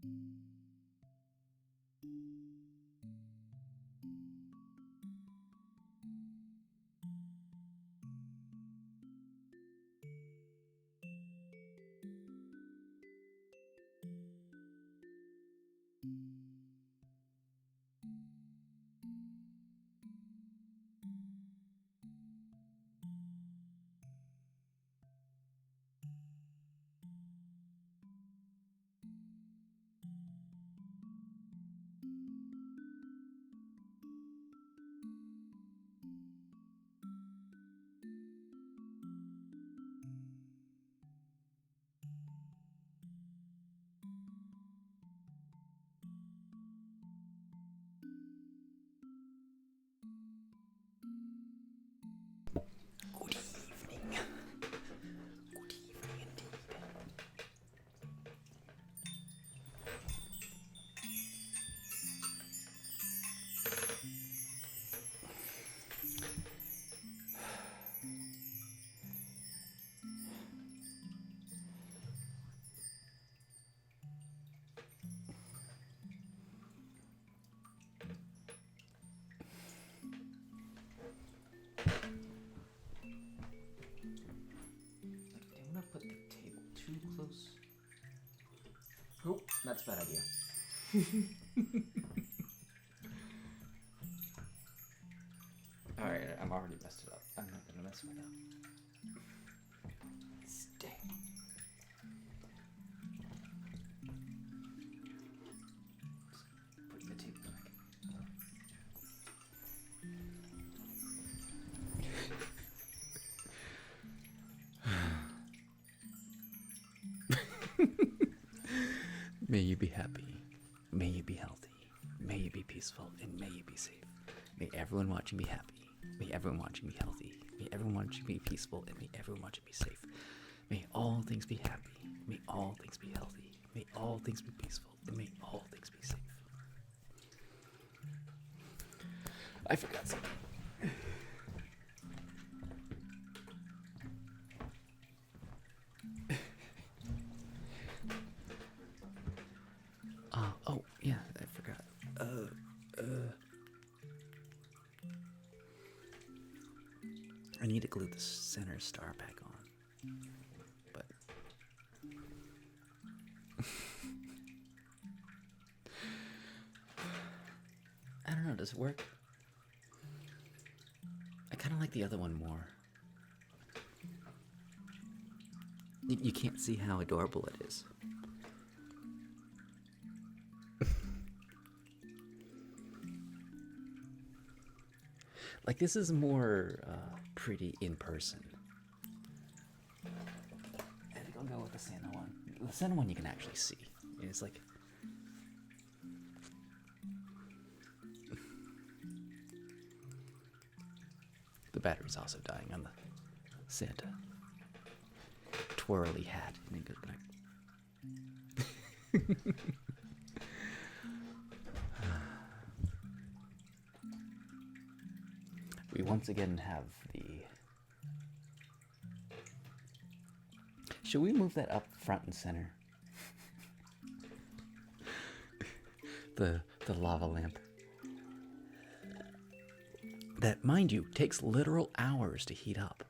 Good evening. Good evening indeed. I want to put the table too close. Oh, that's a bad idea. Alright, I'm already messed it up. I'm not gonna mess with it up. Stay. Just putting the table back. May you be happy. May you be healthy. May you be peaceful. And may you be safe. May everyone watching be happy. May everyone watching be healthy. May everyone watching be peaceful. And may everyone watching be safe. May all things be happy. May all things be healthy. May all things be peaceful. And may all things be safe. I forgot something. Oh, yeah, I forgot. I need to glue the center star back on. But I don't know, does it work? I kind of like the other one more. You can't see how adorable it is. Like, this is more pretty in person. I think I'll go with the Santa one. The Santa one you can actually see. It's like... The battery's also dying on the Santa twirly hat. And it goes back. We once again have the... Should we move that up front and center? the lava lamp. That, mind you, takes literal hours to heat up.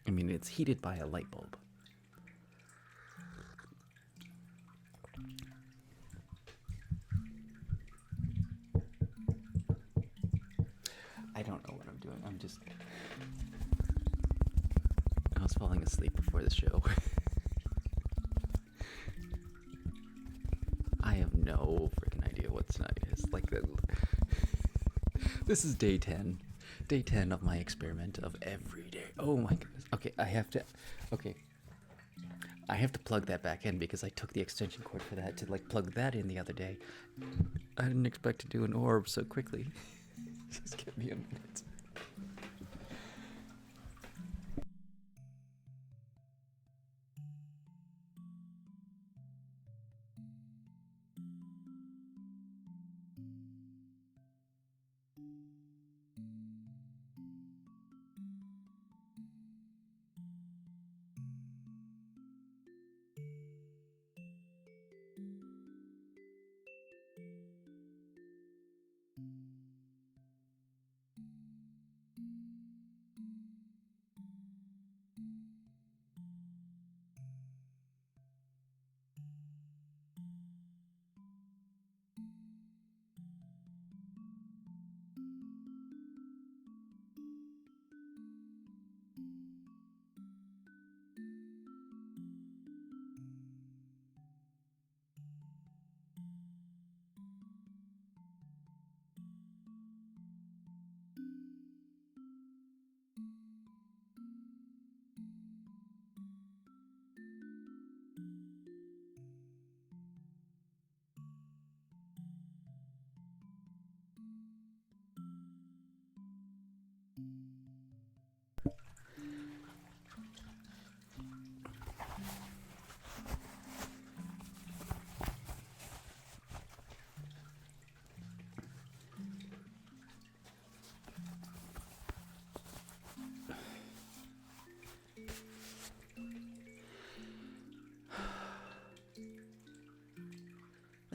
I mean, it's heated by a light bulb. I don't know what I'm doing. I was falling asleep before the show. I have no freaking idea what tonight is. Like, this is day 10. Day 10 of my experiment of every day. Oh my goodness. Okay, I have to plug that back in because I took the extension cord for that to plug that in the other day. I didn't expect to do an orb so quickly. Just give me a minute.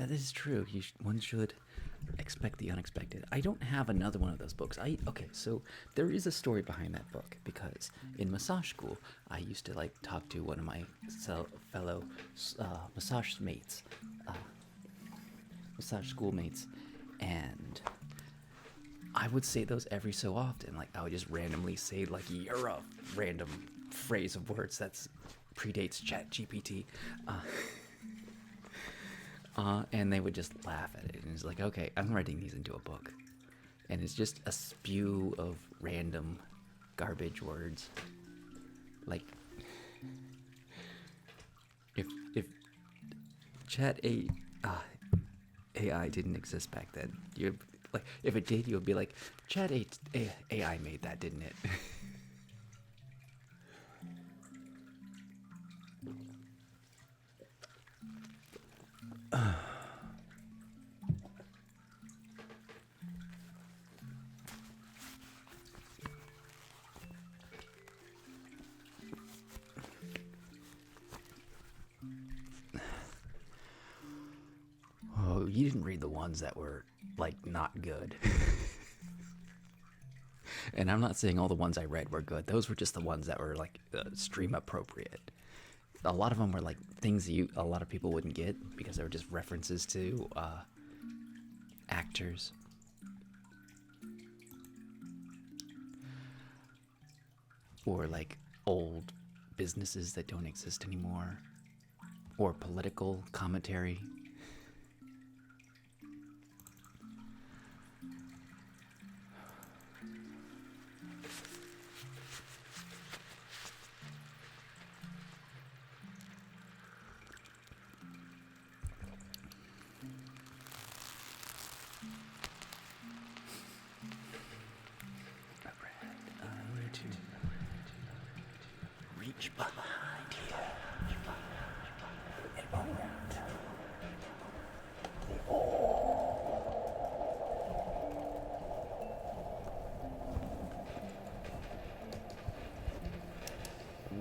That is true. One should expect the unexpected. I don't have another one of those books. Okay, so there is a story behind that book because in massage school, I used to like talk to one of my fellow massage mates, massage schoolmates, and I would say those every so often. Like I would just randomly say like "you're a" random phrase of words that's predates ChatGPT. And they would just laugh at it, and it's like, okay, I'm writing these into a book, and it's just a spew of random garbage words. Like, if AI didn't exist back then, you like if it did, you would be like, AI made that, didn't it? Oh, you didn't read the ones that were like not good. And I'm not saying all the ones I read were good. Those were just the ones that were like stream appropriate. A lot of them were like things a lot of people wouldn't get because they were just references to actors. Or like old businesses that don't exist anymore. Or political commentary. Reach behind here and around the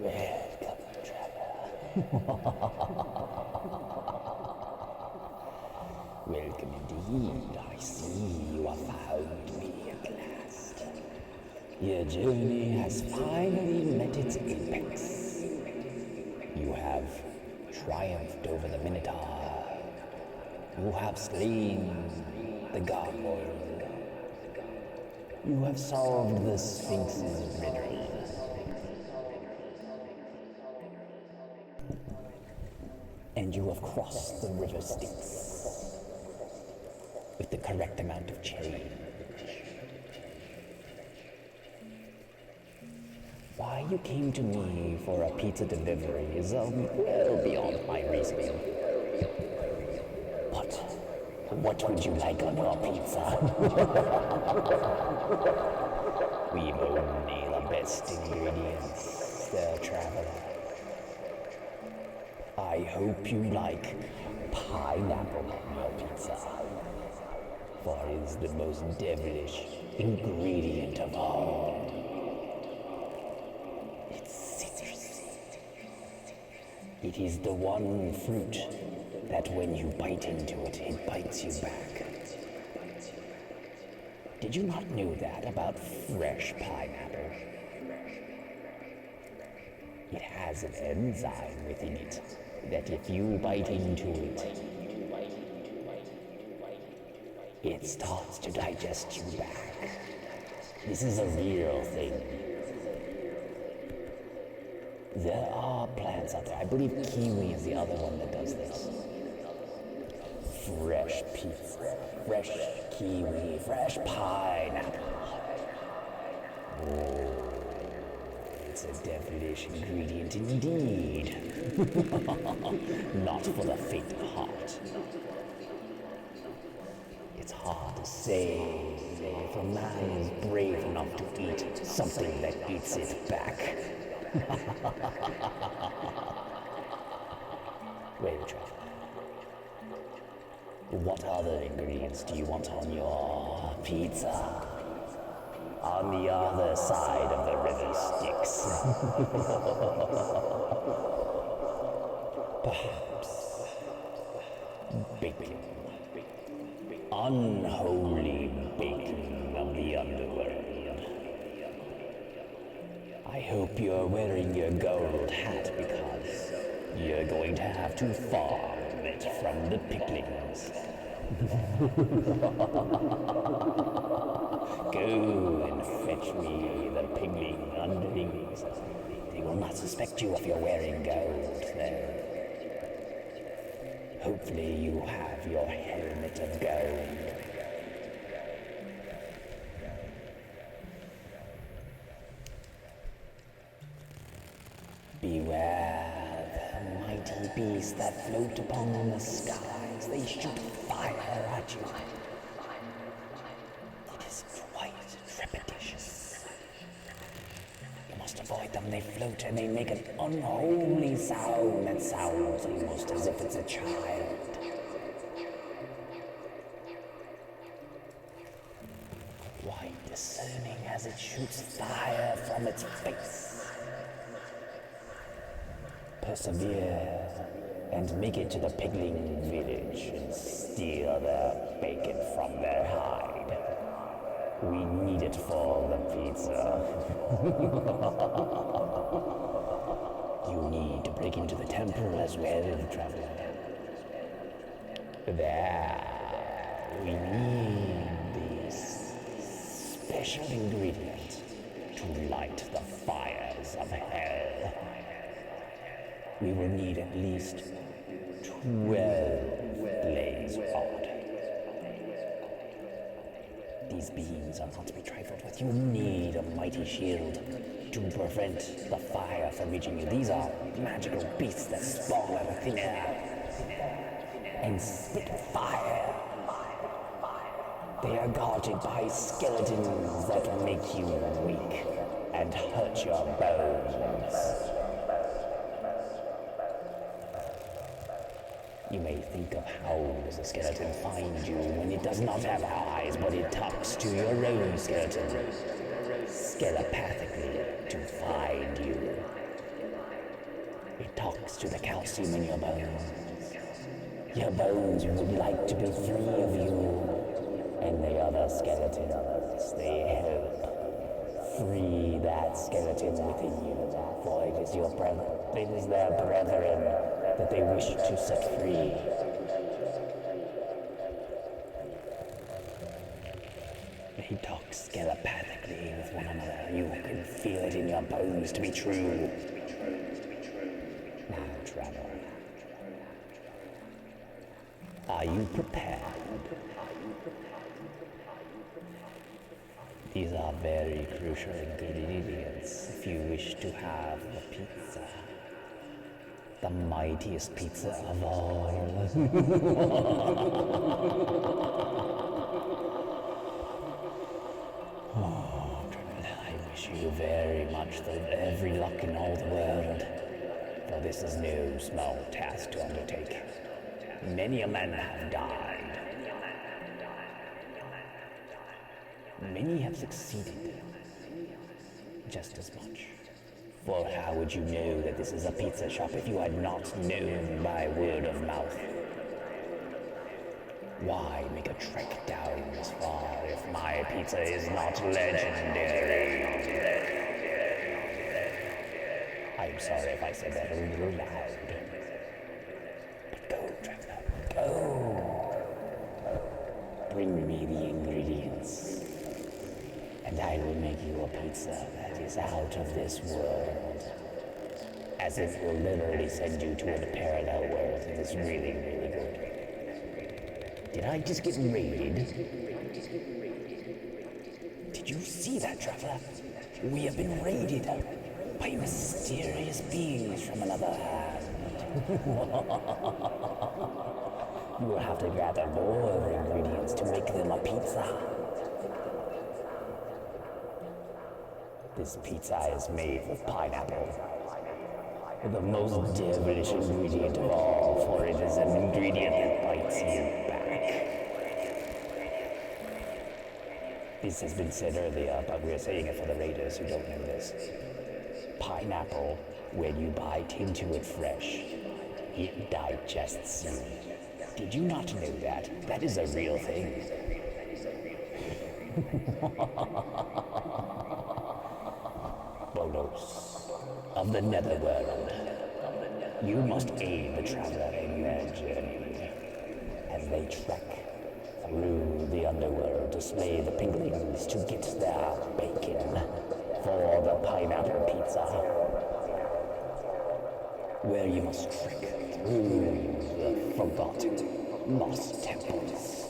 welcome, traveler. Welcome indeed. I see you have found me at last. Your journey has finally met its apex. You have triumphed over the Minotaur. You have slain the gargoyle. You have solved the Sphinx's riddle. And you have crossed the river Styx with the correct amount of change. Why you came to me for a pizza delivery is well beyond my reasoning. But what would you like on your pizza? We've only the best ingredients, Sir Traveler. I hope you like pineapple on your pizza, for it is the most devilish ingredient of all. It is the one fruit that when you bite into it, it bites you back. Did you not know that about fresh pineapple? It has an enzyme within it that if you bite into it, it starts to digest you back. This is a real thing. There are plants out there. I believe kiwi is the other one that does this. Fresh pizza, fresh kiwi, fresh pineapple. Oh, it's a devilish ingredient indeed. Not for the faint of heart. It's hard to say if a man is brave enough to eat something that eats it back. Well, Traveler, what other ingredients do you want on your pizza? On the other side of the river Styx. Bacon. Unholy bacon of the underworld. I hope you're wearing your gold hat because you're going to have to farm it from the picklings. Go and fetch me the pigling underlings. They will not suspect you if you're wearing gold, though. Hopefully you have your helmet of gold. Beware the mighty beasts that float upon the skies. They shoot fire at you. It is quite trepidatious. You must avoid them. They float and they make an unholy sound that sounds almost as if it's a child. Quite discerning as it shoots fire from its face. Persevere and make it to the pigling village and steal their bacon from their hide. We need it for the pizza. You need to break into the temple as well, traveler. There, we need this special ingredient to light the fires of hell. We will need at least 12 blaze rod. These beings are not to be trifled with. You need a mighty shield to prevent the fire from reaching you. These are magical beasts that spawn out of thin air and spit fire. They are guarded by skeletons that make you weak and hurt your bones. You may think of how does a skeleton find you when it does not have eyes, but it talks to your own skeleton, skelepathically, to find you. It talks to the calcium in your bones. Your bones would like to be free of you, and the other skeletons, they help free that skeleton within you, for it is your brother, it is their brethren that they wish to set free. They talk skelepathically with one another. You can feel it in your bones to be true. Now, traveler, are you prepared? These are very crucial ingredients if you wish to have the pizza. The mightiest pizza of all. Oh, I wish you very much every luck in all the world, for this is no small task to undertake. Many a man have died. Many have succeeded just as much. For how would you know that this is a pizza shop if you had not known by word of mouth? Why make a trek down this far if my pizza is not legendary? I'm sorry if I said that a little loud. But go, traveler, go. Bring me the ingredients, and I will make you a pizza that is out of this world. As it will literally send you to a parallel world. It is really, really good. Did I just get raided? Did you see that, traveler? We have been raided by mysterious beings from another land. You will have to gather more ingredients to make them a pizza. This pizza is made with pineapple, the most devilish ingredient of all, for it is an ingredient that bites you back. This has been said earlier, but we're saying it for the raiders who don't know this. Pineapple, when you bite into it fresh, it digests you. Did you not know that? That is a real thing. Bolos of the Netherworld, you must aid the traveler in their journey as they trek through the underworld to slay the pinglings to get their bacon for the pineapple pizza, where you must trek through the forgotten lost temples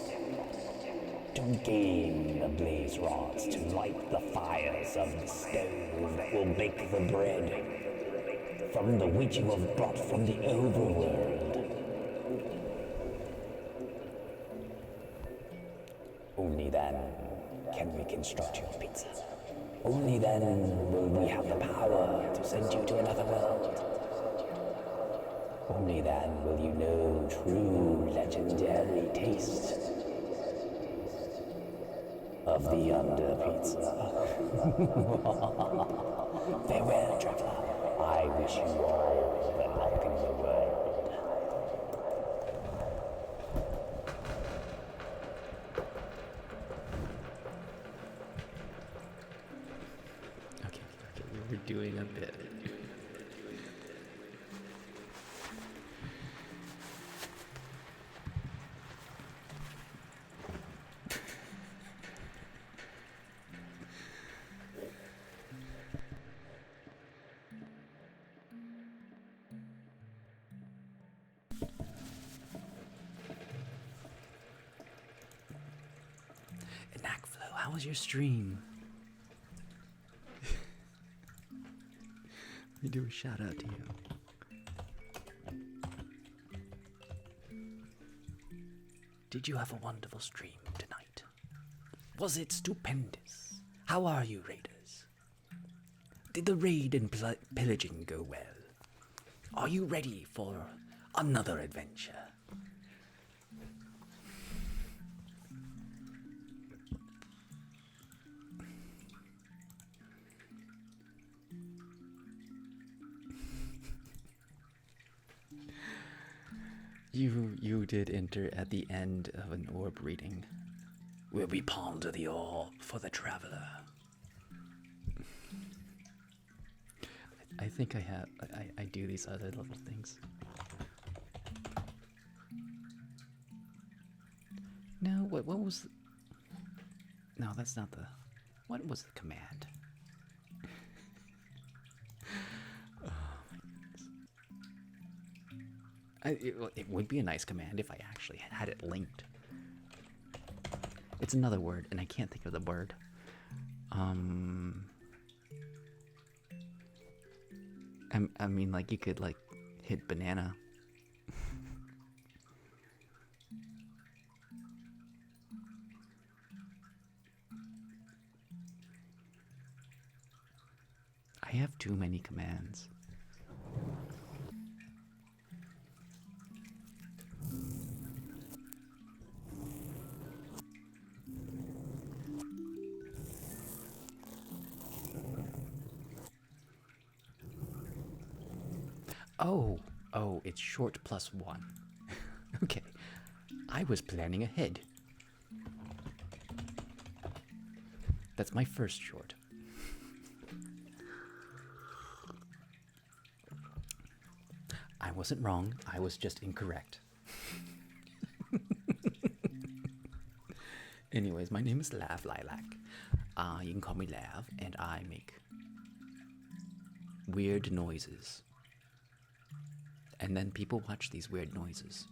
to gain the blaze rods to light the fires of the stove that will bake the bread from the wheat you have brought from the overworld. Only then can we construct your pizza. Only then will we have the power to send you to another world. Only then will you know true legendary taste of the Under Pizza. Farewell, traveler. I wish you all the luck in the world. Okay, we were doing a bit. Knackflow, how was your stream? Let me do a shout out to you. Did you have a wonderful stream tonight? Was it stupendous? How are you, raiders? Did the raid and pillaging go well? Are you ready for another adventure? You did enter at the end of an orb reading. Will we ponder the orb for the traveler? I think I have. I do these other little things. No, what was? No, that's not the. What was the command? It would be a nice command if I actually had it linked. It's another word, and I can't think of the word. I mean, like, you could, like, hit banana. I have too many commands. Oh, it's short plus 1. Okay, I was planning ahead. That's my first short. I wasn't wrong, I was just incorrect. Anyways, my name is Lav Lilac. You can call me Lav, and I make weird noises. And then people watch these weird noises.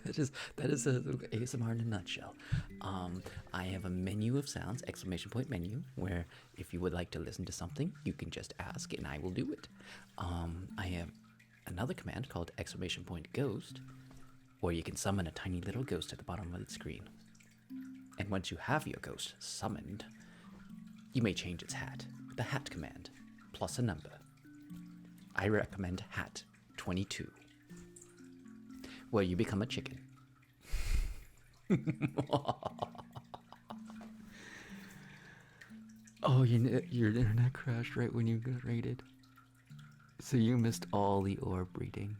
that is a ASMR in a nutshell. I have a menu of sounds, exclamation point menu, where if you would like to listen to something, you can just ask and I will do it. I have another command called exclamation point ghost, where you can summon a tiny little ghost at the bottom of the screen. And once you have your ghost summoned, you may change its hat. The hat command, plus a number. I recommend hat 22, where you become a chicken. Oh, your internet crashed right when you got raided. So you missed all the orb reading.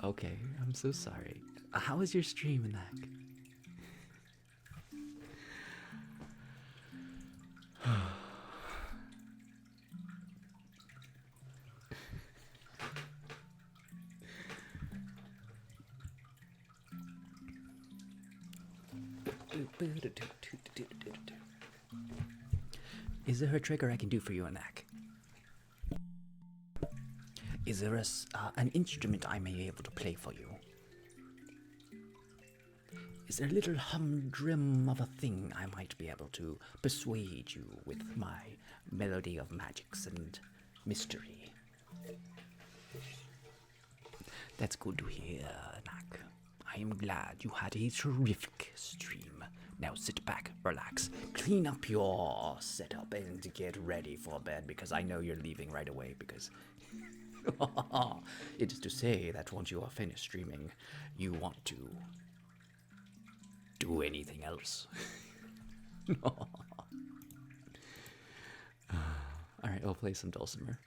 Okay, I'm so sorry. How was your stream, Anak? Is there a trigger I can do for you, Anak? Is there an instrument I may be able to play for you? Is there a little humdrum of a thing I might be able to persuade you with my melody of magics and mystery? That's good to hear, Anak. I am glad you had a terrific stream. Now sit back, relax, clean up your setup, and get ready for bed, because I know you're leaving right away, because it is to say that once you are finished streaming, you want to do anything else. Alright, I'll play some dulcimer.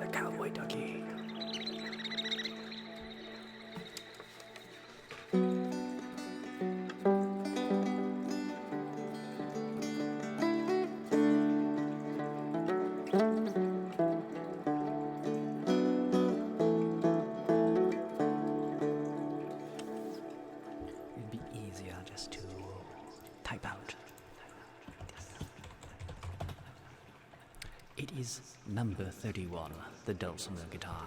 The cowboy ducky. It'd be easier just to type out. It is number 31, the dulcimer guitar.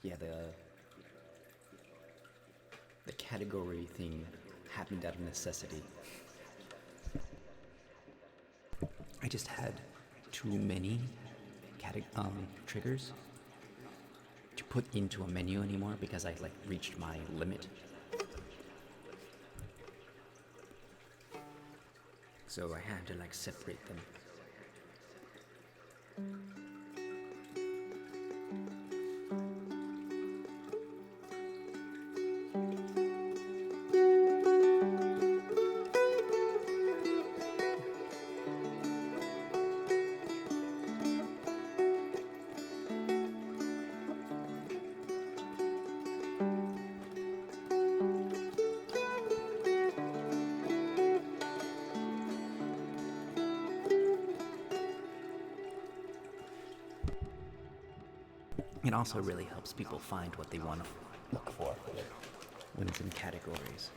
Yeah, the category thing happened out of necessity. I just had too many triggers to put into a menu anymore because I like reached my limit. So I had to like separate them. It also really helps people find what they want to look for when it's in categories.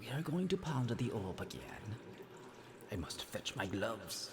We are going to ponder the orb again. I must fetch my gloves.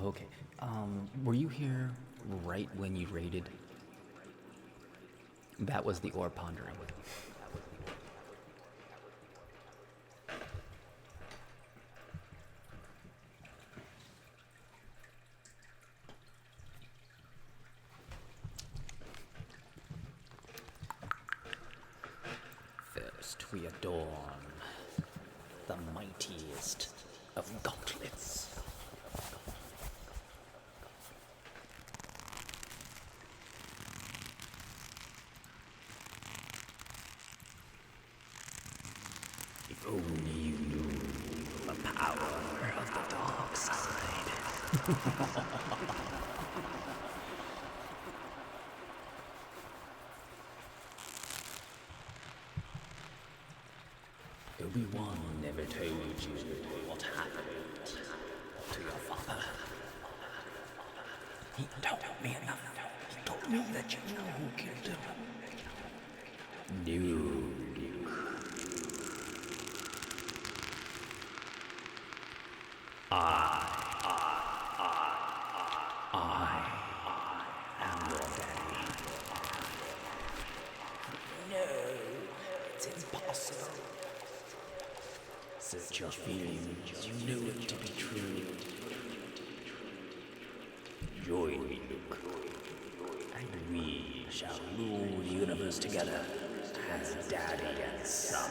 Okay, were you here right when you raided? That was the orb pondering. First, we adorn the mightiest of gauntlets. If only you knew the power of the dark side. Obi-Wan never told you what happened to your father. He told me enough. He told me that you know who killed him. No. I am your daddy. No, it's impossible. Search your feelings, you know it to be true. Join me, Luke, and we shall rule the universe together as daddy and son.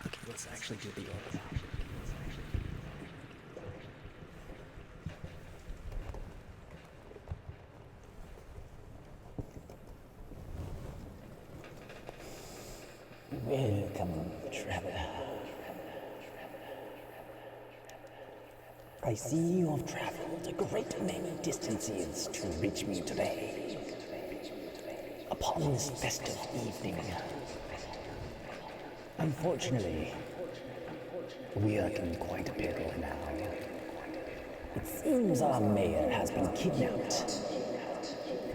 Okay, let's actually do the order. Welcome, traveler. I see you have traveled a great many distances to reach me today. Upon this festive evening, unfortunately, we are in quite a pickle now. It seems our mayor has been kidnapped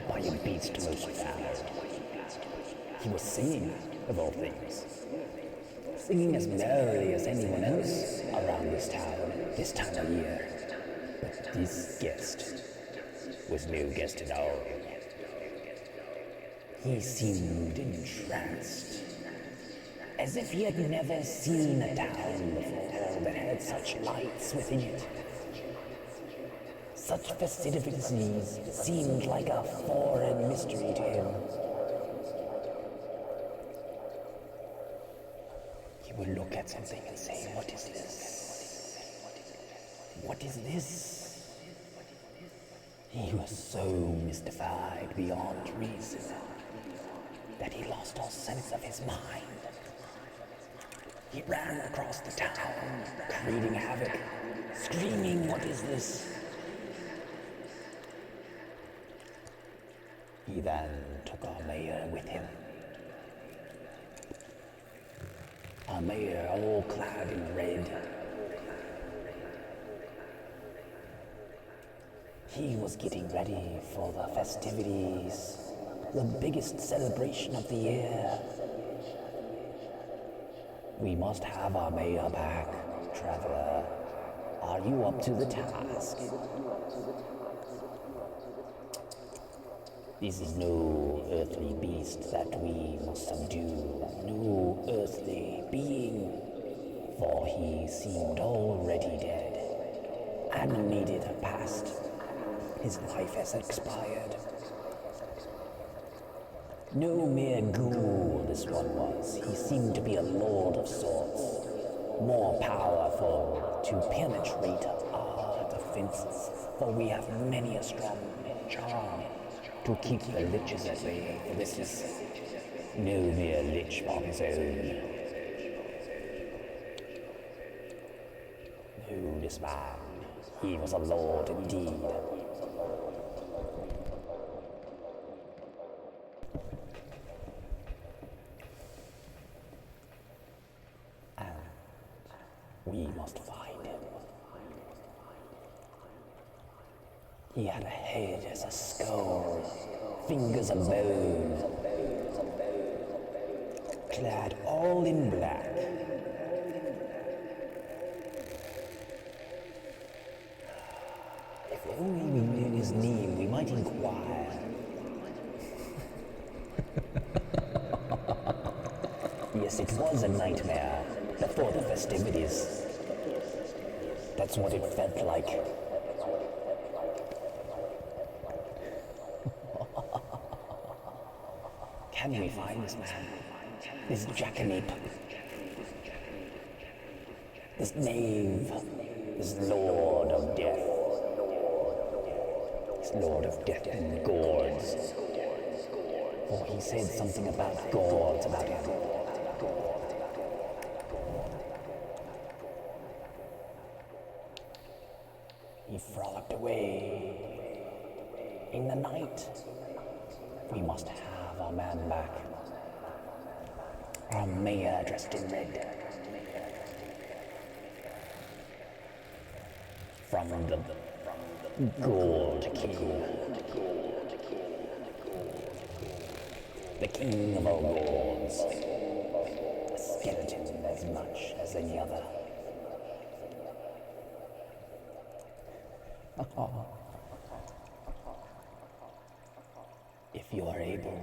by a beast most foul. He was singing, of all things. Singing as merrily as anyone else around this town this time of year. But this guest was no guest at all. He seemed entranced, as if he had never seen a town before that had such lights within it. Such festivities seemed like a foreign mystery to him. He would look at something and say, "What is this? What is this?" He was so mystified beyond reason that he lost all sense of his mind. He ran across the town, creating havoc, screaming, "What is this?" He then took our mayor with him. Our mayor, all clad in red. He was getting ready for the festivities, the biggest celebration of the year. We must have our mayor back, traveler. Are you up to the task? This is no earthly beast that we must subdue, no earthly being, for he seemed already dead. Animated past, his life has expired. No mere ghoul this one was. He seemed to be a lord of sorts, more powerful to penetrate our defenses, for we have many a strong charm to keep the liches at bay. For this is no mere lich of his own. No, this man, he was a lord indeed. We must find him. He had a head as a skull, fingers of bone, clad all in black. If only we knew his name, we might inquire. Yes, it was a nightmare before the festivities. That's what it felt like. Can we find this man? This jackanape? This knave? This lord of death? This lord of death and gourds? For he said something about gourds about him. He frolicked away in the night. We must have our man back. Our mayor dressed in red. From the Gold King. The king of all gourds. A skeleton as much as any other. If you are able,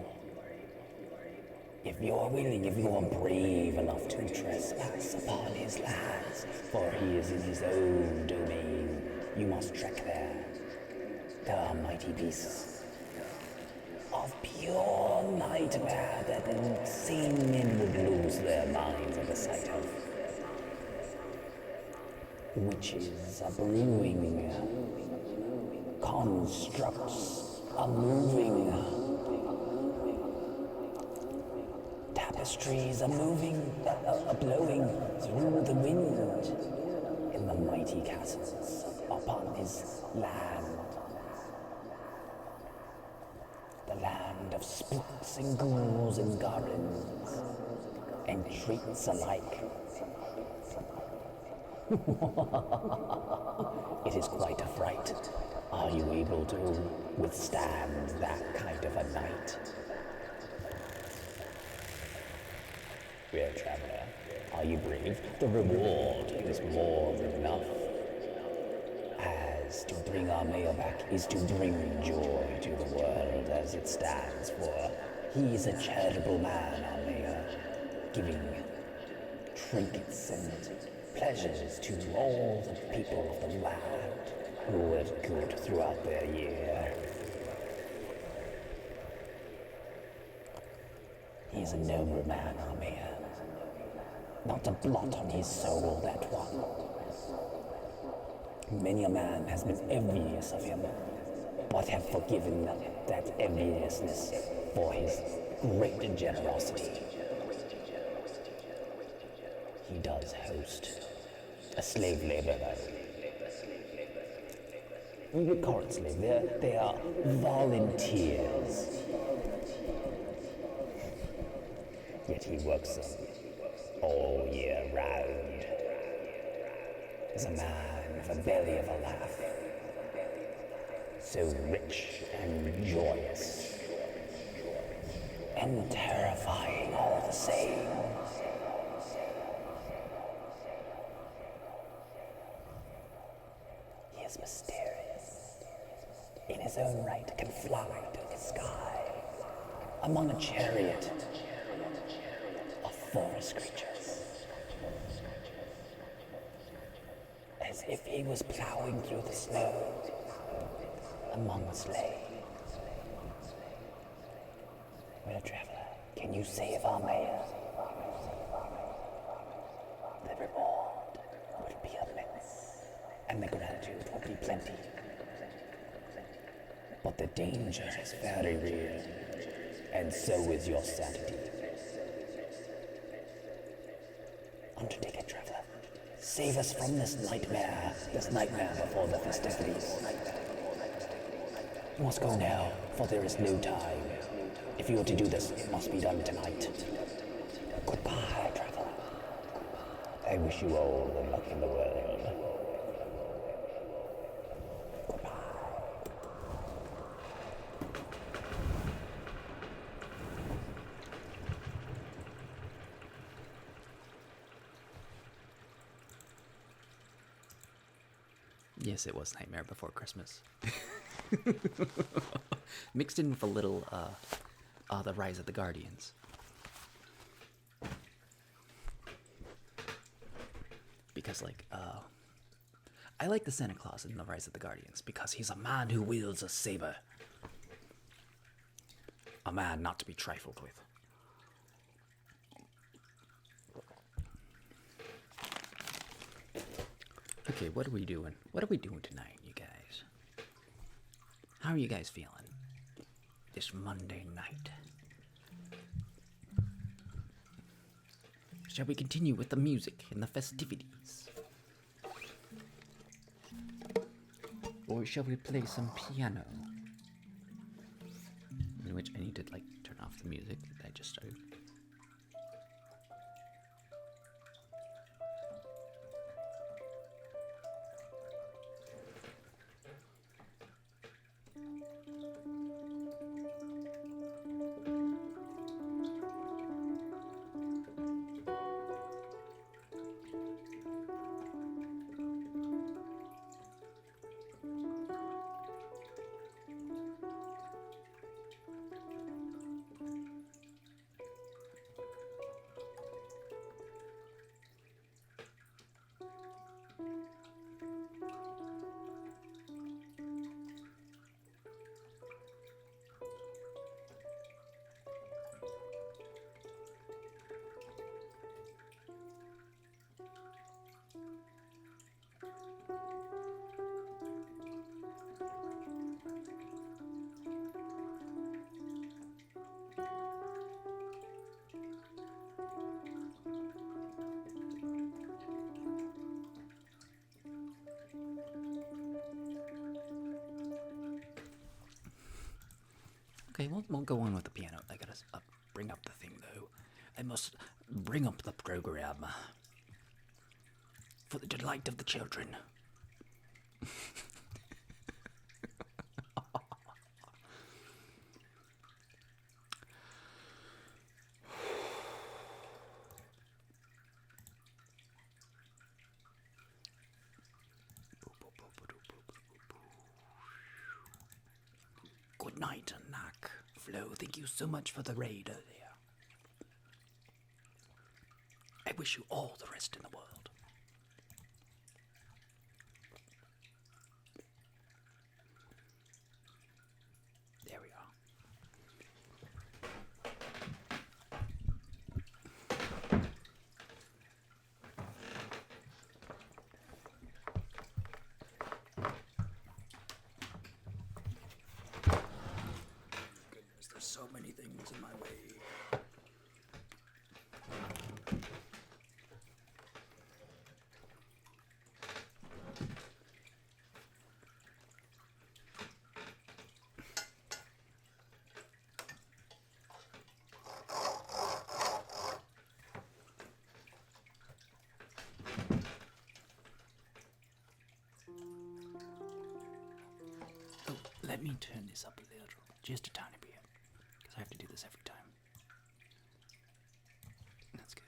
if you are willing, if you are brave enough to trespass upon his lands, for he is in his own domain, you must trek there. There are mighty beasts of pure nightmare that insane men would lose their minds at the sight of. Witches are brewing, constructs are moving, tapestries are moving, are blowing through the wind in the mighty castles upon his land. The land of spooks and ghouls and goblins, and treats alike. It is quite a fright. Are you able to withstand that kind of a night? Well, traveler, are you brave? The reward is more than enough. As to bring our mayor back is to bring joy to the world as it stands for. He is a charitable man, our mayor, giving trinkets and pleasures to all the people of the land who were good throughout their year. He is a noble man, our mayor. Not a blot on his soul, that one. Many a man has been envious of him, but have forgiven that enviousness for his great generosity. He does host a slave laborer. We call it slave. They are volunteers. Yet he works them all year round. Is a man with a belly of a laugh, so rich and joyous, and terrifying all the same. is mysterious. In his own right, can fly through the sky among a chariot of forest creatures, as if he was plowing through the snow among the sleigh. Well, traveler, can you save our mayor? The reward would be immense, and the gratitude would be plenty. But the danger is very real, and so is your sanity. Undertake it, traveler. Save us from this nightmare before the festivities. You must go now, for there is no time. If you are to do this, it must be done tonight. Goodbye, traveler. I wish you all the luck in the world. Goodbye. Yes, it was Nightmare Before Christmas. Mixed in with a little, The Rise of the Guardians. Because, like, I like the Santa Claus in The Rise of the Guardians because he's a man who wields a saber. A man not to be trifled with. Okay, what are we doing? What are we doing tonight, you guys? How are you guys feeling this Monday night? Shall we continue with the music and the festivities? Or shall we play some piano? In which I need to, like, turn off the music that I just started. Okay, we'll go on with the piano. I gotta bring up the thing, though. I must bring up the program. For the delight of the children. Good night, Nak. Flo, thank you so much for the raid earlier. I wish you all the rest in the world. There we are. Goodness, there's so many things in my way. Oh, let me turn this up a little, just a tiny bit, because I have to do this every time. That's good.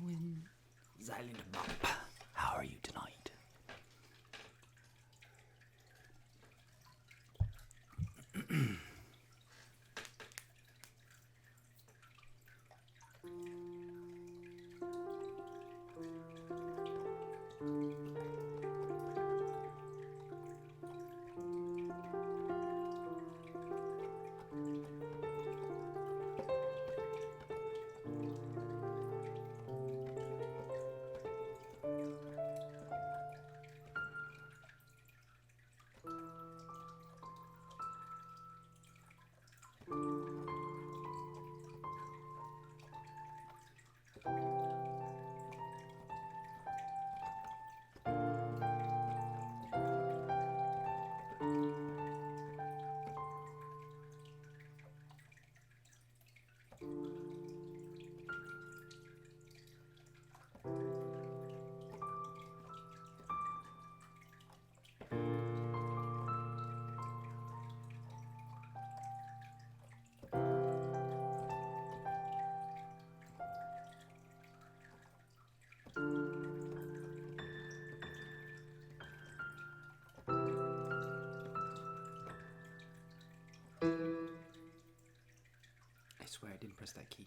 doing? Silent Bob, how are you tonight? I swear I didn't press that key.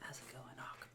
How's it going, Alchemist?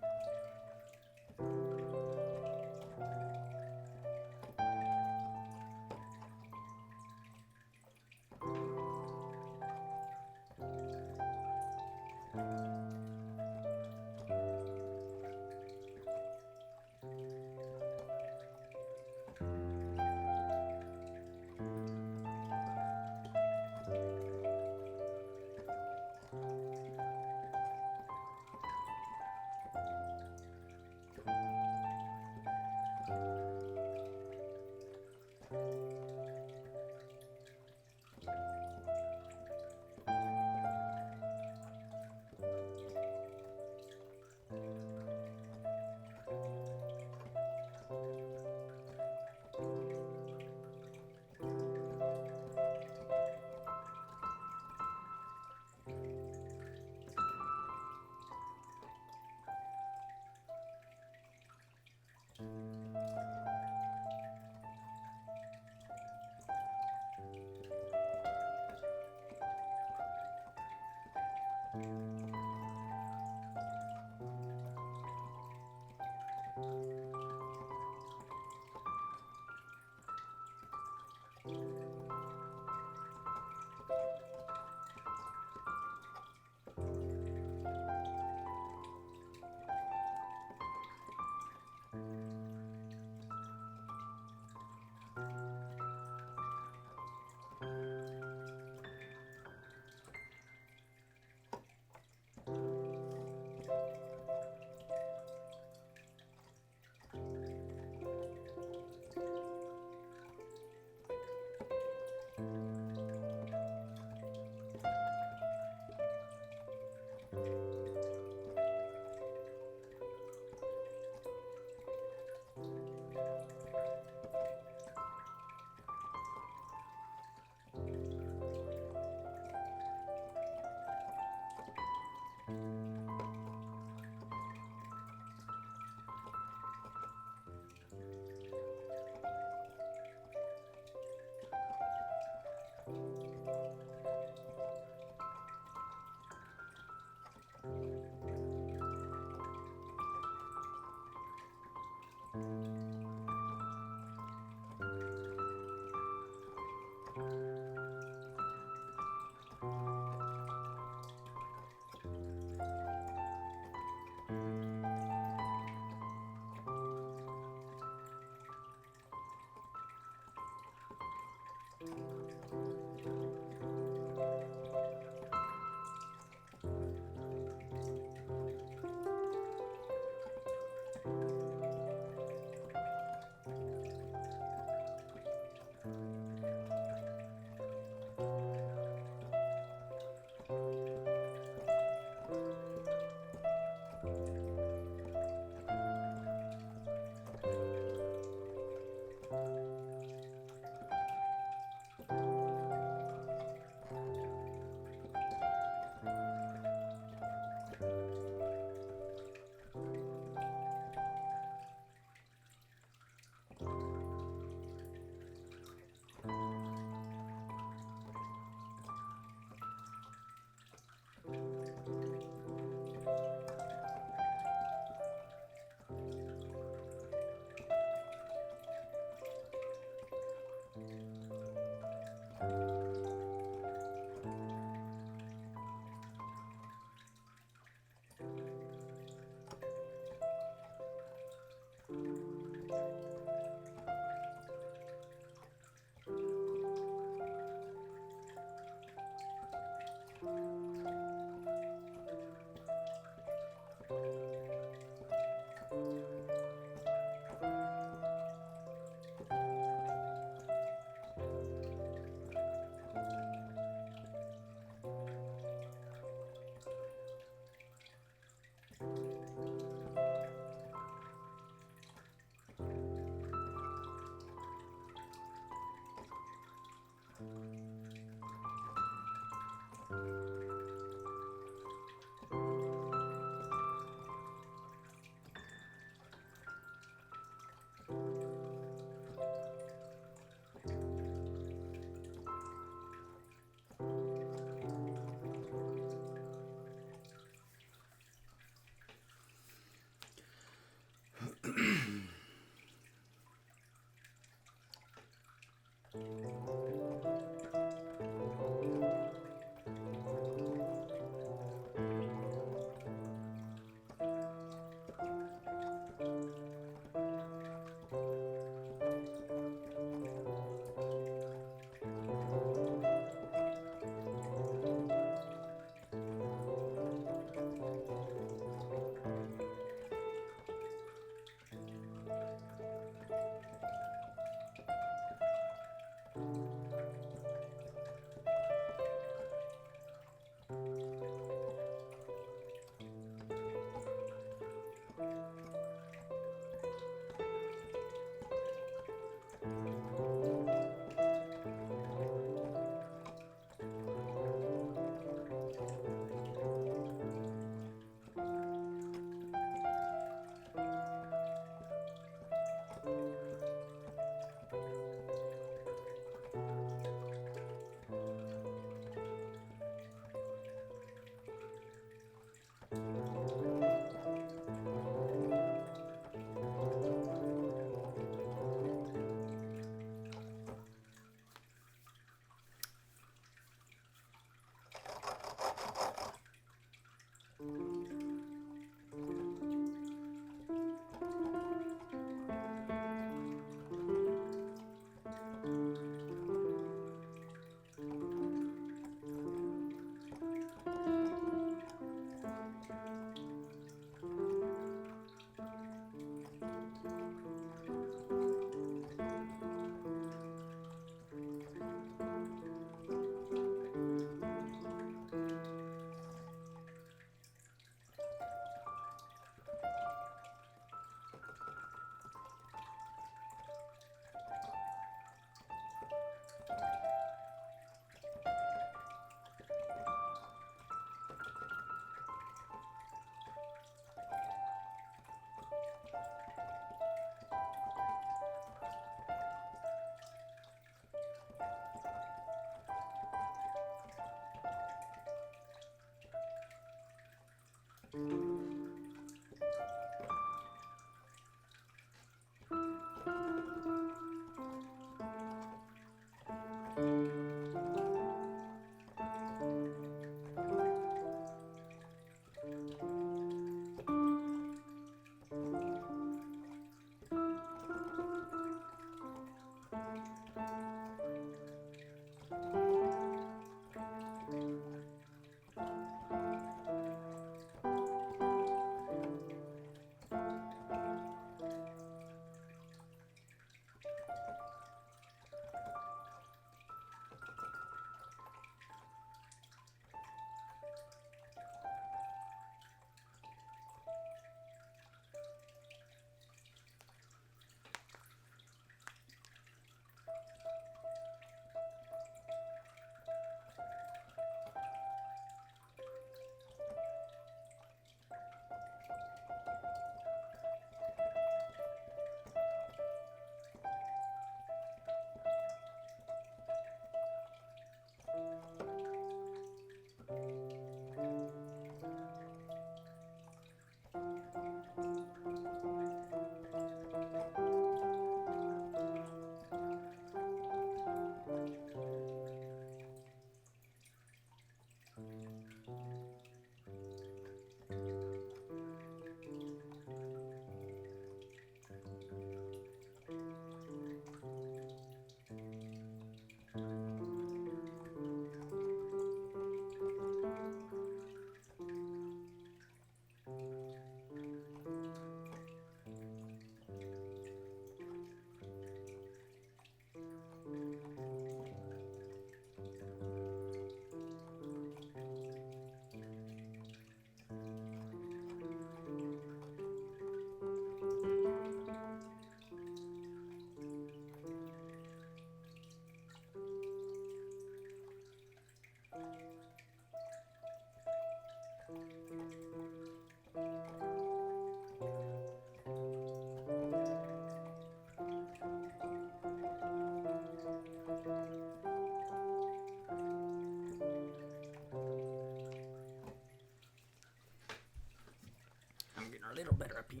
little better up here.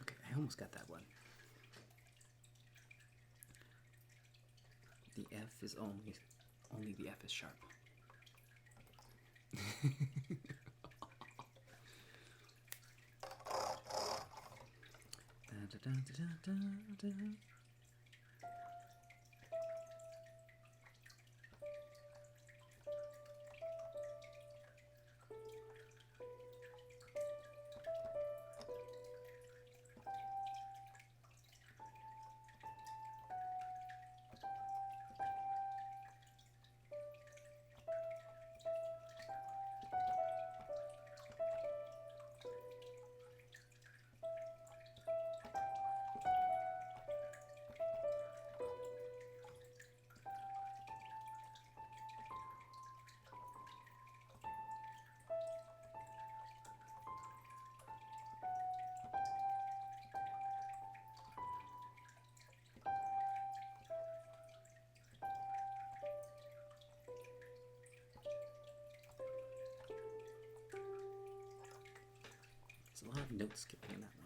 Okay, I almost got that one. The F is only the F is sharp. Da, da, da, da, da, da. There's a lot of note skipping in that one.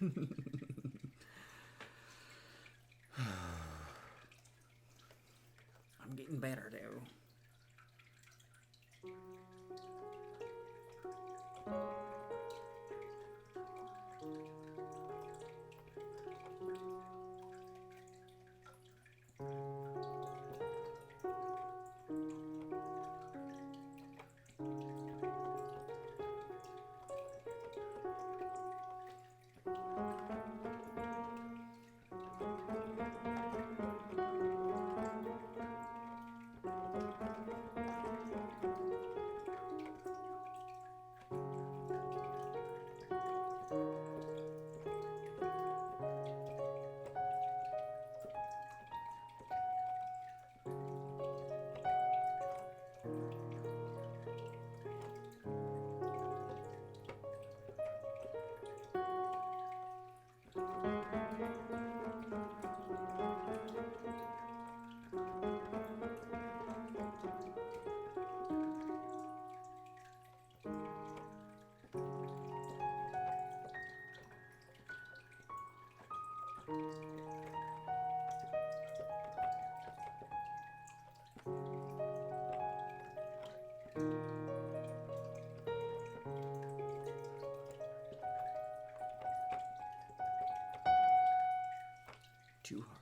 I'm getting better though. Too hard.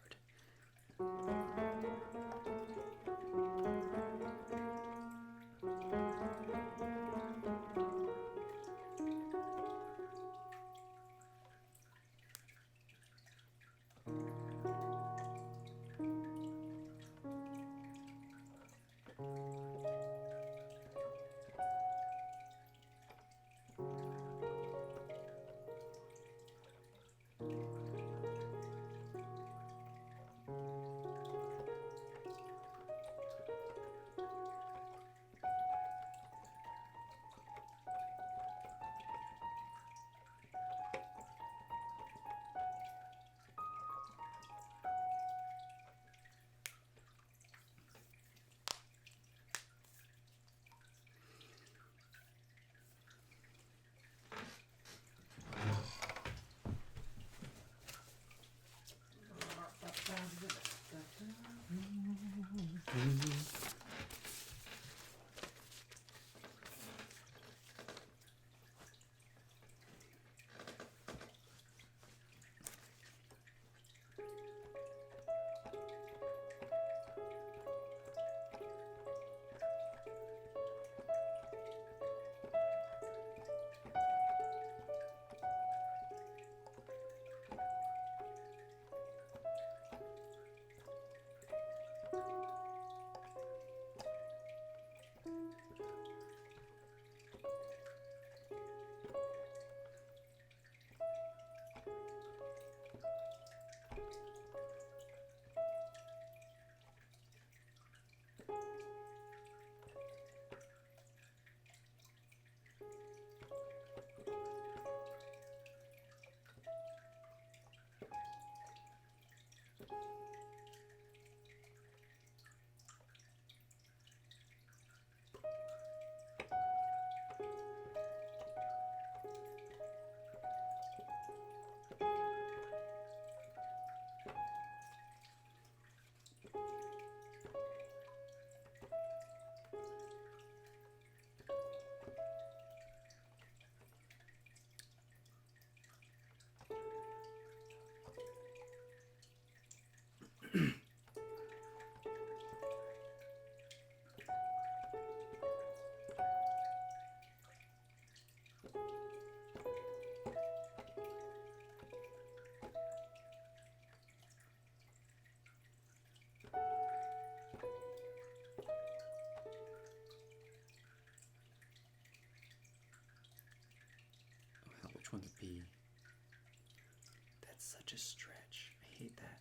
Which one's B? That's such a stretch. I hate that.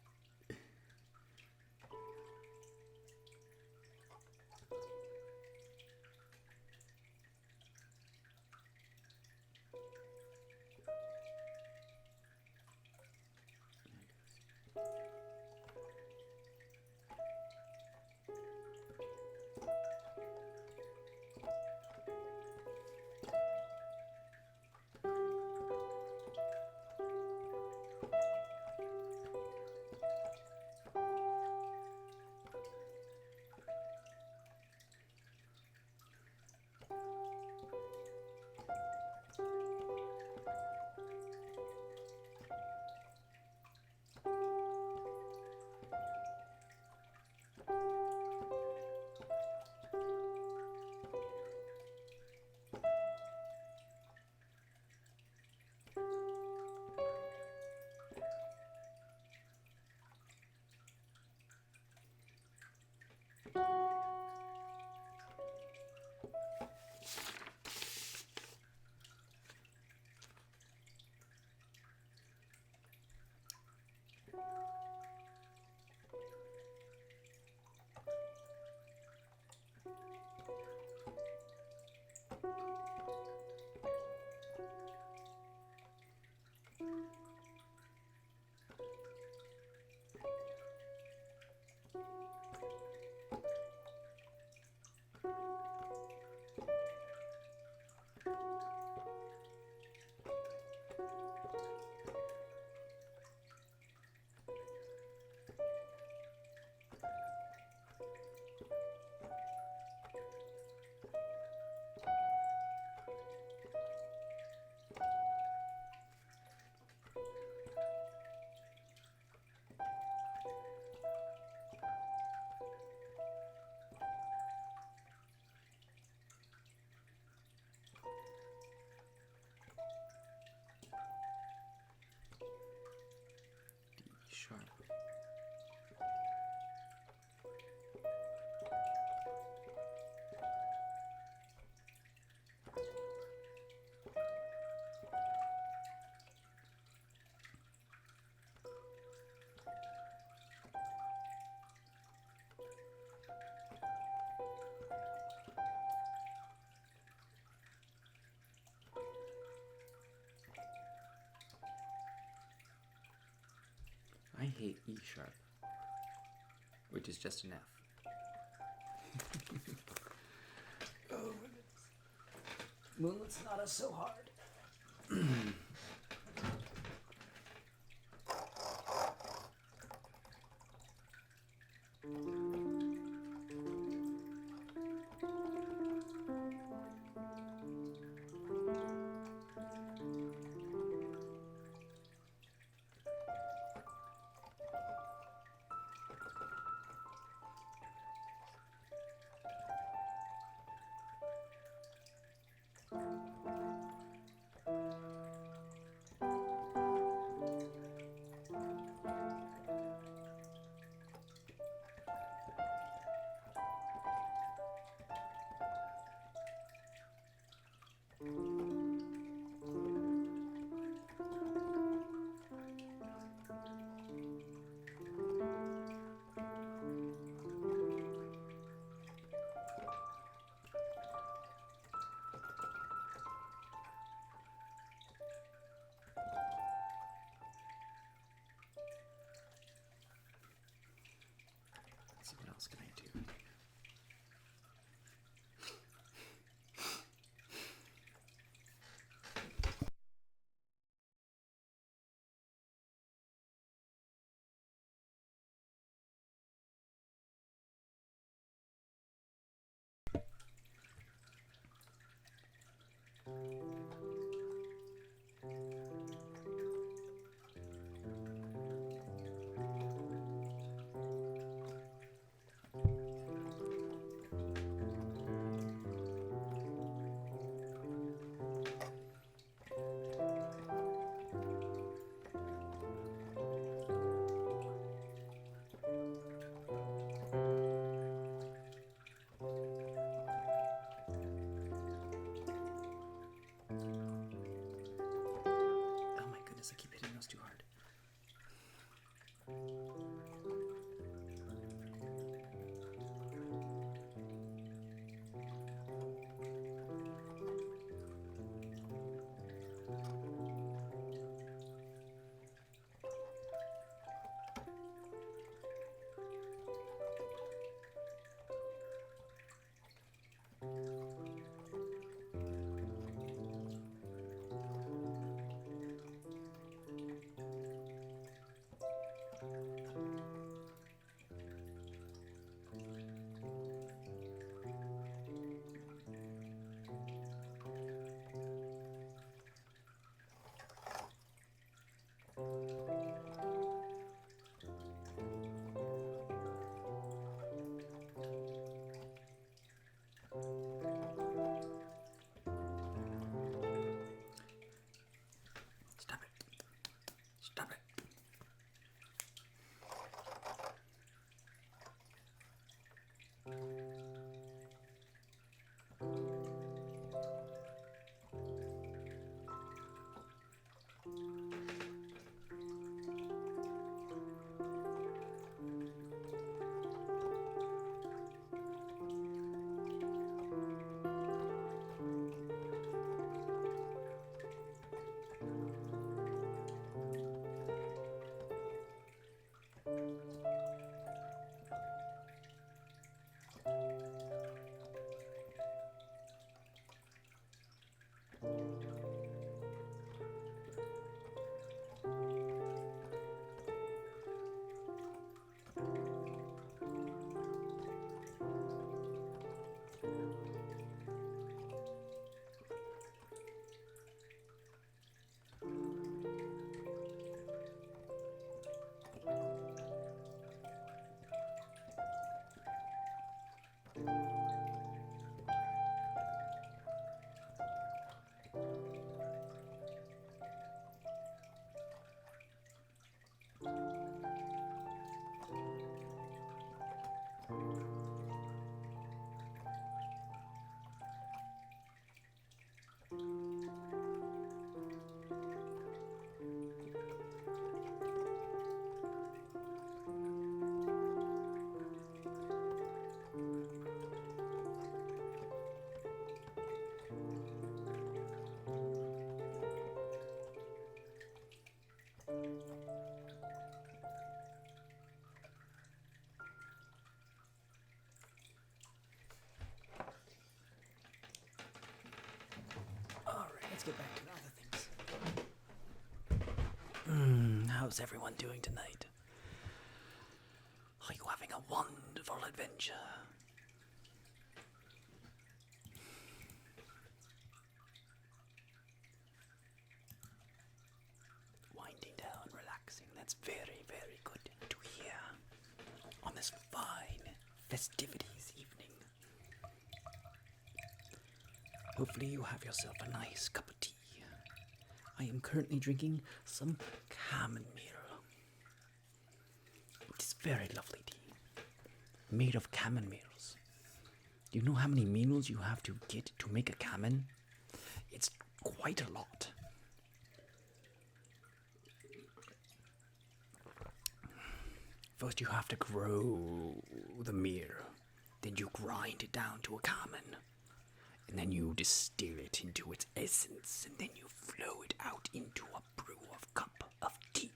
hate E sharp, which is just an F. Oh my goodness. Moonlit Sonata's so hard. How's everyone doing tonight? Are you having a wonderful adventure? Winding down, relaxing. That's very, very good to hear on this fine festivities evening. Hopefully you have yourself a nice cup of tea. I am currently drinking some chamomile. It is very lovely tea, made of camomiles. Do you know how many meals you have to get to make a chamomile? It's quite a lot. First you have to grow the myrrh, then you grind it down to a chamomile, and then you distill it into its essence, and then you flow it out into a brew of cup of tea.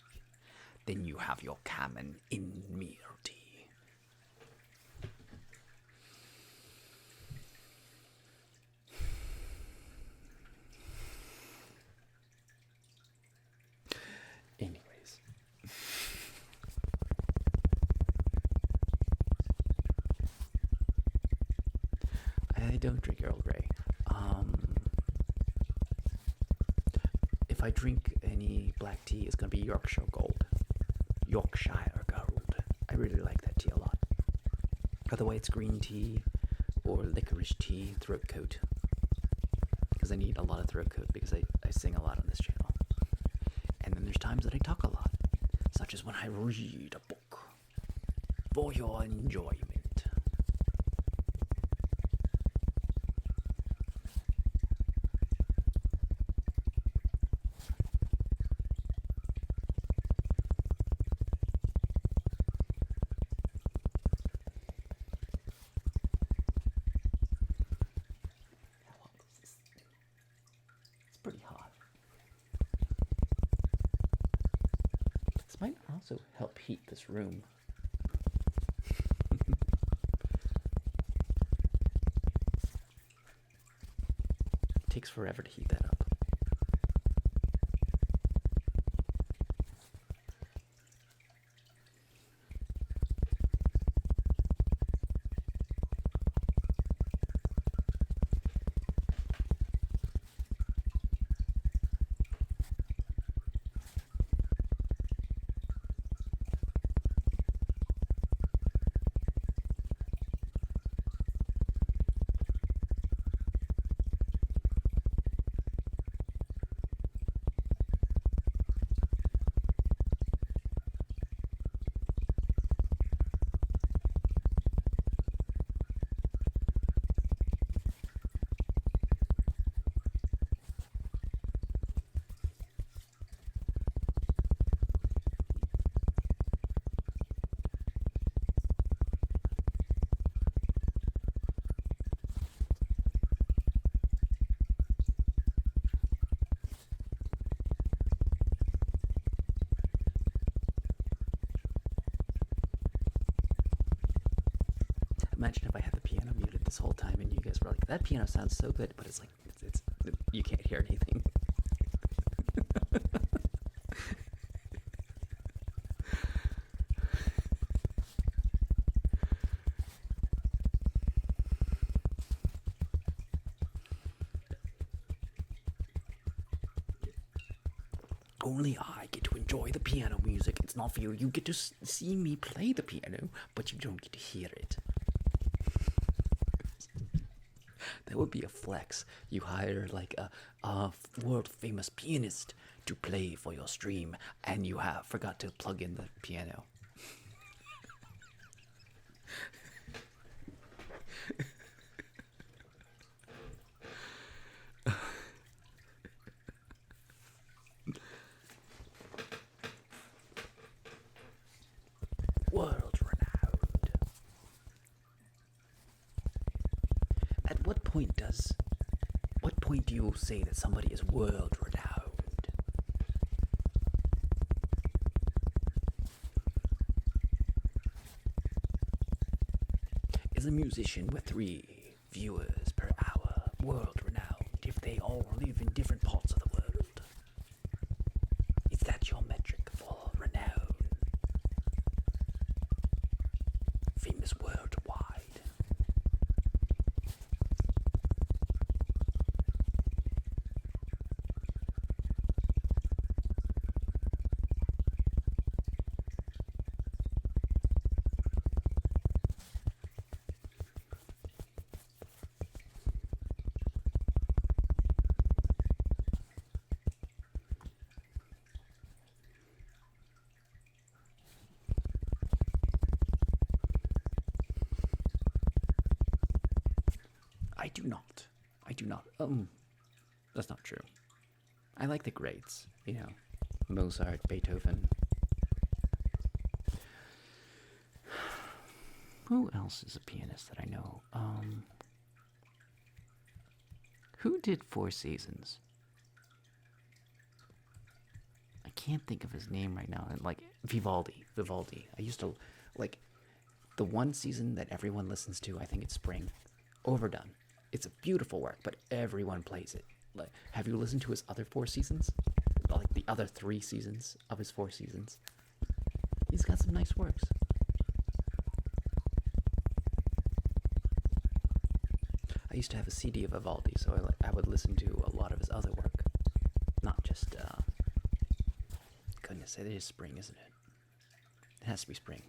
Then you have your chamomile in myrrh tea. Anyways. I don't drink Earl Grey. If I drink any black tea, it's gonna be Yorkshire Gold. Yorkshire Gold. I really like that tea a lot. Otherwise, it's green tea or licorice tea, throat coat. Because I need a lot of throat coat because I sing a lot on this channel. And then there's times that I talk a lot, such as when I read a book for your enjoyment. Pretty hot. This might also help heat this room. Takes forever to heat that up. Imagine if I had the piano muted this whole time and you guys were like, that piano sounds so good, but it's like, it's you can't hear anything. Only I get to enjoy the piano music. It's not for you. You get to see me play the piano, but you don't get to hear it. That would be a flex. You hire like a world famous pianist to play for your stream, and you have forgot to plug in the piano. World renowned. At what point do you say that somebody is world renowned? Is a musician with 3 viewers per hour world renowned if they all live in different parts of the world? Is that your metric for renown? famous worldwide. I do not. I do not. That's not true. I like the greats, you know, Mozart, Beethoven. Who else is a pianist that I know? Who did Four Seasons? I can't think of his name right now. Like Vivaldi. I used to like the one season that everyone listens to. I think it's Spring. Overdone. It's a beautiful work, but everyone plays it. Like, have you listened to his other 4 seasons? Like the other 3 seasons of his 4 seasons? He's got some nice works. I used to have a CD of Vivaldi, so I would listen to a lot of his other work. Not just, goodness, it is Spring, isn't it? It has to be Spring.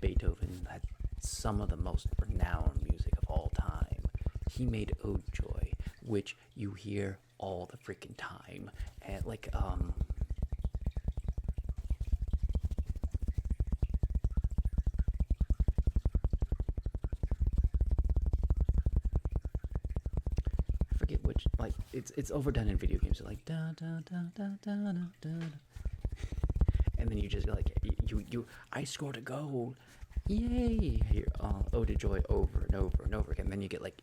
Beethoven had some of the most renowned music of all time. He made Ode Joy, which you hear all the freaking time. And like, I forget which, like, it's overdone in video games. You're like, da da da da da da da. And then you just like, I scored a goal. Yay! Here, Ode to Joy over and over and over again. Then you get like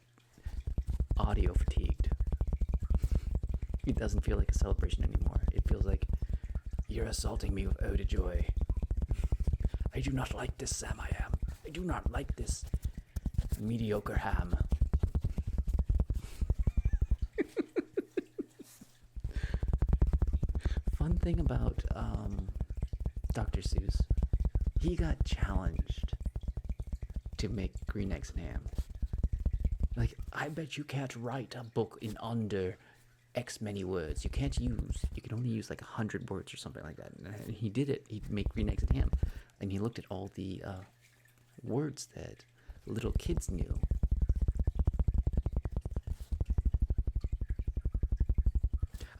audio fatigued. It doesn't feel like a celebration anymore. It feels like you're assaulting me with Ode to Joy. I do not like this Sam I am. I do not like this mediocre ham. Fun thing about Dr. Seuss, he got challenged to make Green Eggs and Ham. Like, I bet you can't write a book in under X many words. You can only use like 100 words or something like that. And he did it. He'd make Green Eggs and Ham. And he looked at all the words that little kids knew.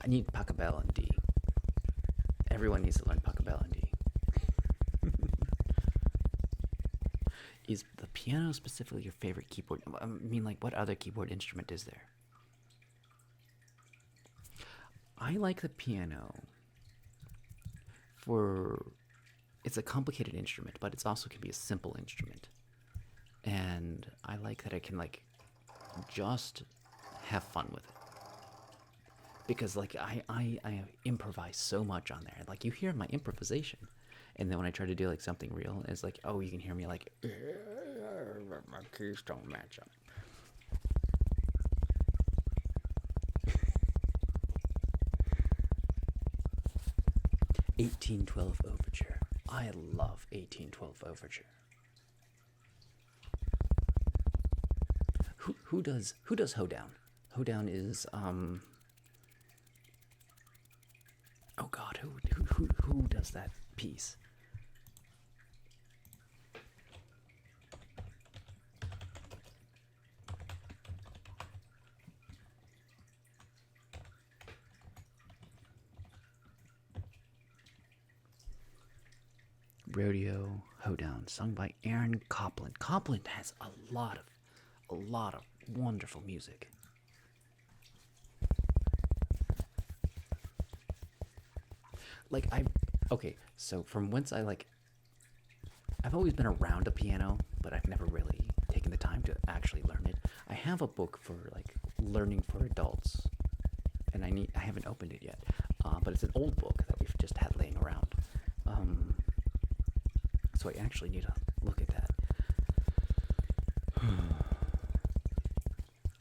I need Pachelbel and D. Everyone needs to learn Pachelbel and D. Is the piano specifically your favorite keyboard? I mean, like, what other keyboard instrument is there? I like the piano for... It's a complicated instrument, but it also can be a simple instrument. And I like that I can, like, just have fun with it. Because, like, I improvise so much on there. Like, you hear my improvisation. And then when I try to do, like, something real, it's like, oh, you can hear me, like, my keys don't match up. "1812 Overture." I love 1812 Overture. Who does Hoedown? Hoedown is oh God, who does that piece? Rodeo Hoedown, sung by Aaron Copland. Copland has a lot of wonderful music. Like, okay, so from whence I've always been around a piano, but I've never really taken the time to actually learn it. I have a book for, like, learning for adults, and I haven't opened it yet, but it's an old book that we've just had laying around. So I actually need to look at that.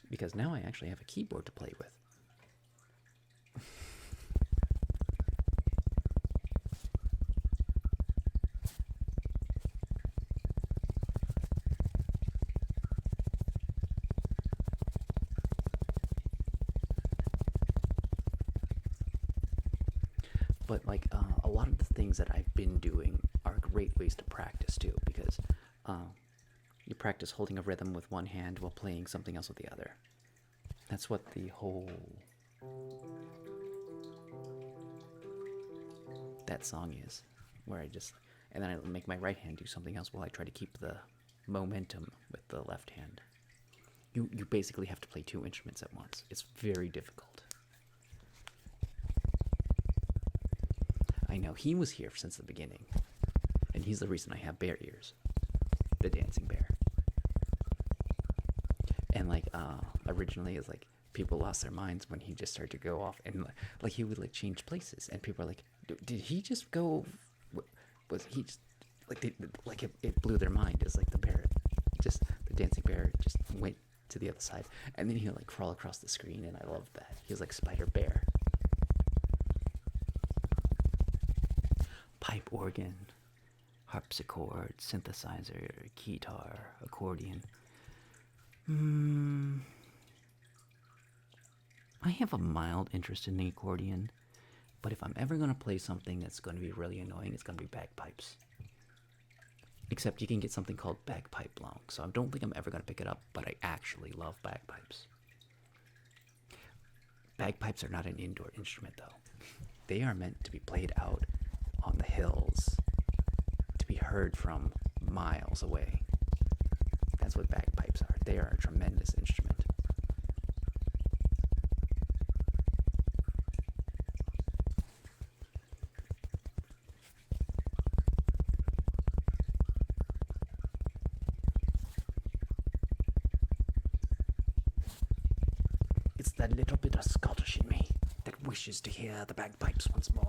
Because now I actually have a keyboard to play with. But like a lot of the things that I've been doing are great ways to practice too, because you practice holding a rhythm with one hand while playing something else with the other. That's what the whole that song is, where I just and then I make my right hand do something else while I try to keep the momentum with the left hand. You basically have to play two instruments at once. It's very difficult. I know he was here since the beginning, and he's the reason I have bear ears, the dancing bear. And like originally, it's like people lost their minds when he just started to go off, and like he would like change places, and people are like, "Did he just go? Was he just like it blew their mind?" It's like the bear, just the dancing bear, just went to the other side, and then he'll like crawl across the screen, and I loved that. He was like Spider Bear. Pipe organ, harpsichord, synthesizer, guitar, accordion. I have a mild interest in the accordion, but if I'm ever going to play something that's going to be really annoying, it's going to be bagpipes. Except you can get something called bagpipe long, so I don't think I'm ever going to pick it up, but I actually love bagpipes. Bagpipes are not an indoor instrument, though. They are meant to be played out on the hills, to be heard from miles away. That's what bagpipes are. They are a tremendous instrument. It's that little bit of Scottish in me that wishes to hear the bagpipes once more.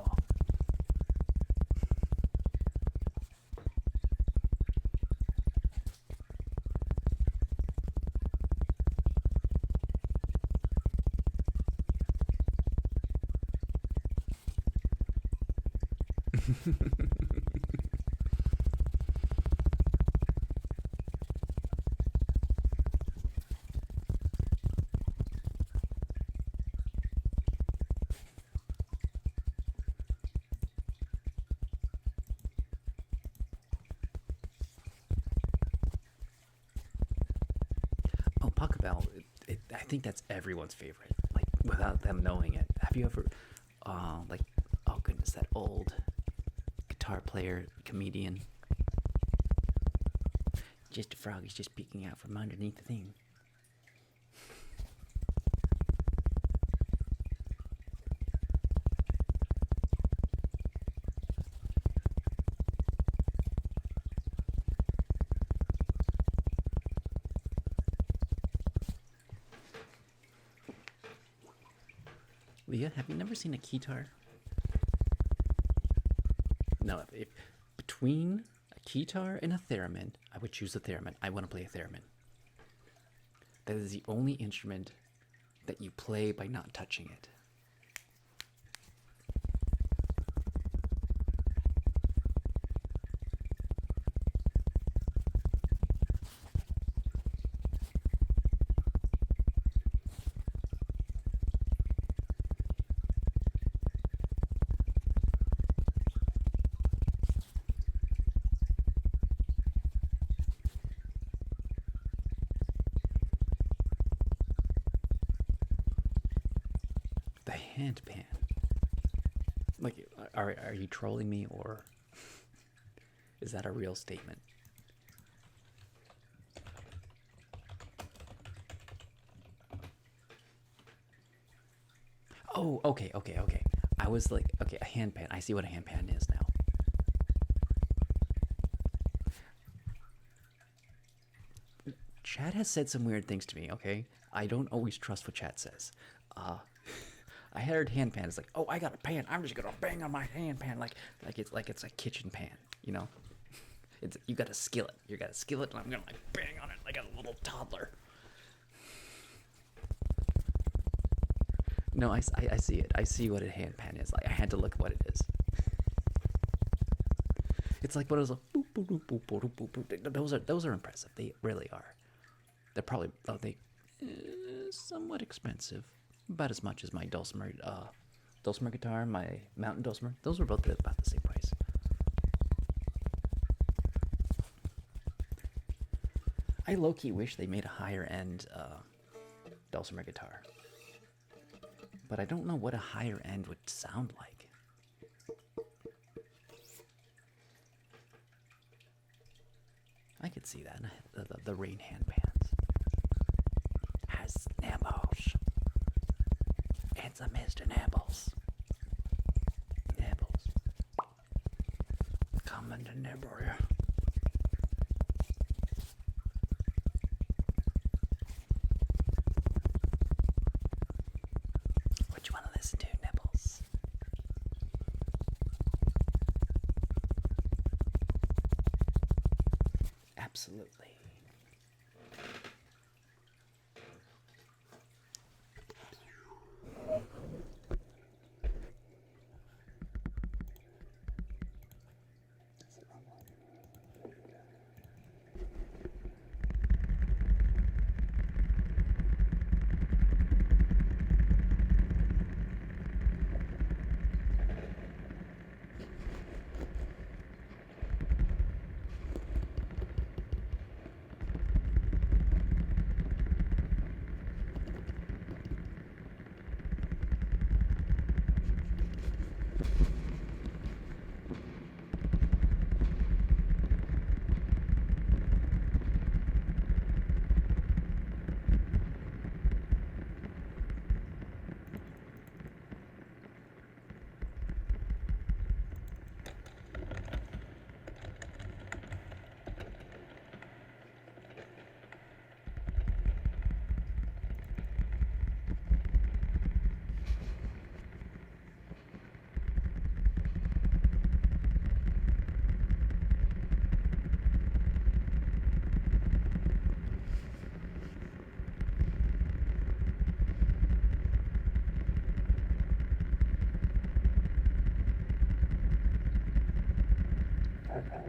Oh, Pachelbel, I think that's everyone's favorite, like, without them knowing it. Have you ever, like, oh goodness, that old guitar player, comedian? Just a frog is just peeking out from underneath the thing. Leah, have you never seen a keytar? No, if between a keytar and a theremin, I would choose the theremin. I want to play a theremin. That is the only instrument that you play by not touching it. The handpan. Like, are you trolling me, or is that a real statement? Oh, okay. I was like, okay, a handpan. I see what a handpan is now. Chad has said some weird things to me, okay? I don't always trust what Chad says. I heard handpan. It's like, oh, I got a pan. I'm just gonna bang on my handpan like it's a kitchen pan, you know? It's you got a skillet. You got a skillet, and I'm gonna like bang on it like a little toddler. No, I see it. I see what a handpan is. Like, I had to look what it is. It's like one of those boop, boop, boop, boop, boop, boop, boop. Those are impressive. They really are. They're probably somewhat expensive, about as much as my dulcimer dulcimer guitar, my mountain dulcimer, those were both about the same price. I low-key wish they made a higher-end dulcimer guitar. But I don't know what a higher end would sound like. I could see that. The rain handpans. Has Nibbles. It's a Mr. Nibbles. Nibbles. Coming to nibble ya. What you want to listen to, Nibbles? Absolutely.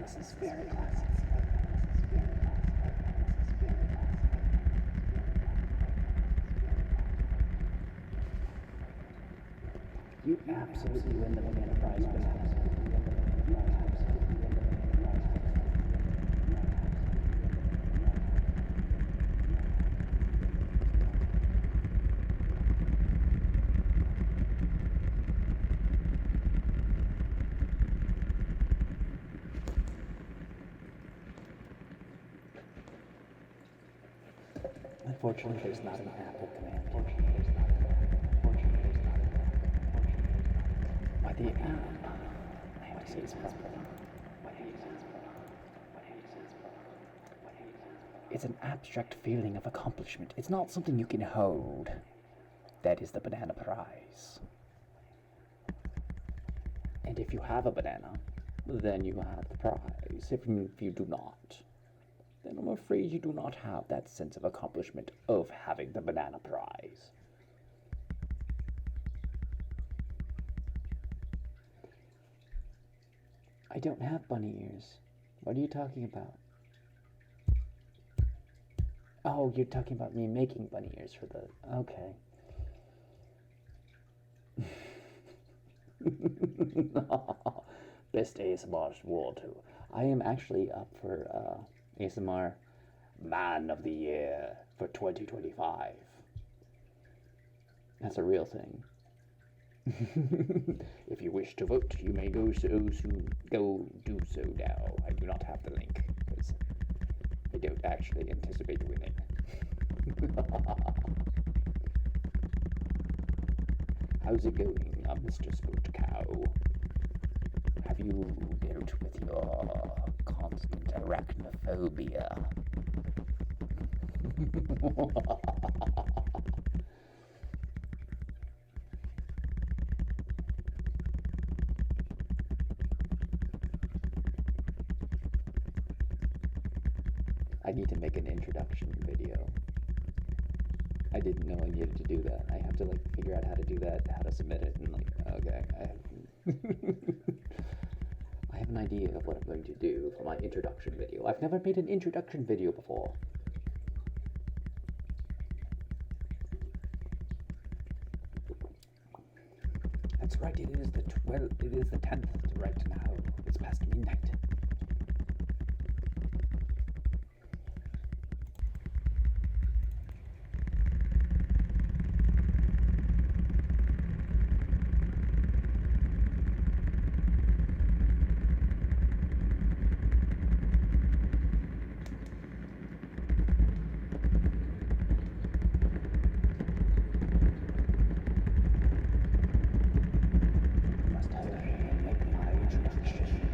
This is very classic. You absolutely win the banana prize, Unfortunately, there's not an Apple command. By the app, I have to say it's properly. It's an abstract feeling of accomplishment. It's not something you can hold. That is the banana prize. And if you have a banana, then you have the prize. If you do not, then I'm afraid you do not have that sense of accomplishment of having the banana prize. I don't have bunny ears. What are you talking about? Oh, you're talking about me making bunny ears for the... Okay. Best ASMR World Tour. I am actually up for ASMR Man of the Year for 2025. That's a real thing. If you wish to vote, you may go do so now. I do not have the link because I don't actually anticipate winning. How's it going, Mr. Spooked Cow? Have you dealt with your constant arachnophobia? I need to make an introduction video. I didn't know I needed to do that. I have to figure out how to do that, how to submit it, and okay. I have an idea of what I'm going to do for my introduction video. I've never made an introduction video before. That's right, it is the 10th right now. It's past midnight. Must hurry and make my introduction.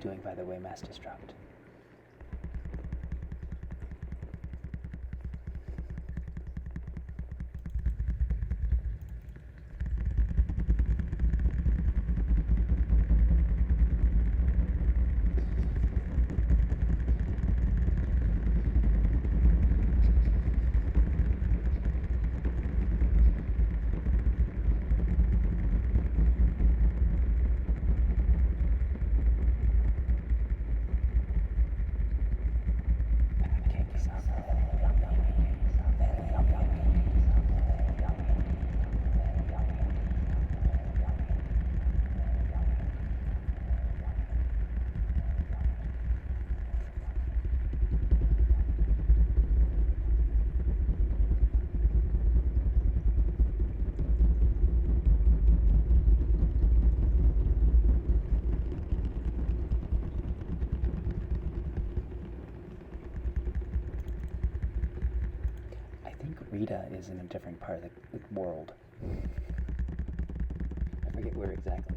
doing, by the way, Mass Destruct? Rita is in a different part of the world. I forget where exactly.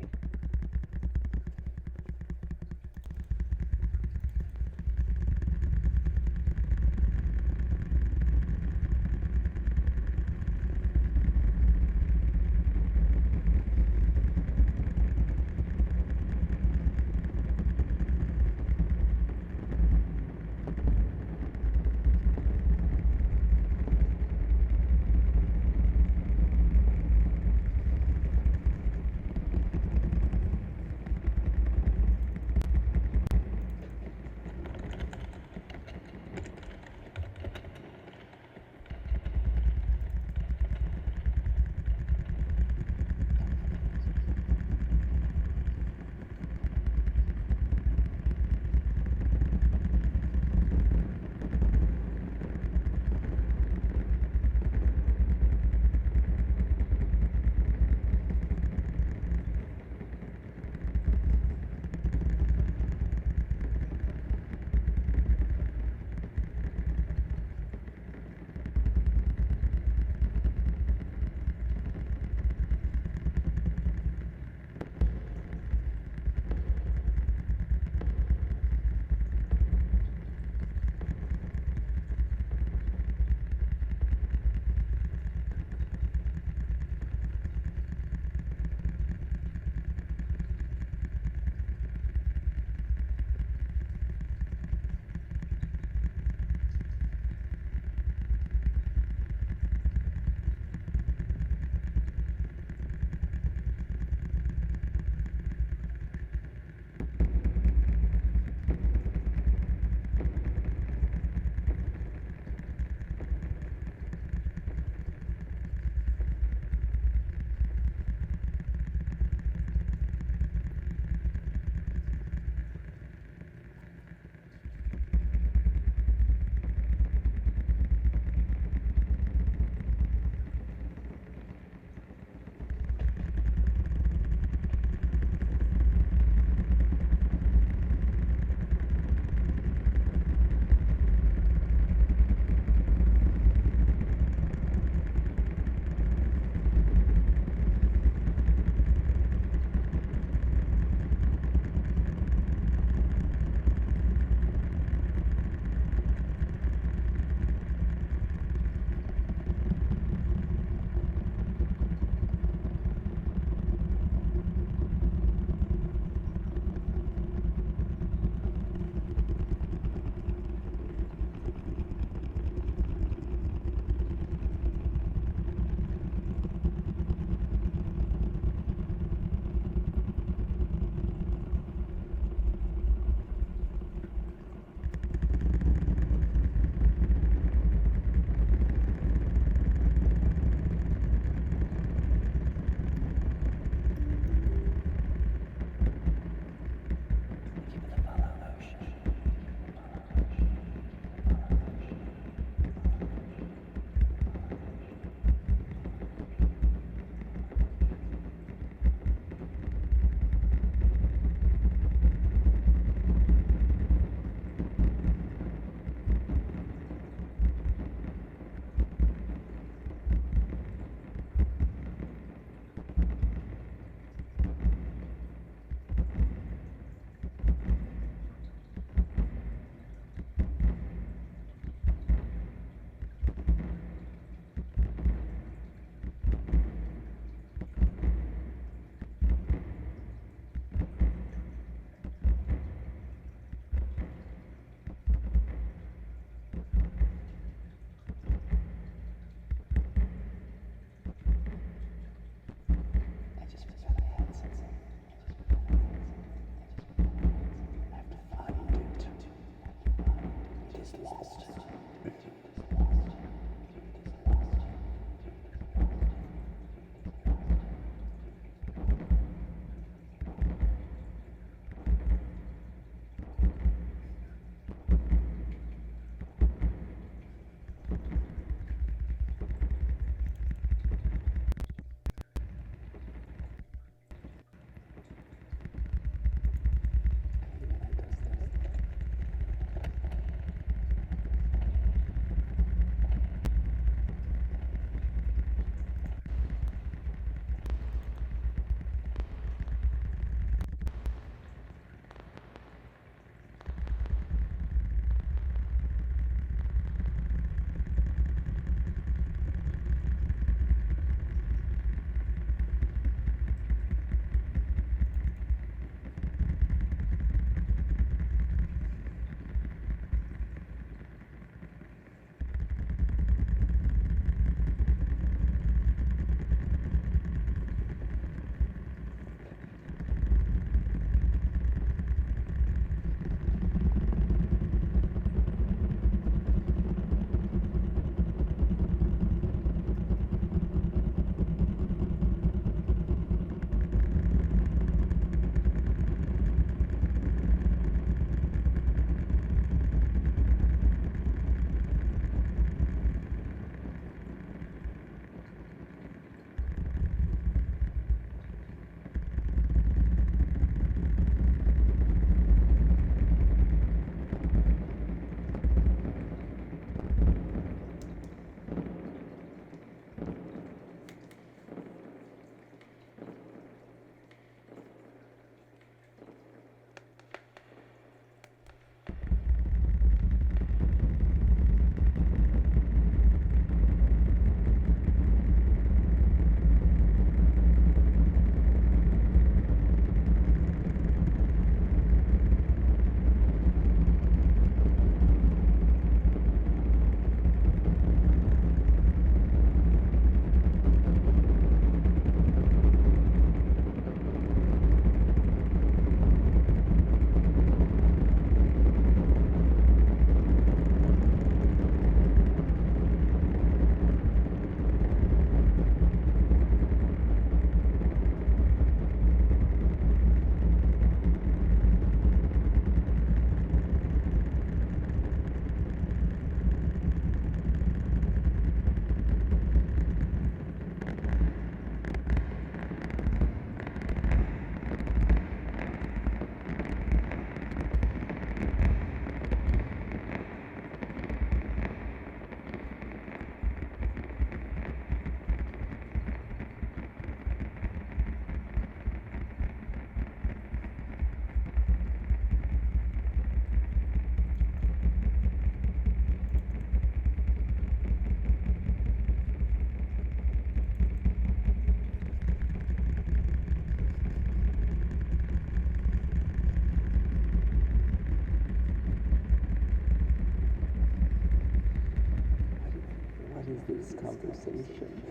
What is this conversation?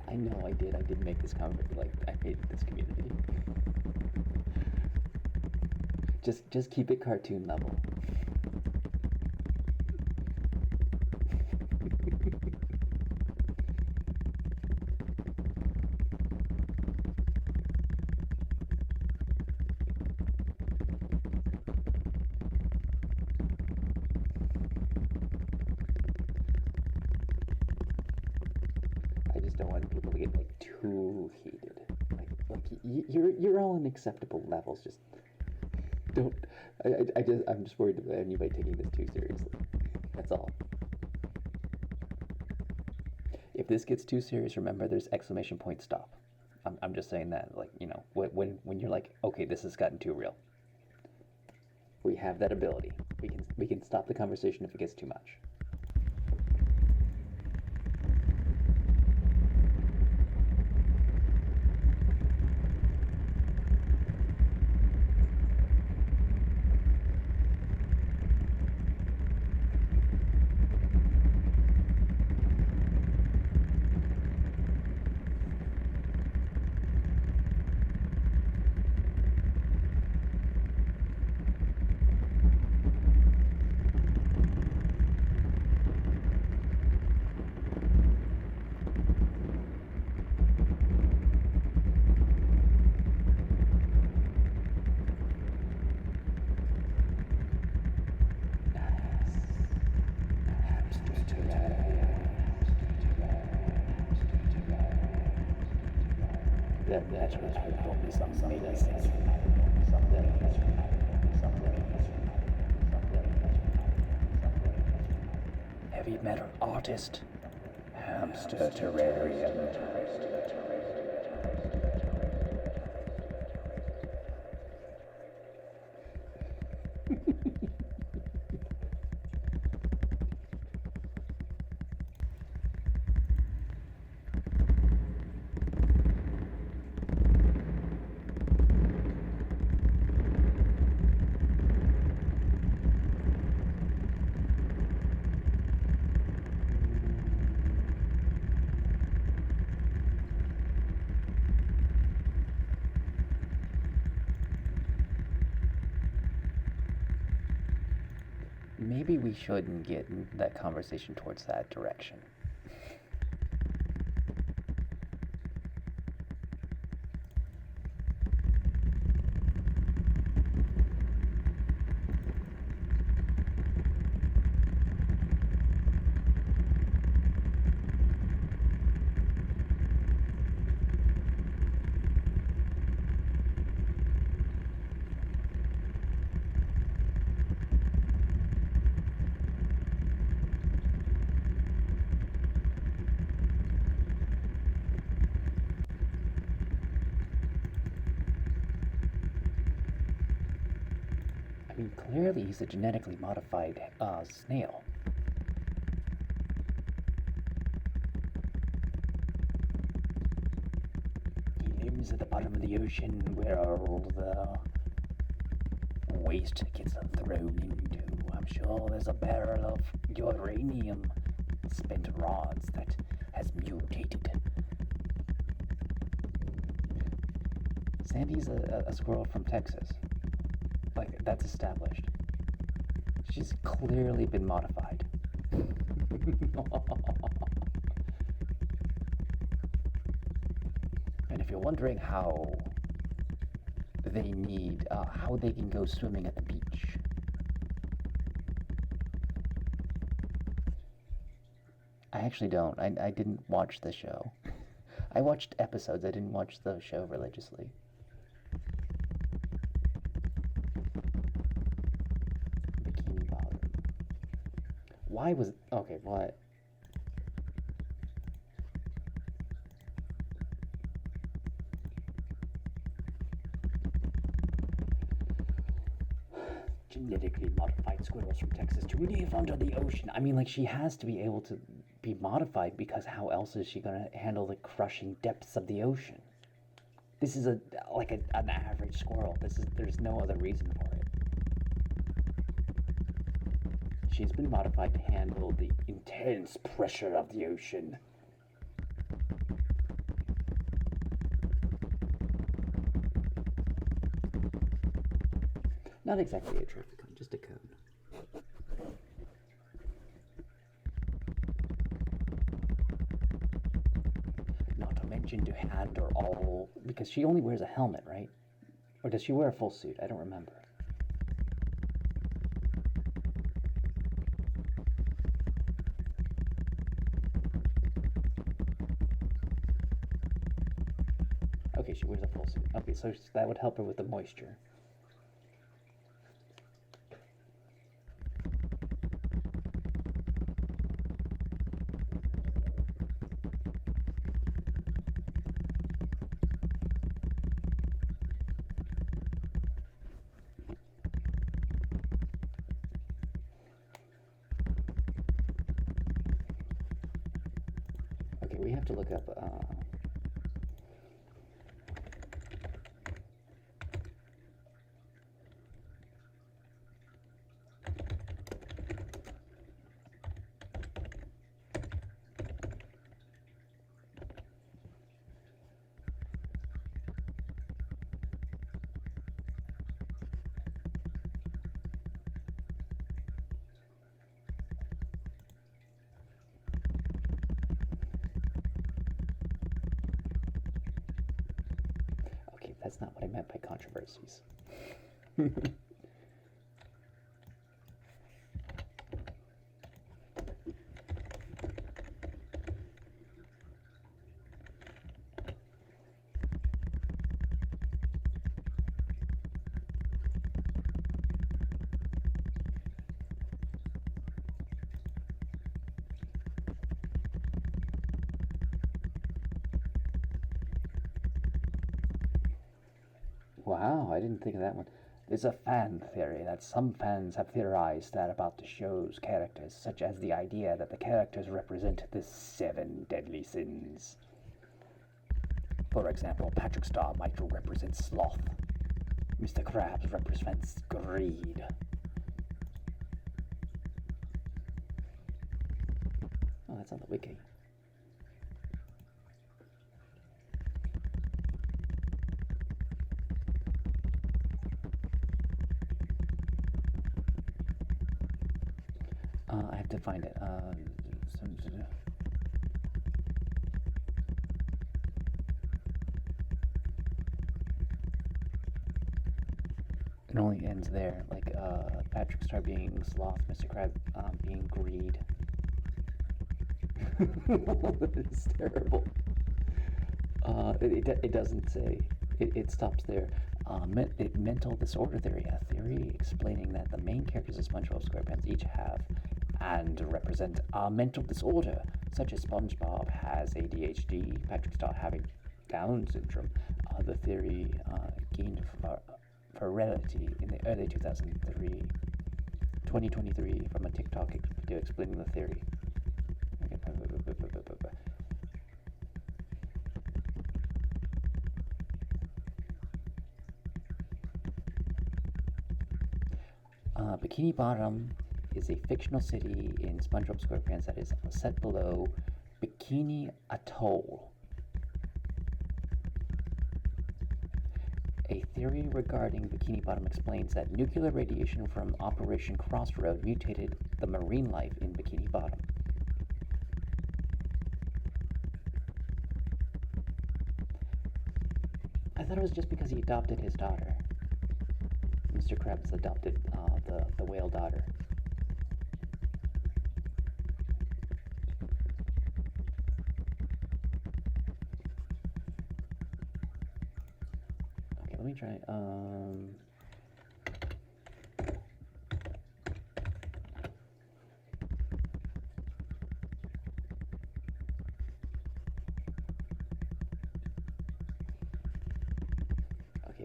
I know I did. I did make this comment. Like, I made this community. Just keep it cartoon level. I just don't want people to get like too heated. You're all in acceptable levels. Just don't. I'm just worried about anybody taking this too seriously. That's all. If this gets too serious, remember there's exclamation point stop. I'm just saying that, like, you know, when you're like, okay, this has gotten too real. We have that ability. We can stop the conversation if it gets too much. That's what I told me something. Heavy metal artist. Hamster terrarium. Maybe we shouldn't get that conversation towards that direction. I mean, clearly he's a genetically modified snail. He lives at the bottom of the ocean where all the waste gets thrown into. I'm sure there's a barrel of uranium spent rods that has mutated. Sandy's a squirrel from Texas. Like, that's established. She's clearly been modified. And if you're wondering how they can go swimming at the beach, I actually don't. I didn't watch the show. I watched episodes. I didn't watch the show religiously. Why was... Okay, what? Genetically modified squirrels from Texas to live under the ocean. I mean, like, she has to be able to be modified because how else is she going to handle the crushing depths of the ocean? This is an average squirrel. There's no other reason for it. She's been modified to handle the intense pressure of the ocean. Not exactly a traffic cone, just a cone. Not to mention to handle all... Because she only wears a helmet, right? Or does she wear a full suit? I don't remember. Okay, she wears a full suit. Okay, so that would help her with the moisture. Okay, we have to look up... Okay, that's not what I meant by controversies. Wow, I didn't think of that one. There's a fan theory that some fans have theorized that about the show's characters, such as the idea that the characters represent the 7 deadly sins. For example, Patrick Star might represent sloth. Mr. Krabs represents greed. Oh, that's on the wiki. I have to find it. It only ends there. Like, Patrick Star being sloth, Mr. Crab being greed. It's terrible. It doesn't say. It stops there. Mental disorder theory, a theory explaining that the main characters of SpongeBob SquarePants each have and represent a mental disorder, such as SpongeBob has ADHD, Patrick Star having Down syndrome. The theory gained virality in the early 2023 from a TikTok video explaining the theory. Bikini Bottom is a fictional city in SpongeBob SquarePants that is set below Bikini Atoll. A theory regarding Bikini Bottom explains that nuclear radiation from Operation Crossroad mutated the marine life in Bikini Bottom. I thought it was just because he adopted his daughter. Mr. Krabs adopted the whale daughter. Okay, let me try.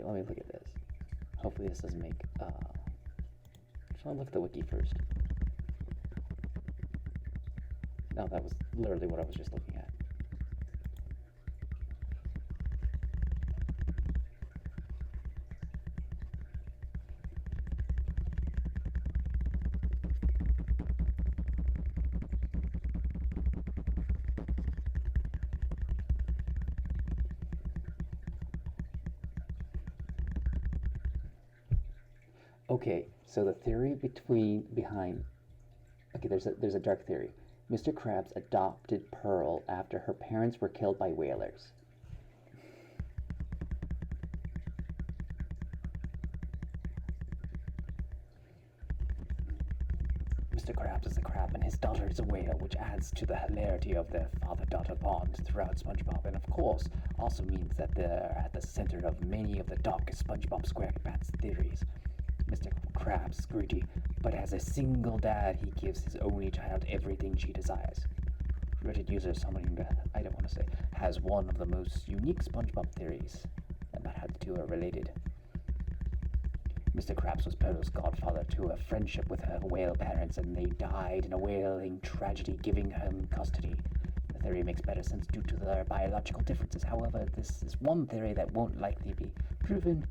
Okay, let me look at this. Hopefully this doesn't make, should I look at the wiki first? No, that was literally what I was just looking at. Okay, so the theory behind okay, there's a dark theory. Mr. Krabs adopted Pearl after her parents were killed by whalers. Mr. Krabs is a crab and his daughter is a whale, which adds to the hilarity of their father-daughter bond throughout SpongeBob, and of course also means that they're at the center of many of the darkest SpongeBob SquarePants theories. Mr. Krabs is greedy, but as a single dad, he gives his only child everything she desires. Reddit user, someone I don't want to say, has one of the most unique SpongeBob theories about how the two are related. Mr. Krabs was Pearl's godfather to a friendship with her whale parents, and they died in a whaling tragedy, giving him custody. The theory makes better sense due to their biological differences. However, this is one theory that won't likely be proven,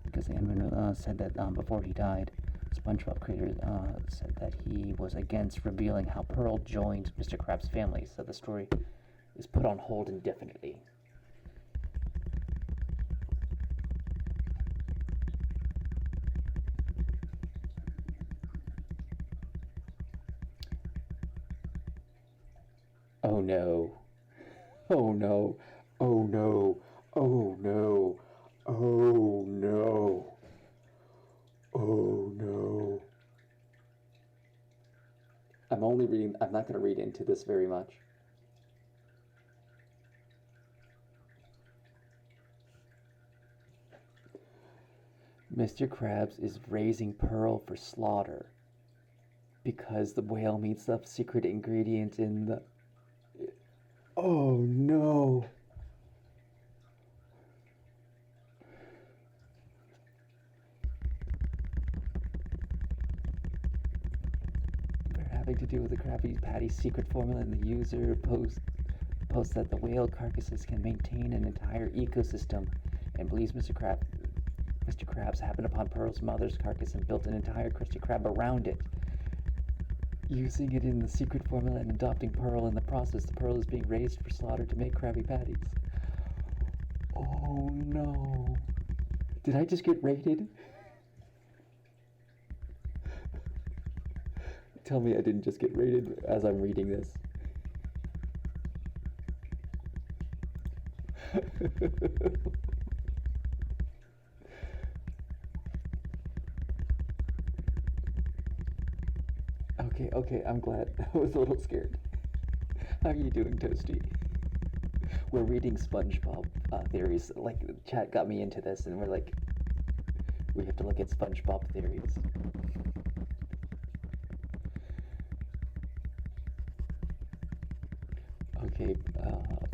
because the animator said that before he died, SpongeBob creator said that he was against revealing how Pearl joined Mr. Krabs' family, so the story is put on hold indefinitely. Oh no. Oh no. Oh no. Oh no. Oh no. Oh no. I'm not going to read into this very much. Mr. Krabs is raising Pearl for slaughter because the whale meets the secret ingredient in the... Oh no. Having to do with the Krabby Patty's secret formula, and the user posts that the whale carcasses can maintain an entire ecosystem, and believes Mr. Krabs happened upon Pearl's mother's carcass and built an entire Krusty Krab around it. Using it in the secret formula and adopting Pearl in the process, the Pearl is being raised for slaughter to make Krabby Patties. Oh no. Did I just get raided? Tell me I didn't just get raided as I'm reading this. Okay, I'm glad. I was a little scared. How are you doing, Toasty? We're reading SpongeBob theories. Like, chat got me into this, and we're like, we have to look at SpongeBob theories. Okay,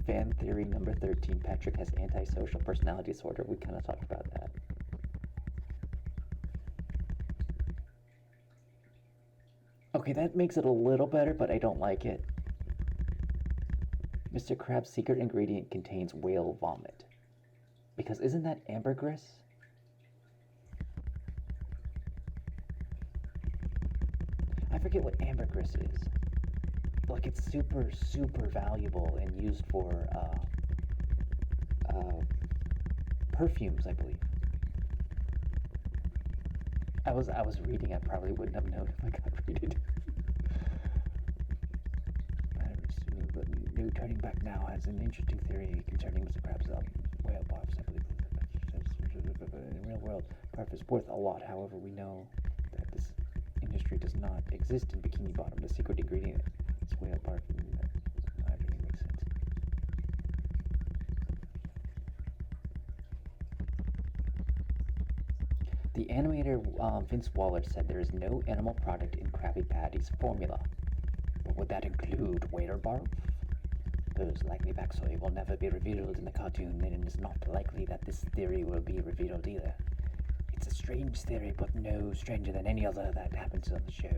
fan theory number 13. Patrick has antisocial personality disorder. We kind of talked about that. Okay, that makes it a little better, but I don't like it. Mr. Krabs' secret ingredient contains whale vomit. Because isn't that ambergris? I forget what ambergris is. Like, it's super, super valuable and used for perfumes, I believe. I was reading. I probably wouldn't have known if I got raided. But new Turning Back Now has an interesting theory concerning Mr. Krabs' whale barfs. I believe in the real world, barf is worth a lot. However, we know that this industry does not exist in Bikini Bottom. The secret ingredient is whale barf. Everything makes sense. The animator Vince Waller said there is no animal product in Krabby Patty's formula. But would that include whale barf? Chopper's likely backstory will never be revealed in the cartoon, and it is not likely that this theory will be revealed either. It's a strange theory, but no stranger than any other that happens on the show.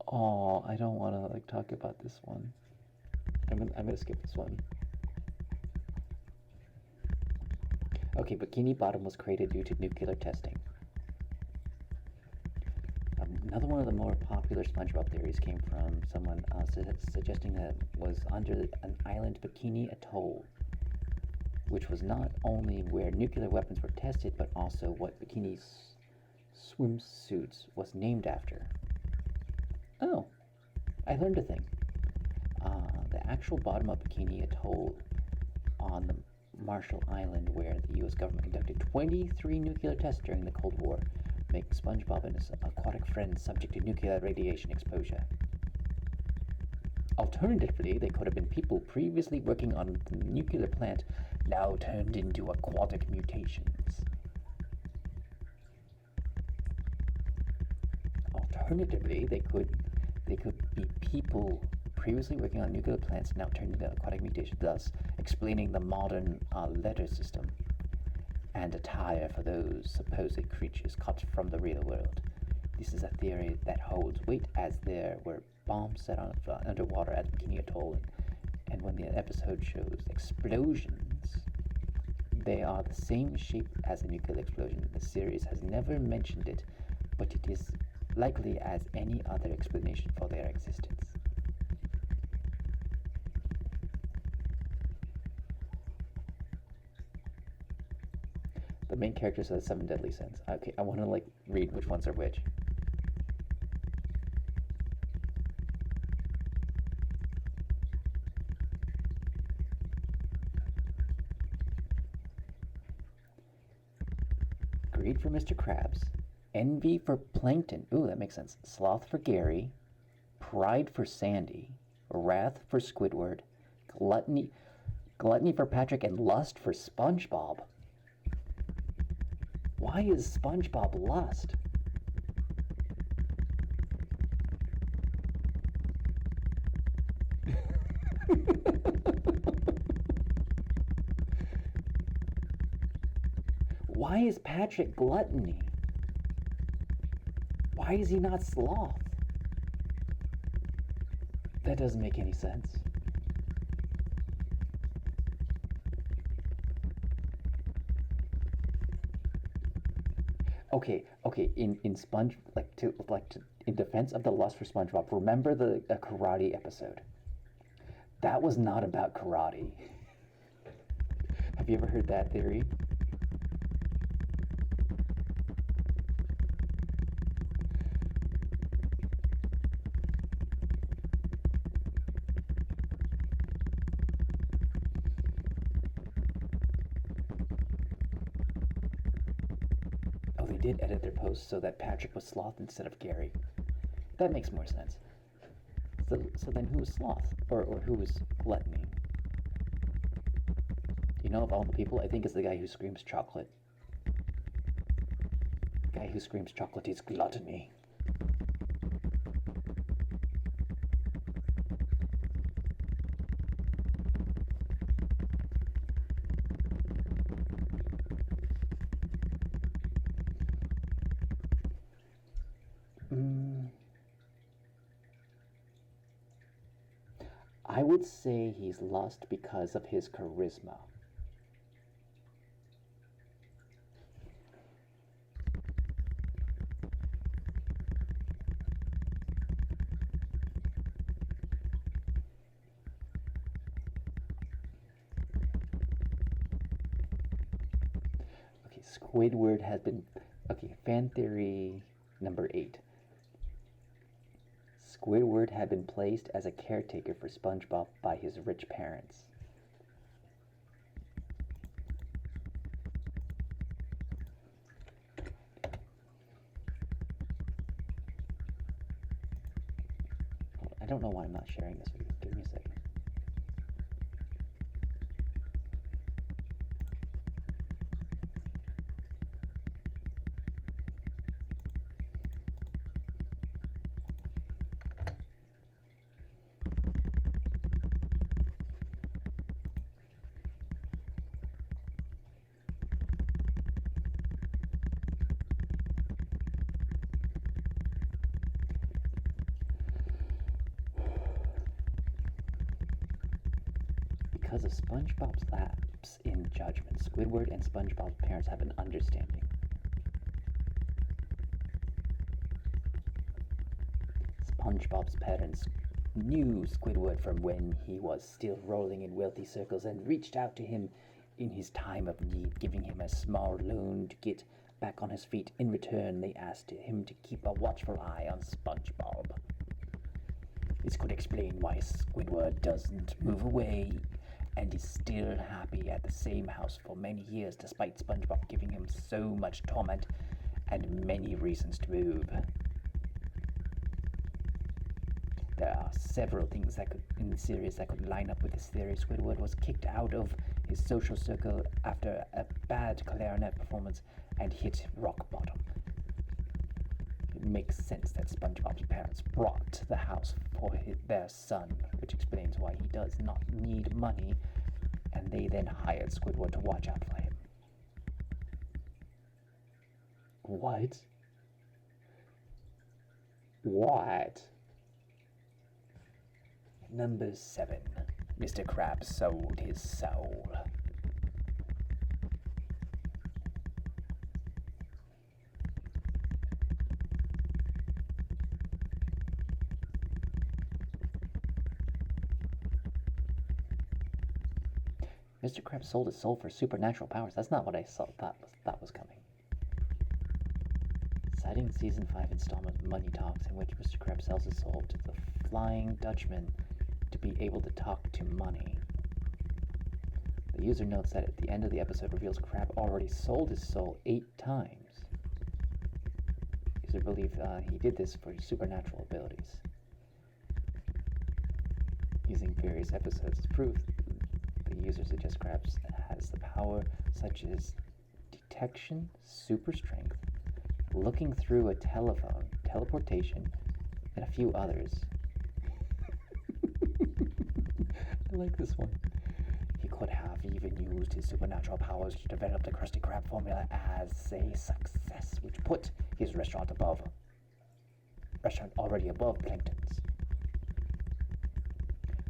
Oh, I don't want to talk about this one. I'm gonna skip this one. Okay, Bikini Bottom was created due to nuclear testing. Another one of the more popular SpongeBob theories came from someone suggesting that it was under an island, Bikini Atoll, which was not only where nuclear weapons were tested, but also what Bikini swimsuits was named after. Oh, I learned a thing. The actual bottom of Bikini Atoll on the Marshall Island, where the U.S. government conducted 23 nuclear tests during the Cold War, making SpongeBob and his aquatic friends subject to nuclear radiation exposure. Alternatively, they could have been people previously working on the nuclear plant, now turned into aquatic mutations. Alternatively, they could be people previously working on nuclear plants, now turned into aquatic mutations, thus explaining the modern letter system and attire for those supposed creatures cut from the real world. This is a theory that holds weight, as there were bombs set on underwater at Bikini Atoll, and when the episode shows explosions, they are the same shape as a nuclear explosion. The series has never mentioned it, but it is likely as any other explanation for their existence. The main characters are the 7 deadly sins. Okay, I want to read which ones are which. Greed for Mr. Krabs, envy for Plankton. Ooh, that makes sense. Sloth for Gary, pride for Sandy, wrath for Squidward, gluttony for Patrick, and lust for SpongeBob. Why is SpongeBob lust? Why is Patrick gluttony? Why is he not sloth? That doesn't make any sense. Okay. In in defense of the lust for SpongeBob, remember the karate episode? That was not about karate. Have you ever heard that theory? Did edit their posts so that Patrick was sloth instead of Gary. That makes more sense. So then who was sloth? Or who was gluttony? You know, of all the people, I think it's the guy who screams chocolate. The guy who screams chocolate is gluttony. I would say he's lost because of his charisma. Okay, Squidward has been... Okay, fan theory number 8. Squidward had been placed as a caretaker for SpongeBob by his rich parents. I don't know why I'm not sharing this with you. Give me a second. Because of SpongeBob's lapse in judgment, Squidward and SpongeBob's parents have an understanding. SpongeBob's parents knew Squidward from when he was still rolling in wealthy circles and reached out to him in his time of need, giving him a small loan to get back on his feet. In return, they asked him to keep a watchful eye on SpongeBob. This could explain why Squidward doesn't move away and is still happy at the same house for many years, despite SpongeBob giving him so much torment and many reasons to move. There are several things in the series that could line up with this theory. Squidward was kicked out of his social circle after a bad clarinet performance and hit rock bottom. It makes sense that SpongeBob's parents brought the house for their son, which explains why he does not need money, and they then hired Squidward to watch out for him. What? What? Number 7. Mr. Krabs sold his soul. Mr. Krabs sold his soul for supernatural powers. That's not what I thought was coming. Citing season 5 installment Money Talks, in which Mr. Krabs sells his soul to the Flying Dutchman to be able to talk to money. The user notes that at the end of the episode reveals Crab already sold his soul 8 times. User believe he did this for supernatural abilities. Using various episodes as proof, the user suggests Krabs has the power such as detection, super strength, looking through a telephone, teleportation, and a few others. I like this one. He could have even used his supernatural powers to develop the Krusty Krab formula as a success, which put his restaurant already above Plankton's.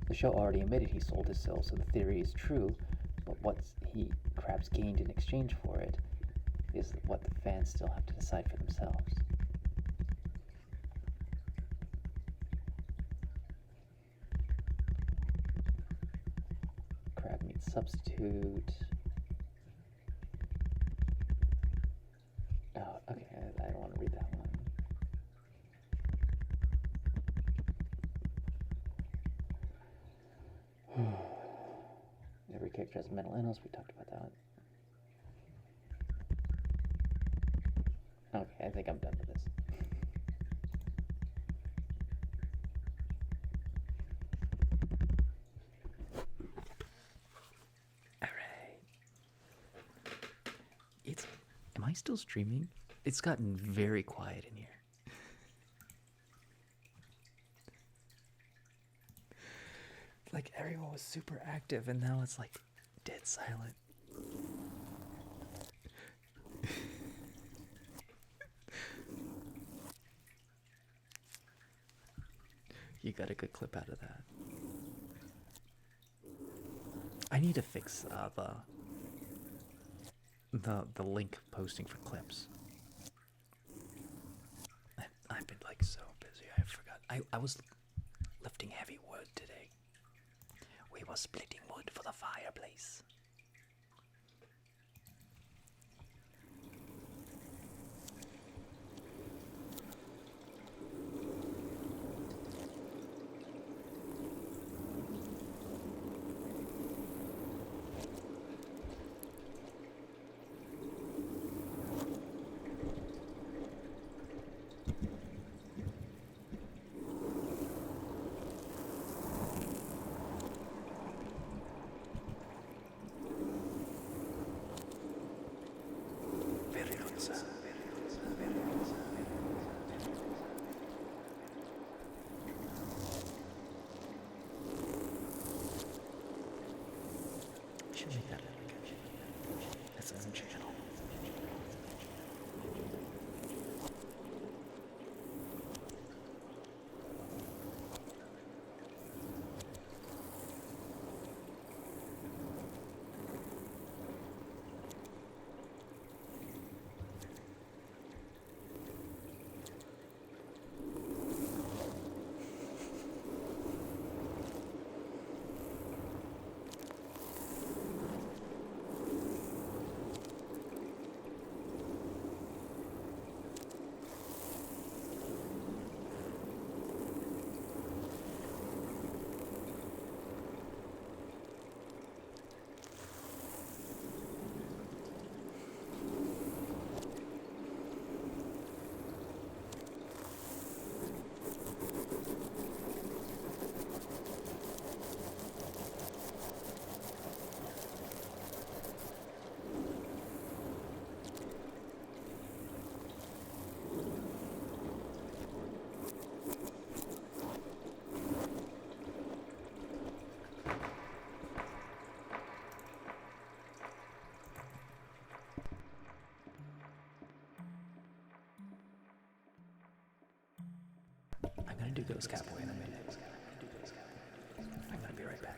The show already admitted he sold his soul, so the theory is true, but what Krabs gained in exchange for it is what the fans still have to decide for themselves. Crab meat substitute. Oh, okay, I don't want to read that one. Every character has mental illness. We talked about that. Okay, I think I'm done with this. Alright. Am I still streaming? It's gotten very quiet in here. Like everyone was super active and now it's like dead silent. You got a good clip out of that. I need to fix the link posting for clips. I've been like so busy, I forgot. I was lifting heavy wood today. We were splitting wood for the fireplace. Should make that its own channel. do Ghost Cowboy in a minute. I'm gonna be right back.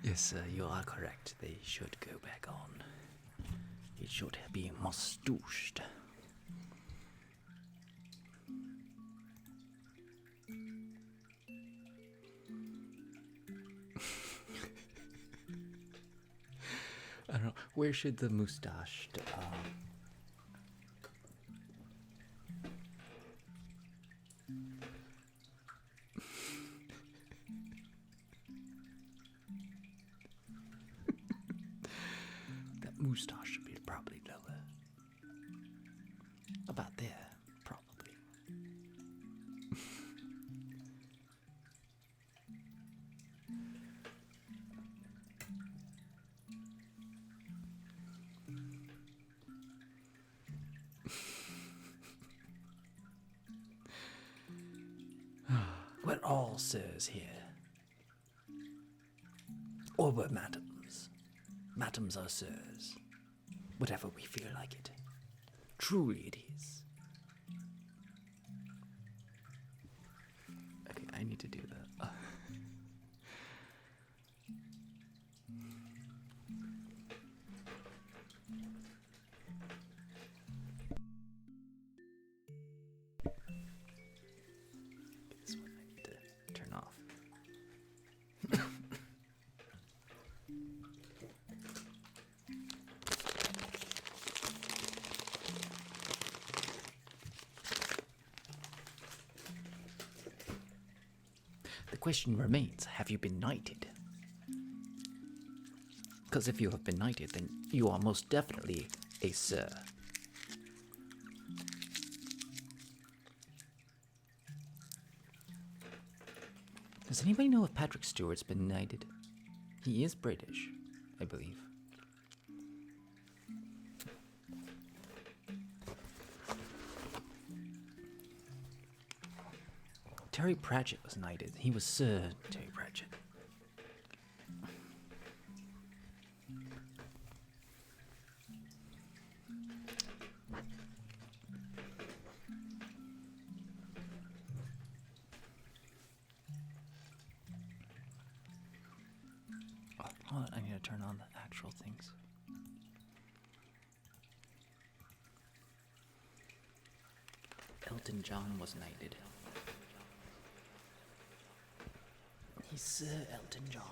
Yes, sir, you are correct. They should go back on. It should be moustached. I don't know. Where should the moustached that moustache should be probably lower. About there, probably. We're all sirs here. Or we're madams. Madams are sirs. Whatever we feel like it. Truly it is. Okay, I need to do that. This one I need to turn off. The question remains, have you been knighted? Because if you have been knighted, then you are most definitely a sir. Does anybody know if Patrick Stewart's been knighted? He is British, I believe. Terry Pratchett was knighted. He was Sir Terry Pratchett. Oh, hold on, I need to turn on the actual things. Elton John was knighted. He's Sir Elton John.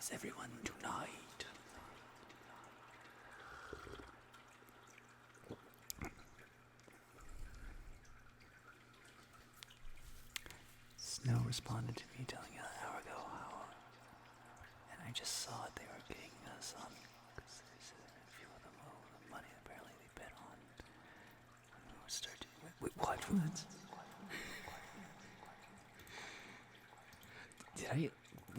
is everyone tonight? Snow responded to me telling an hour ago how, and I just saw it. They were getting us on because they said a few of them owe the money apparently they bet on. When we started, wait, what? Did I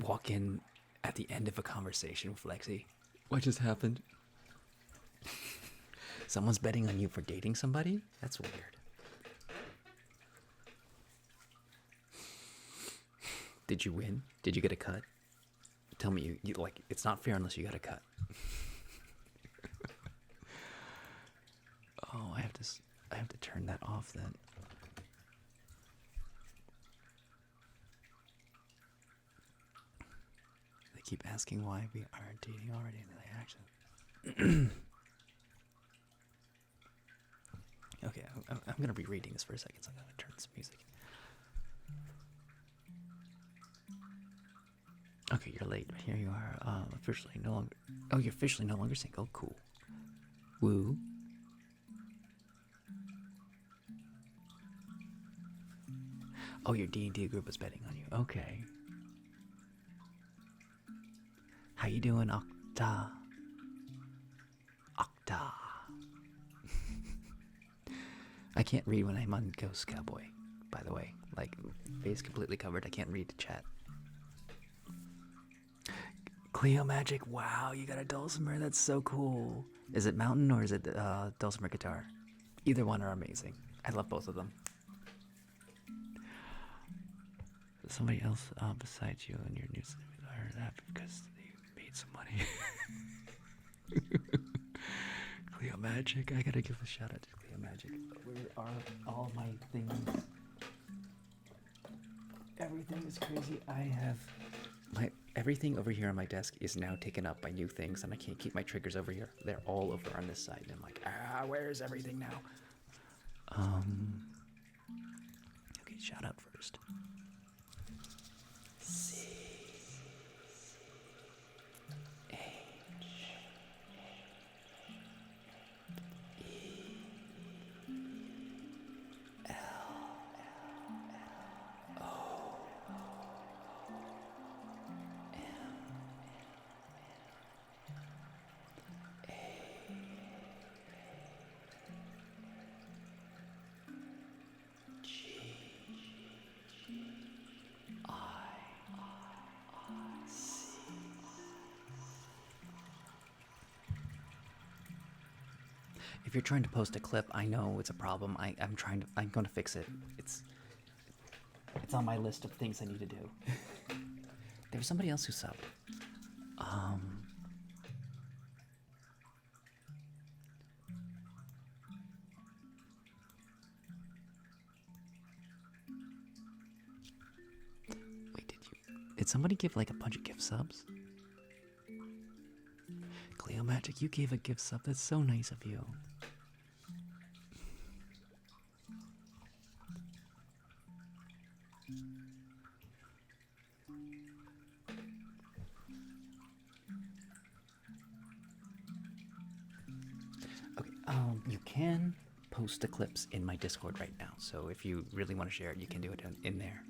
walk in at the end of a conversation with Lexi? What just happened? Someone's betting on you for dating somebody? That's weird. Did you win? Did you get a cut? Tell me you like it's not fair unless you got a cut. Oh, I have to turn that off then. They keep asking why we aren't dating already, and they actually. Okay, I'm gonna be reading this for a second, so I'm gonna turn some music. Okay, you're late, but here you are. Officially no longer. Oh, you're officially no longer single. Cool. Woo. Oh, your D&D group was betting on you. Okay. How you doing, Octa? Octa. I can't read when I'm on Ghost Cowboy, by the way. Like, face completely covered. I can't read the chat. Cleo Magic, wow, you got a dulcimer. That's so cool. Is it mountain or is it dulcimer guitar? Either one are amazing. I love both of them. Somebody else besides you and your news are happy because they made some money. Cleo Magic, I gotta give a shout out to Cleo Magic. Where are all my things? Everything is crazy. I have everything over here on my desk is now taken up by new things, and I can't keep my triggers over here. They're all over on this side, and I'm like, where's everything now? Okay, shout out first. C H E L O If you're trying to post a clip, I know it's a problem. I'm going to fix it. It's on my list of things I need to do. There was somebody else who subbed. Wait, did somebody give like a bunch of gift subs? Cleo Magic, you gave a gift sub. That's so nice of you. Okay, you can post the clips in my Discord right now, so if you really want to share it, you can do it in there.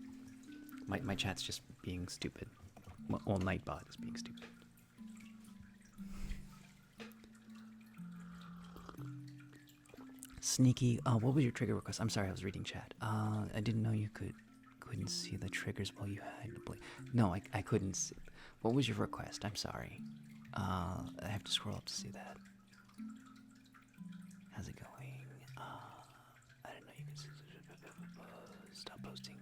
My chat's just being stupid. Well, Nightbot is being stupid. Sneaky. What was your trigger request? I'm sorry, I was reading chat. I didn't know you couldn't see the triggers while you had to play. No, I couldn't see. What was your request? I'm sorry. I have to scroll up to see that. How's it going? I didn't know you could stop posting.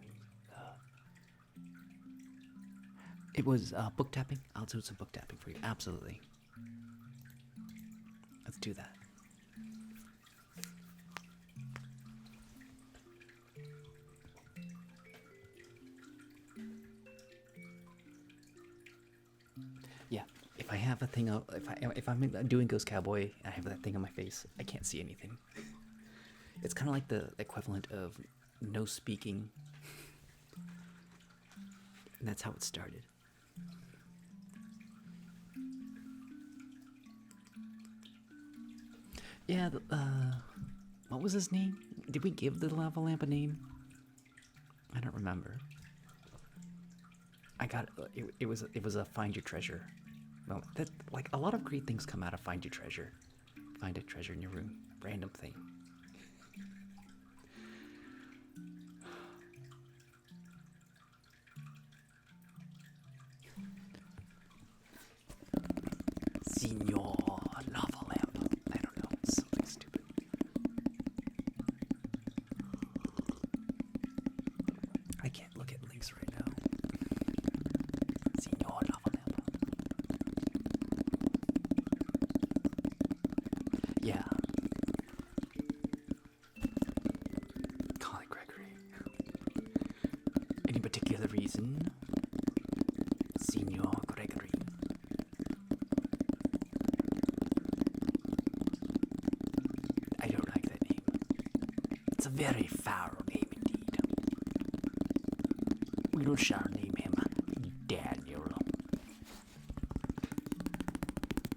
It was book tapping. I'll do some book tapping for you. Absolutely. Let's do that. Yeah, if I have a thing up, if I'm doing Ghost Cowboy, I have that thing on my face. I can't see anything. It's kind of like the equivalent of no speaking, and that's how it started. Yeah, what was his name? Did we give the lava lamp a name? I don't remember. I got it was a find your treasure. Well, that like a lot of great things come out of find your treasure. Find a treasure in your room. Random thing. Senor lava lamp. I don't know. Something stupid. I can't look at links right now. Senor lava lamp. Yeah. Colin Gregory. Any particular reason? Senor Gregory. I don't like that name. It's a very foul name indeed. We shall name him Daniel.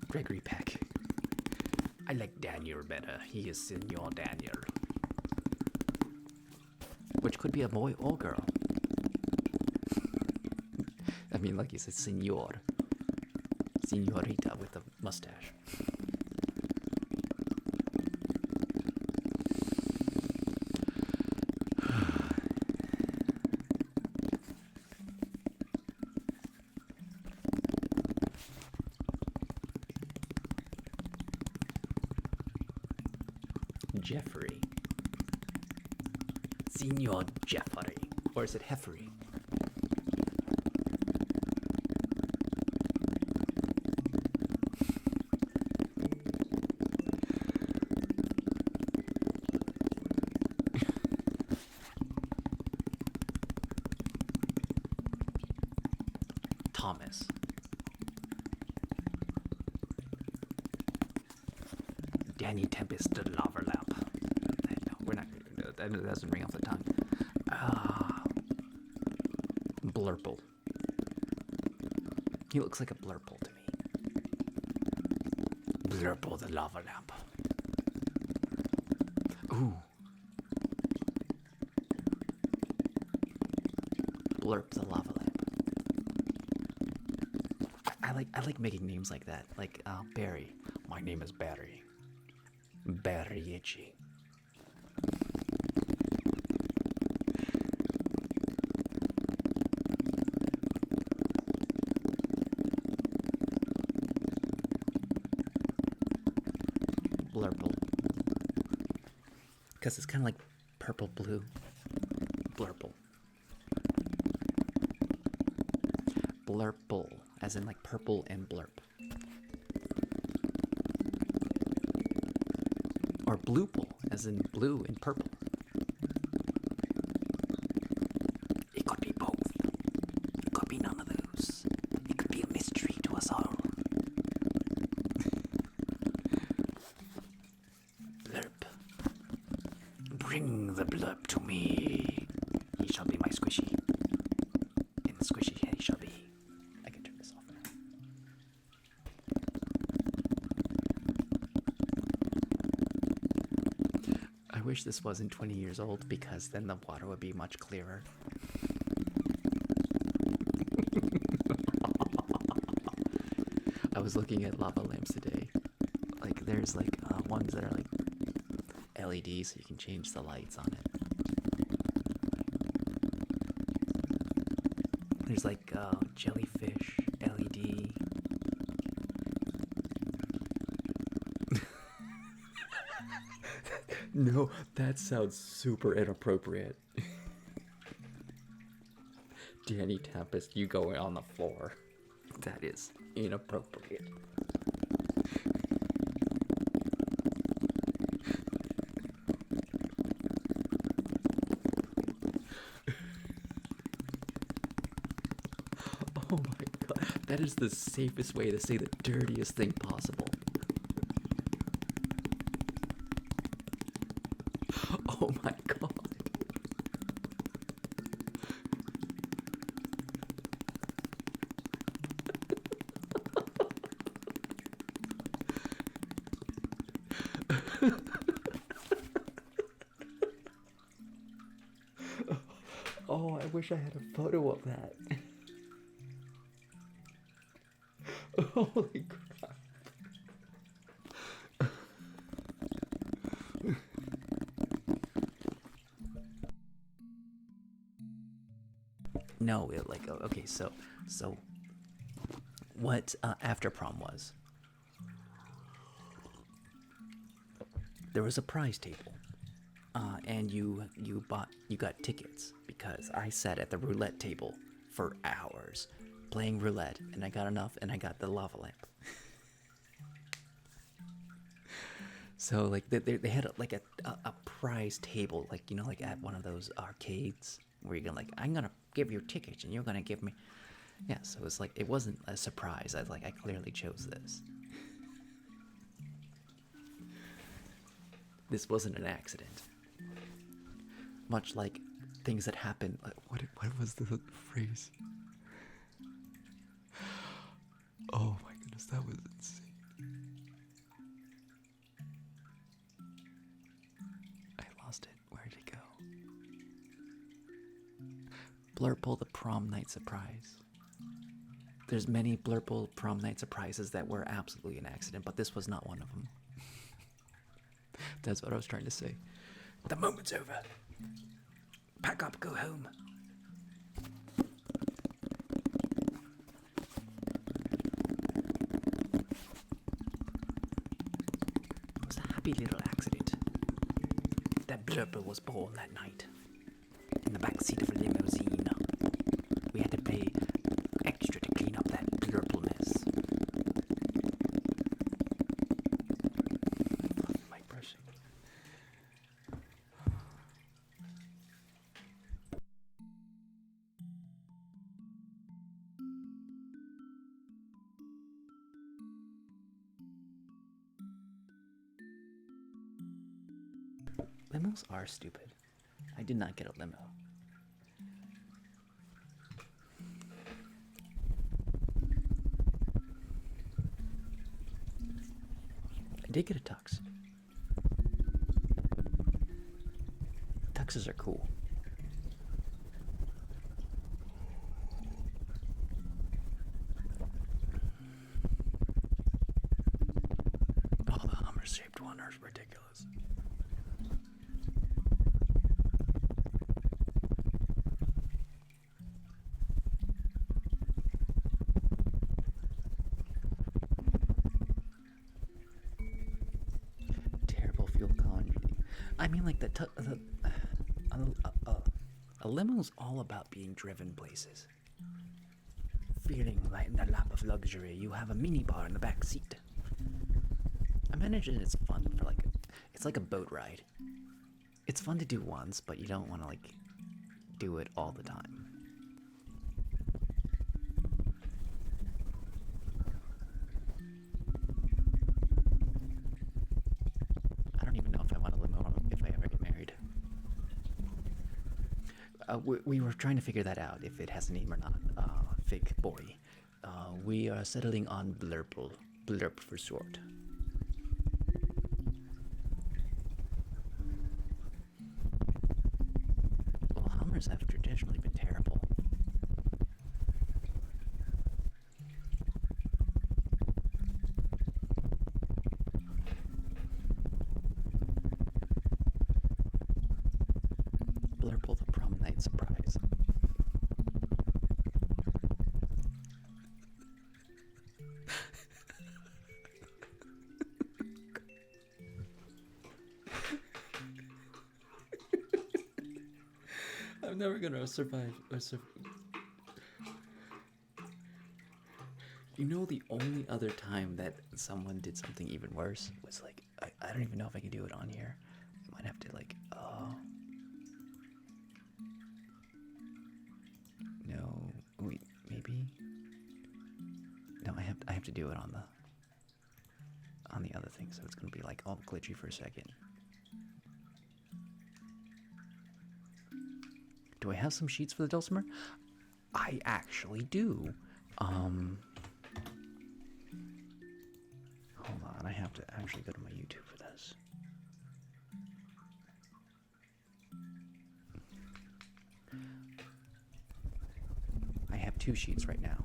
Gregory Peck. I like Daniel better. He is Senor Daniel. Which could be a boy or girl. I mean, like you said, Senor. Senorita with a mustache. Jeffrey. Senor Jeffrey. Or is it Heffery? Thomas. Danny Tempest the lava lamp. No, we're not gonna do that. That doesn't ring off the tongue. Blurple. He looks like a blurple to me. Blurple the lava lamp. Ooh. Blurp the lava lamp. I like making names like that. Like Barry. My name is Barry. Barry Itchy. Blurple. Because it's kind of like purple blue. Blurple. Blurple. As in like purple and blurp. Or blueple. As in blue and purple. It could be both. It could be none of those. It could be a mystery to us all. Blurp. Bring the blurp to me. He shall be my squishy. And the squishy he shall be. I can turn this off now. I wish this wasn't 20 years old because then the water would be much clearer. I was looking at lava lamps today. Like there's like ones that are like LED, so you can change the lights on it. There's like jellyfish LED. No, that sounds super inappropriate. Danny Tempest, you going on the floor. That is inappropriate. Oh my god, that is the safest way to say the dirtiest thing possible. Oh my god. Oh, I wish I had a photo of that. Holy crap. No, okay, so what after prom was? There was a prize table, and you got tickets because I sat at the roulette table for hours playing roulette, and I got enough, and I got the lava lamp. So like they had a prize table, like like at one of those arcades where you're gonna I'm gonna give you tickets and you're gonna give me. Yeah, so it's like it wasn't a surprise. I clearly chose this. This wasn't an accident. Much like things that happen. What was the phrase? Oh my goodness, that was insane. I lost it. Where did it go? Blurple the prom night surprise. There's many Blurple prom night surprises that were absolutely an accident, but this was not one of them. That's what I was trying to say. The moment's over. Pack up, go home. It was a happy little accident. That Blurple was born that night. In the back seat of a limousine. We had to pay extra to clean up that Blurple mess. Mic brushing. Limos are stupid. I did not get a limo. I did get a tux. Tuxes are cool. Oh, the Hummer-shaped one is ridiculous. Terrible fuel economy. I mean, like a limo's all about being driven places. Feeling like in the lap of luxury, you have a minibar in the back seat. I imagine it's fun for it's like a boat ride. It's fun to do once, but you don't want to do it all the time. I don't even know if I want a limo if I ever get married. We were trying to figure that out, if it has a name or not. Fake boy. We are settling on Blurple. Blurp for short. Well, Hummers have traditionally been terrible. Blurple the prom night surprise. I'm never gonna survive. You know, the only other time that someone did something even worse was I don't even know if I can do it on here. I might have to no, wait, maybe. No, I have to do it on the other thing, so it's gonna be all glitchy for a second. Do I have some sheets for the dulcimer? I actually do. Hold on, I have to actually go to my YouTube for this. 2 sheets right now.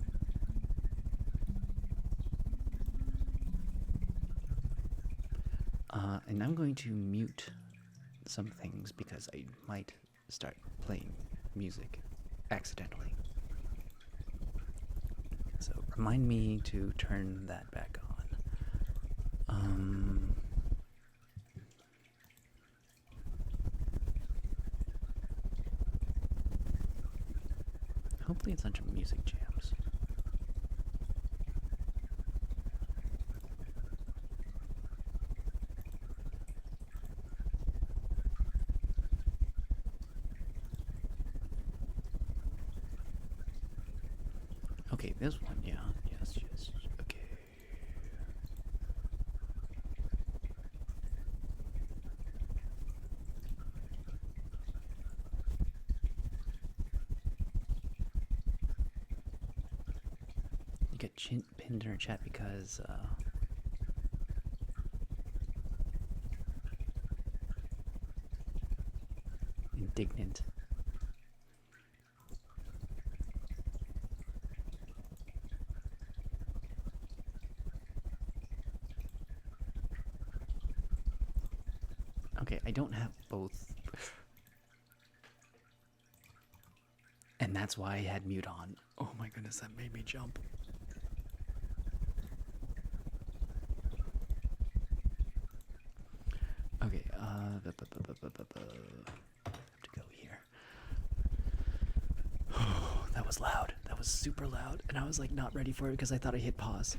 And I'm going to mute some things because I might start playing music accidentally. So remind me to turn that back on. Hopefully it's not music jams. Okay, this one, yeah. Yes, okay. You get pinned in our chat because, indignant. Okay, I don't have both. And that's why I had mute on. Oh my goodness, that made me jump. Okay, I have to go here. Oh, that was loud. That was super loud. And I was like not ready for it because I thought I hit pause.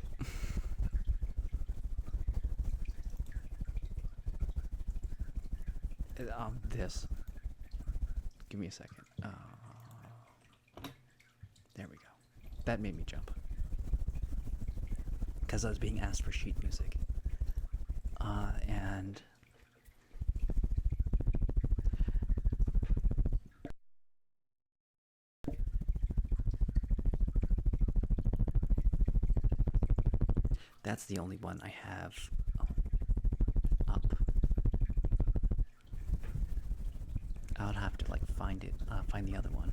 This. Give me a second. There we go. That made me jump. Because I was being asked for sheet music. And that's the only one I have up. I'll have to like find it, find the other one.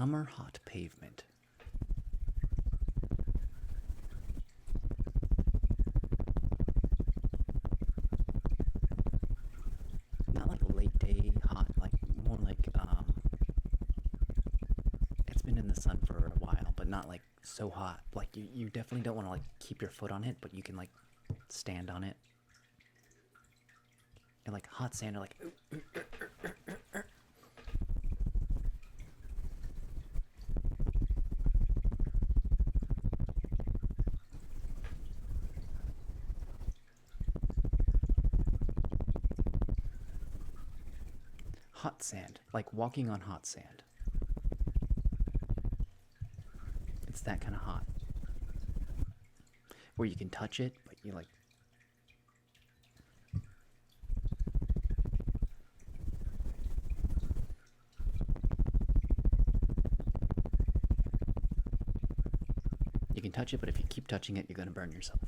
summer hot pavement. Not like late day hot, like more like it's been in the sun for a while, but not like so hot. Like you definitely don't want to like keep your foot on it, but you can like stand on it. And like hot sand are like hot sand, like walking on hot sand. It's that kind of hot. Where you can touch it, but you like. You can touch it, but if you keep touching it, you're gonna burn yourself.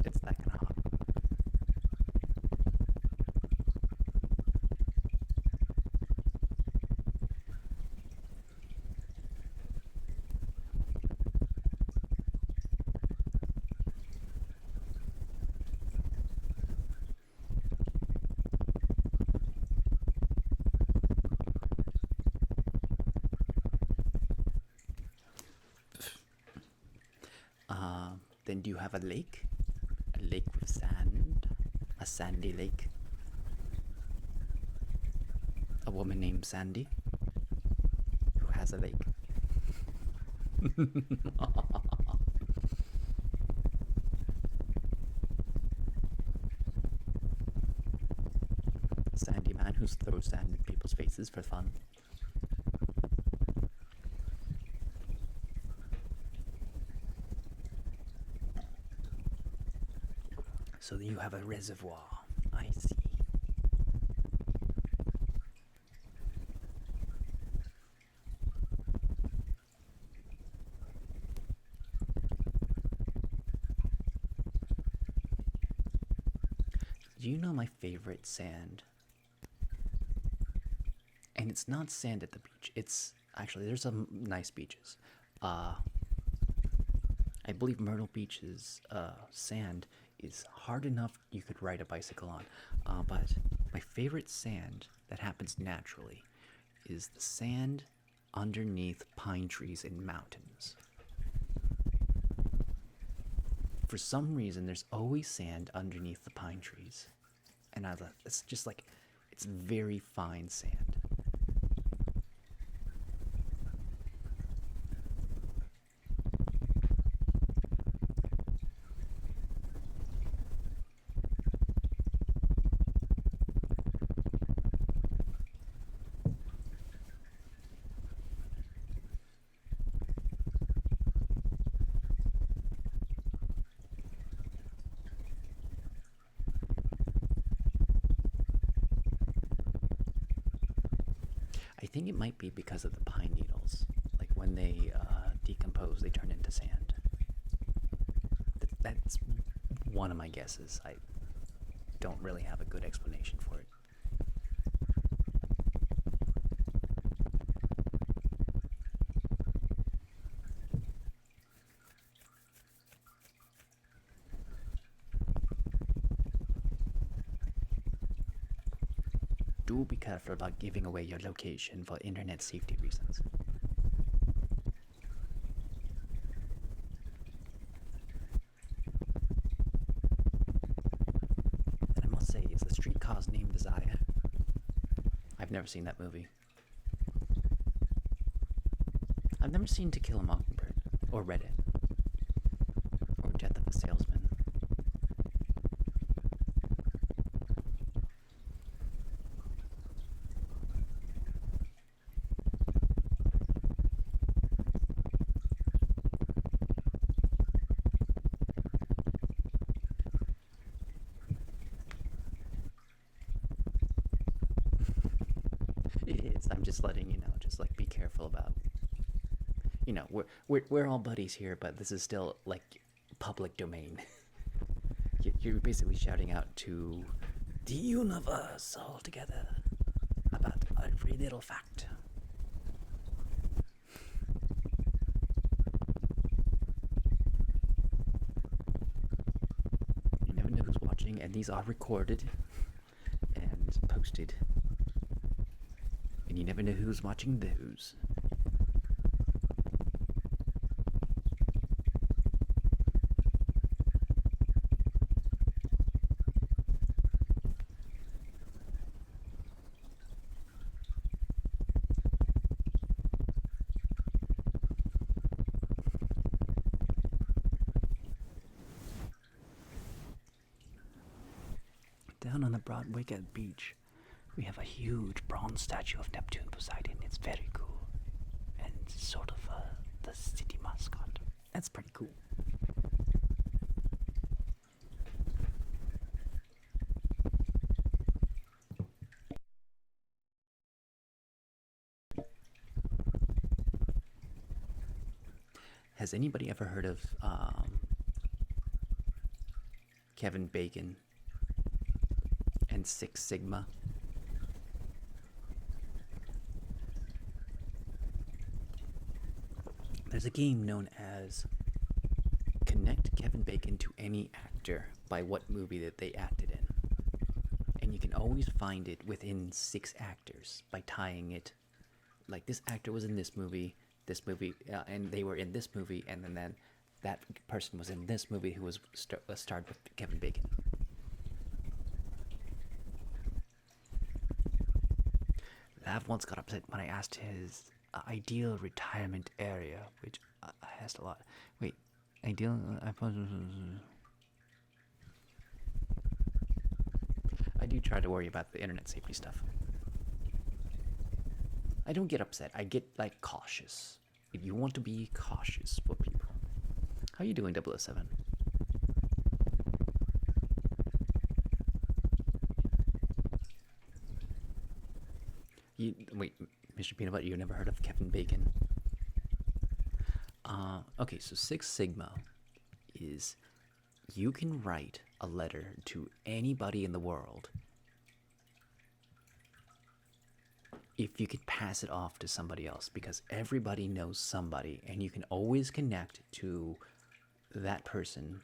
It's that kind of hot. Then do you have a lake? A lake with sand? A sandy lake? A woman named Sandy who has a lake. Sandy man who throws sand in people's faces for fun. So you have a reservoir. I see. Do you know my favorite sand? And it's not sand at the beach. It's actually, there's some nice beaches. I believe Myrtle Beach's sand is hard enough you could ride a bicycle on. But my favorite sand that happens naturally is the sand underneath pine trees in mountains. For some reason, there's always sand underneath the pine trees. And it's just like, it's very fine sand. I think it might be because of the pine needles. Like when they decompose, they turn into sand. That's one of my guesses. I don't really have a good explanation for it. Do be careful about giving away your location for internet safety reasons. And I must say, is the streetcar's name Desire? I've never seen that movie. I've never seen To Kill a Mockingbird, or read it, or Death of a Salesman. It is. I'm just letting you know. Just like be careful about. You know, we're all buddies here, but this is still like public domain. You're basically shouting out to the universe all together about every little fact. and these are recorded and posted. And you never know who's watching those. Down on the Broadwicket beach, we have a huge bronze statue of Neptune Poseidon. It's very cool. And sort of the city mascot. That's pretty cool. Has anybody ever heard of Kevin Bacon and Six Sigma? There's a game known as Connect Kevin Bacon to Any Actor by what movie that they acted in. And you can always find it within 6 actors by tying it. Like, this actor was in this movie, and they were in this movie, and then that person was in this movie who was starred with Kevin Bacon. Lav once got upset when I asked his ideal retirement area, which I asked a lot. Wait, ideal? I do try to worry about the internet safety stuff. I don't get upset. I get, like, cautious. You want to be cautious for people. How are you doing, 007? Wait, Mr. Peanut Butter, you never heard of Kevin Bacon? Okay, so Six Sigma is you can write a letter to anybody in the world if you could pass it off to somebody else, because everybody knows somebody, and you can always connect to that person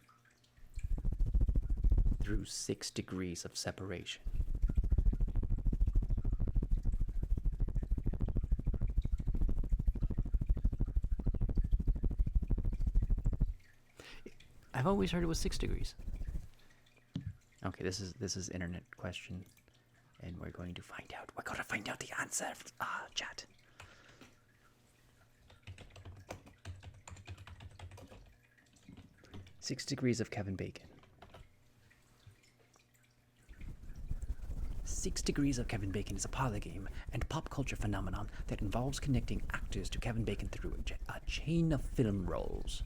through 6 degrees of separation. I've always heard it was 6 degrees. Okay, this is internet question, and we're going to find out. We're going to find out the answer. Chat. Six Degrees of Kevin Bacon. 6 Degrees of Kevin Bacon is a parlor game and pop culture phenomenon that involves connecting actors to Kevin Bacon through a chain of film rolls.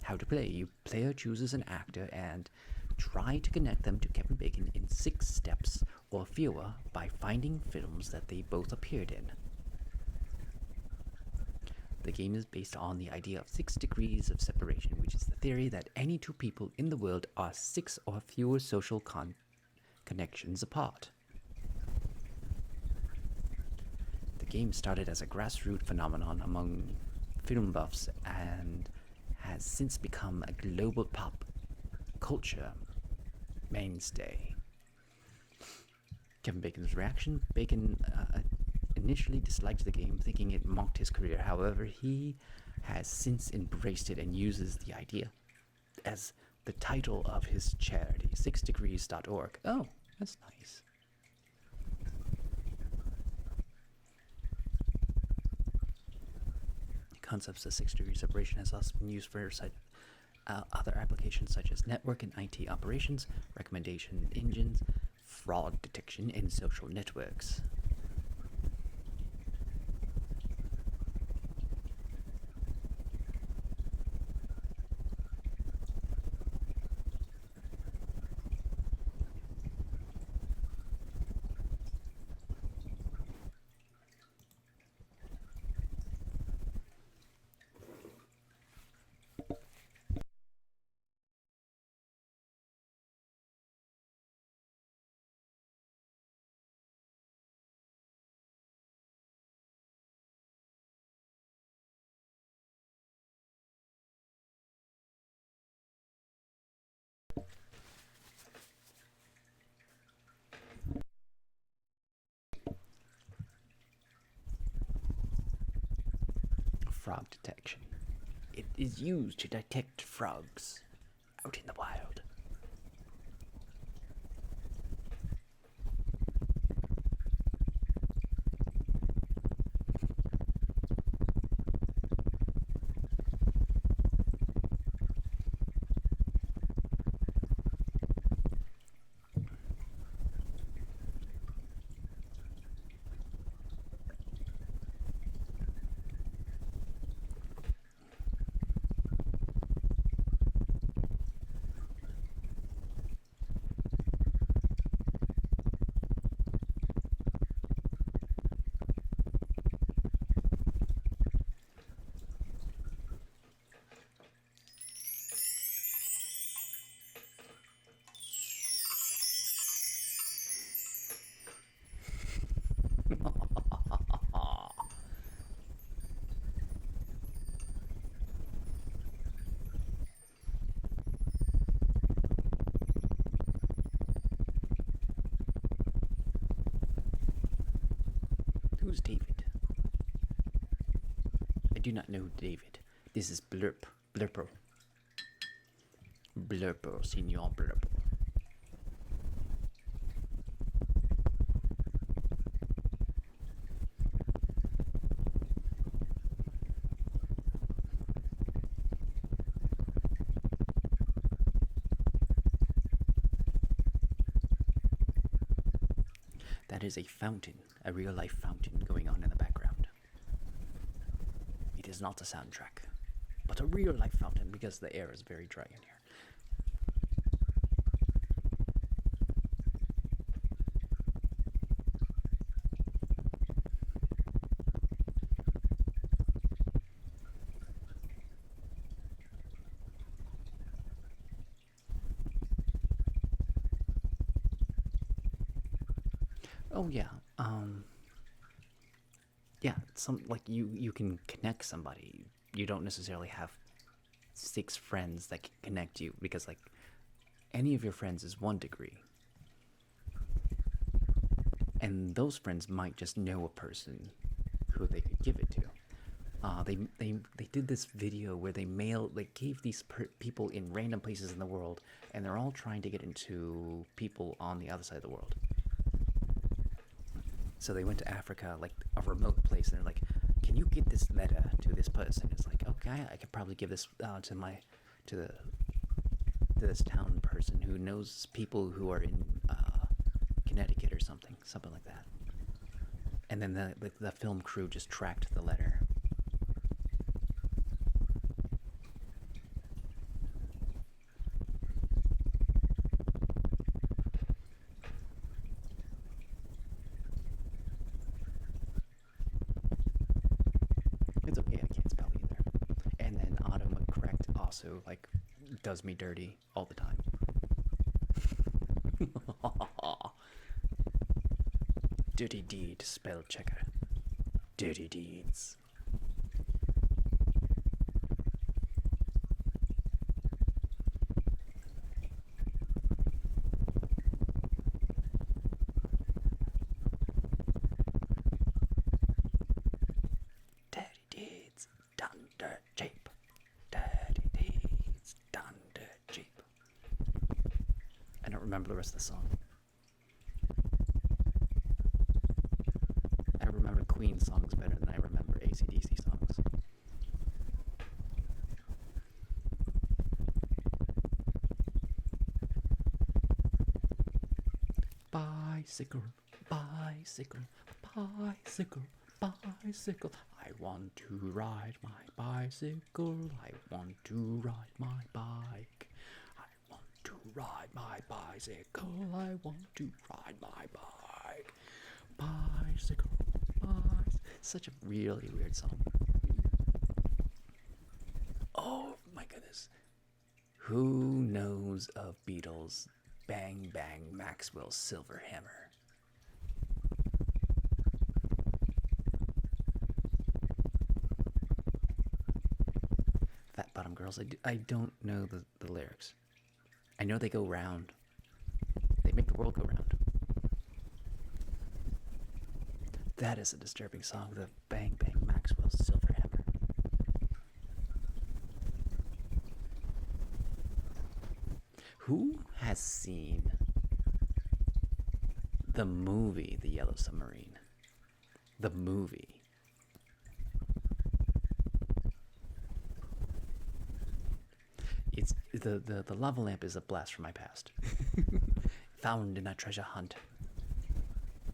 How to play. Your player chooses an actor and try to connect them to Kevin Bacon in 6 steps or fewer by finding films that they both appeared in. The game is based on the idea of 6 degrees of separation, which is the theory that any 2 people in the world are 6 or fewer social connections apart. The game started as a grassroots phenomenon among film buffs and has since become a global pop culture mainstay. Kevin Bacon's reaction. Bacon initially disliked the game, thinking it mocked his career. However, he has since embraced it and uses the idea as the title of his charity, 6degrees.org. Oh, that's nice. Concepts of 6 degree separation has also been used for other applications such as network and IT operations, recommendation engines, fraud detection, and social networks. frog detection. It is used to detect frogs out in the wild. Who's David? I do not know David. This is Blurp. Blurper. Blurper, Senor Blurper. That is a fountain, a real life fountain going on in the background. It is not a soundtrack, but a real life fountain because the air is very dry in here. Oh yeah, yeah. Some like you can connect somebody. You don't necessarily have 6 friends that can connect you because like any of your friends is 1 degree, and those friends might just know a person who they could give it to. They did this video where they gave these people in random places in the world, and they're all trying to get into people on the other side of the world. So they went to Africa, like a remote place, and they're like, "Can you get this letter to this person?" It's like, "Okay, I could probably give this to this town person who knows people who are in Connecticut or something like that." And then the film crew just tracked the letter. It's okay, I can't spell either. And then autocorrect also like does me dirty all the time. Dirty deed spell checker. Dirty deeds. Dirty deeds done dirt cheap. Dirty deeds done dirt cheap. I don't remember the rest of the song. I remember Queen songs better than I remember AC/DC songs. Bicycle, bicycle, bicycle, bicycle. I want to ride my bicycle. I want to ride my bike. I want to ride my bicycle. I want to ride my bike. Bicycle, bicycle. Such a really weird song. Oh my goodness. Who knows of Beatles' Bang Bang Maxwell's Silver Hammer? Fat Bottom Girls, I don't know the lyrics. I know they go round. They make the world go round. That is a disturbing song, the Bang Bang Maxwell's Silver Hammer. Who has seen the movie The Yellow Submarine? The movie. It's the lava lamp is a blast from my past. Found in a treasure hunt.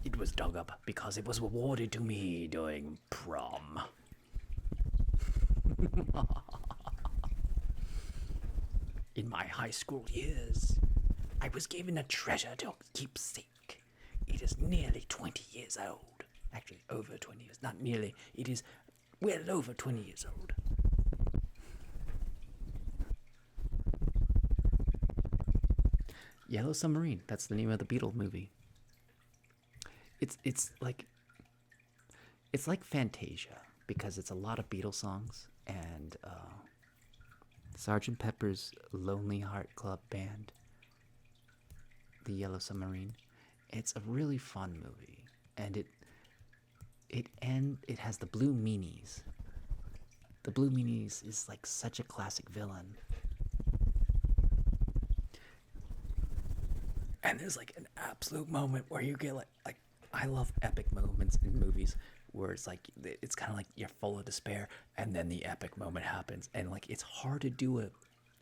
It was dug up because it was awarded to me during prom. In my high school years, I was given a treasure to keepsake. It is nearly 20 years old. Actually, over 20 years. Not nearly. It is well over 20 years old. Yellow Submarine. That's the name of the Beatles movie. It's like Fantasia because it's a lot of Beatles songs and Sgt. Pepper's Lonely Heart Club Band. The Yellow Submarine. It's a really fun movie, and it has the Blue Meanies. The Blue Meanies is like such a classic villain. And there's like an absolute moment where you get like I love epic moments in movies where it's like it's kind of like you're full of despair and then the epic moment happens, and like it's hard to do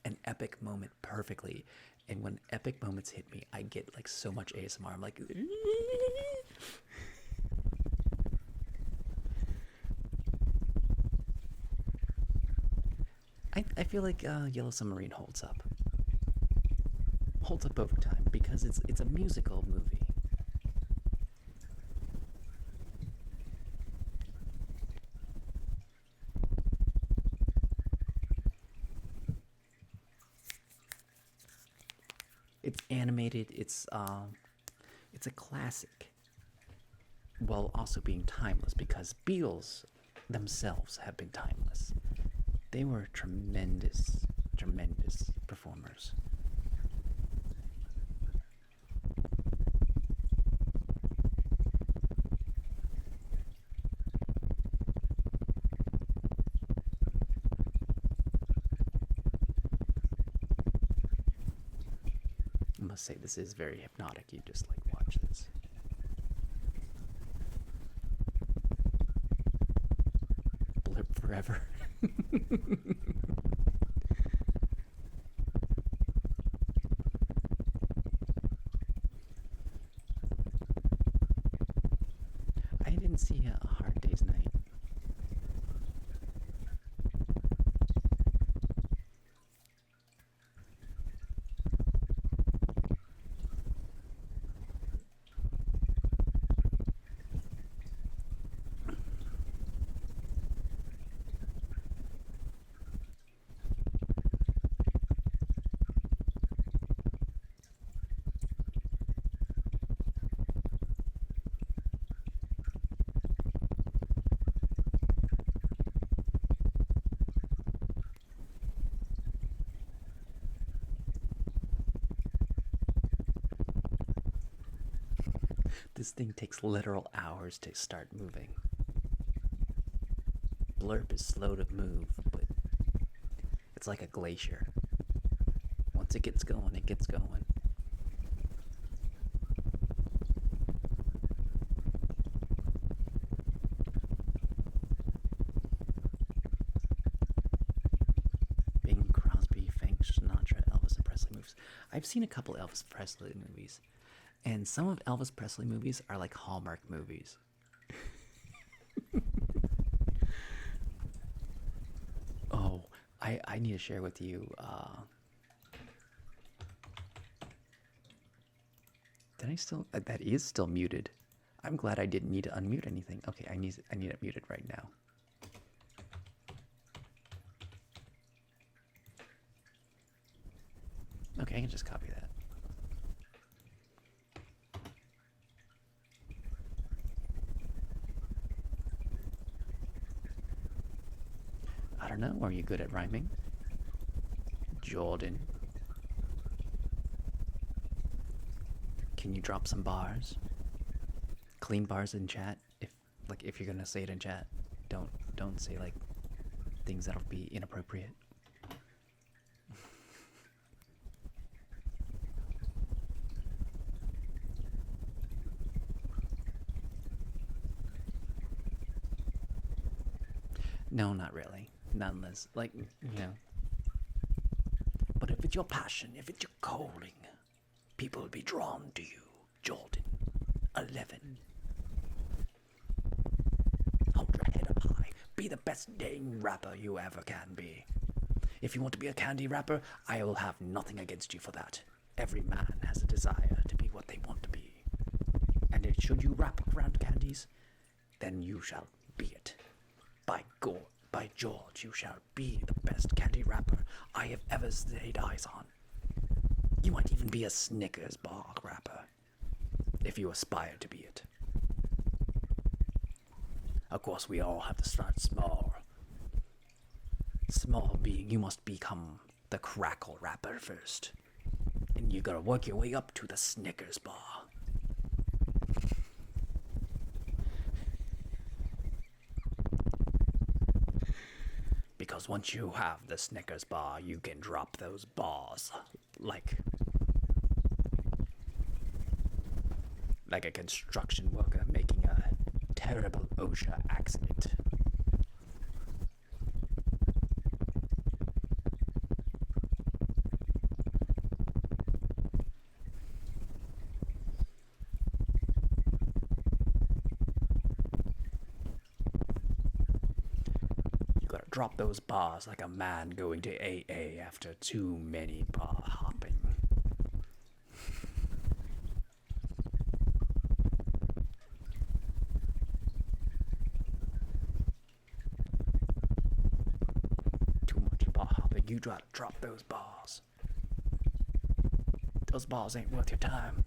an epic moment perfectly. And when epic moments hit me, I get like so much ASMR. I'm like I feel like Yellow Submarine holds up over time because it's a musical movie. It's animated. It's a classic, while also being timeless because Beatles themselves have been timeless. They were tremendous performers. I must say this is very hypnotic. You just like watch this. Blip forever. I didn't see A Hard Day's Night. This thing takes literal hours to start moving. Blurp is slow to move, but it's like a glacier. Once it gets going, it gets going. Bing Crosby, Frank Sinatra, Elvis and Presley movies. I've seen a couple Elvis Presley movies. And some of Elvis Presley movies are like Hallmark movies. Oh, I need to share with you. Did I still? That is still muted. I'm glad I didn't need to unmute anything. Okay, I need it muted right now. Okay, I can just copy that. I don't know. Are you good at rhyming? Jordan. Can you drop some bars? Clean bars in chat. If you're gonna say it in chat, don't say like things that'll be inappropriate. No, not really. Not unless, like, you know. But if it's your passion, if it's your calling, people will be drawn to you. Jordan, 11. Hold your head up high. Be the best dang rapper you ever can be. If you want to be a candy rapper, I will have nothing against you for that. Every man has a desire to be what they want to be. And if should you rap around candies, then you shall be it. By George, you shall be the best candy rapper I have ever laid eyes on. You might even be a Snickers bar rapper, if you aspire to be it. Of course, we all have to start small. Small being, you must become the crackle rapper first. And you gotta work your way up to the Snickers bar. Because once you have the Snickers bar, you can drop those bars like a construction worker making a terrible OSHA accident. Drop those bars like a man going to AA after too many bar hopping. Too much bar hopping, you gotta drop those bars. Those bars ain't worth your time.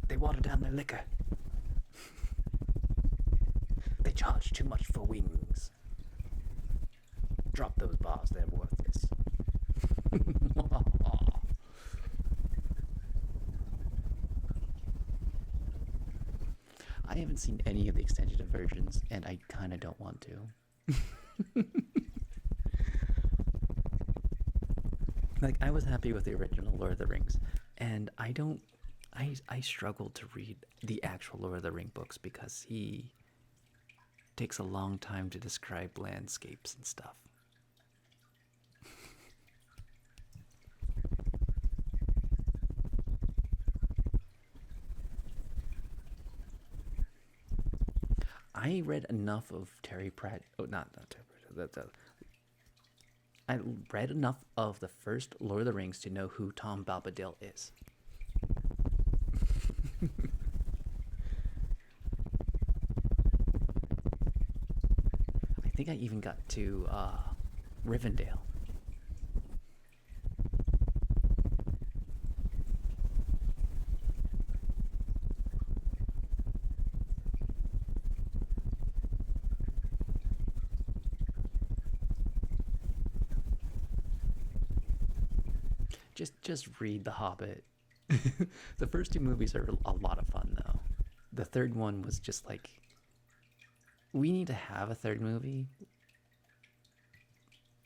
They water down their liquor. They charge too much for wings. Drop those bars, they're worth this. I haven't seen any of the extended versions, and I kind of don't want to. Like, I was happy with the original Lord of the Rings, and I struggled to read the actual Lord of the Ring books because he takes a long time to describe landscapes and stuff. I read enough of Terry Pratt. Oh, not Terry Pratt. I read enough of the first Lord of the Rings to know who Tom Bombadil is. I think I even got to Rivendell. Just read The Hobbit. The first two movies are a lot of fun, though. The third one was just like, we need to have a third movie.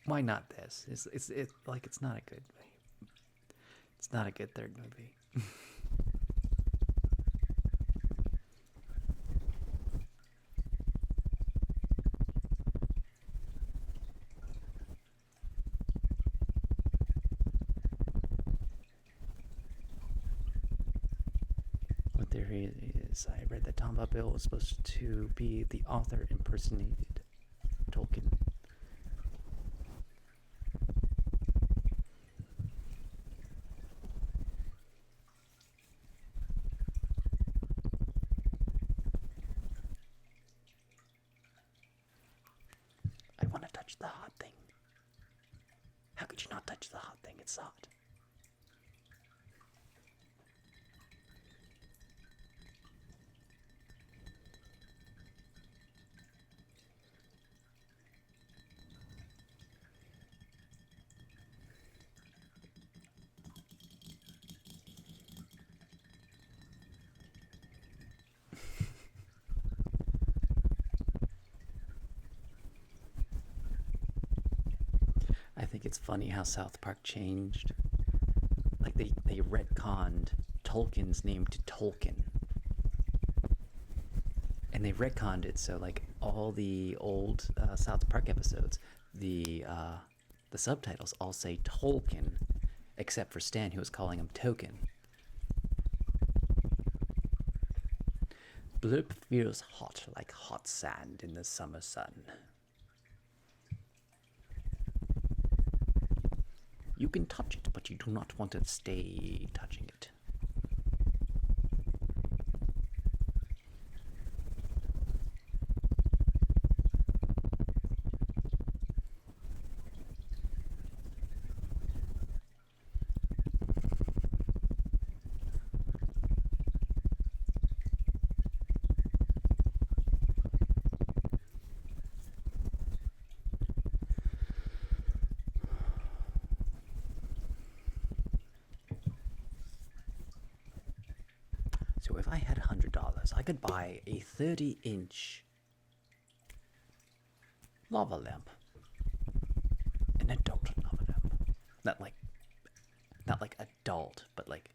Why not this? It's like it's not a good third movie. I read that Tom Bombadil was supposed to be the author impersonated Tolkien. I want to touch the hot thing. How could you not touch the hot thing? It's hot. I think it's funny how South Park changed. Like they retconned Tolkien's name to Tolkien. And they retconned it so like all the old South Park episodes, the subtitles all say Tolkien, except for Stan, who was calling him Token. Blurp feels hot like hot sand in the summer sun. You can touch it, but you do not want to stay touching it. So if I had $100, I could buy a 30-inch lava lamp. An adult lava lamp. Not like adult, but like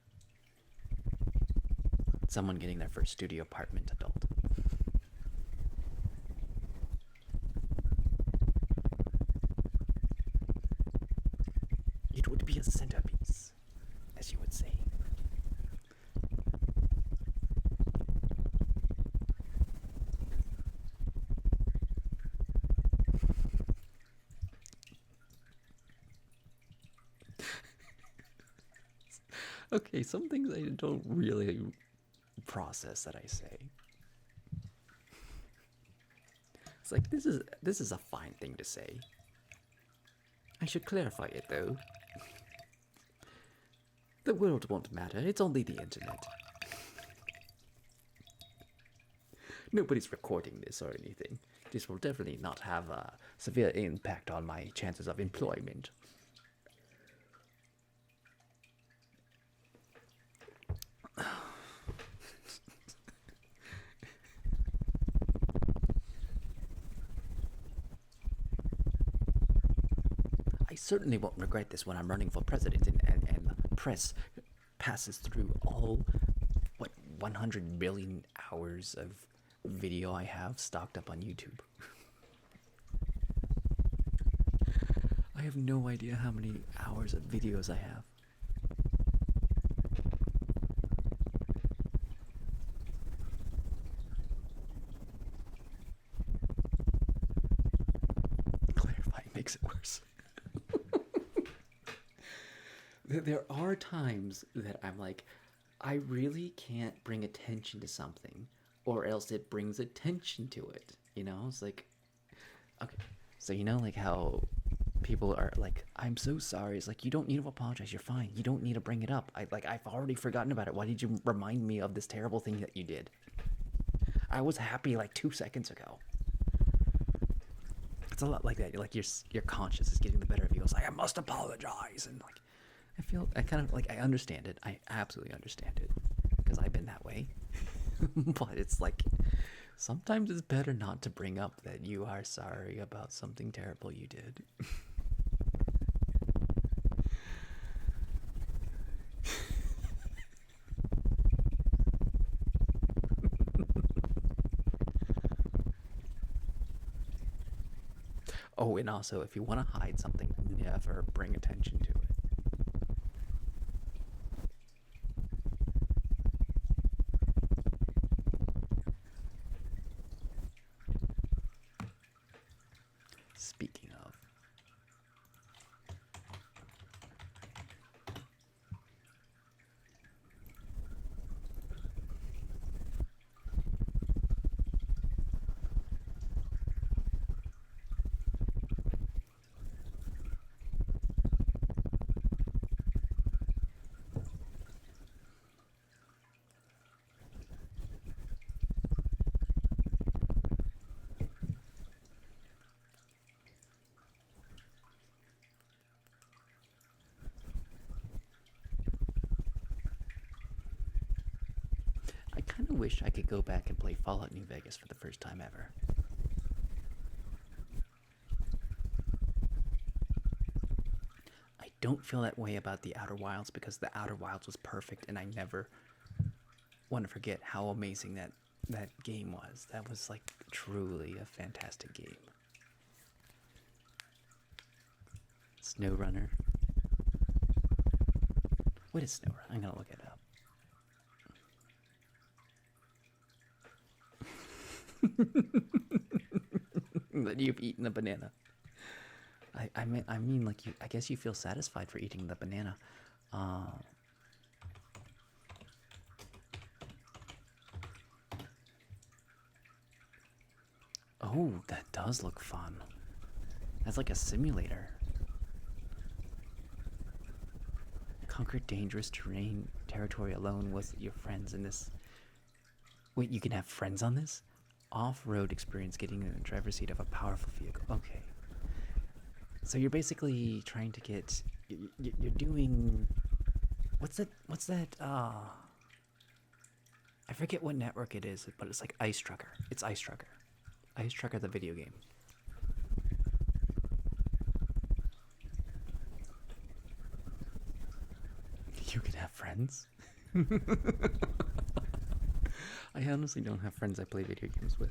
someone getting their first studio apartment adult. It would be a centerpiece, as you would say. Okay, some things I don't really process that I say. It's like this is a fine thing to say. I should clarify it though. The world won't matter, it's only the internet. Nobody's recording this or anything. This will definitely not have a severe impact on my chances of employment. I certainly won't regret this when I'm running for president and the press passes through all, 100 billion hours of video I have stocked up on YouTube. I have no idea how many hours of videos I have. Clarifying makes it worse. There are times that I'm like, I really can't bring attention to something, or else it brings attention to it. You know, it's like, okay, so you know, like how people are like, I'm so sorry. It's like, you don't need to apologize. You're fine. You don't need to bring it up. I've already forgotten about it. Why did you remind me of this terrible thing that you did? I was happy like 2 seconds ago. It's a lot like that. Like your conscience is getting the better of you. It's like, I must apologize, and like, I understand it. I absolutely understand it because I've been that way. But it's like, sometimes it's better not to bring up that you are sorry about something terrible you did. Oh, and also, if you want to hide something, never bring attention to it. Speaking of, I kind of wish I could go back and play Fallout New Vegas for the first time ever. I don't feel that way about the Outer Wilds because the Outer Wilds was perfect, and I never want to forget how amazing that that game was. That was like truly a fantastic game. SnowRunner. What is SnowRunner? I'm gonna look it up. That you've eaten a banana. I mean, like you. I guess you feel satisfied for eating the banana. Oh, that does look fun. That's like a simulator. Conquer dangerous terrain territory alone with your friends in this. Wait, you can have friends on this? Off-road experience getting in the driver's seat of a powerful vehicle. Okay. So you're basically trying to get. You're doing. What's that? I forget what network it is, but it's like Ice Trucker. It's Ice Trucker. Ice Trucker, the video game. You can have friends? I honestly don't have friends I play video games with.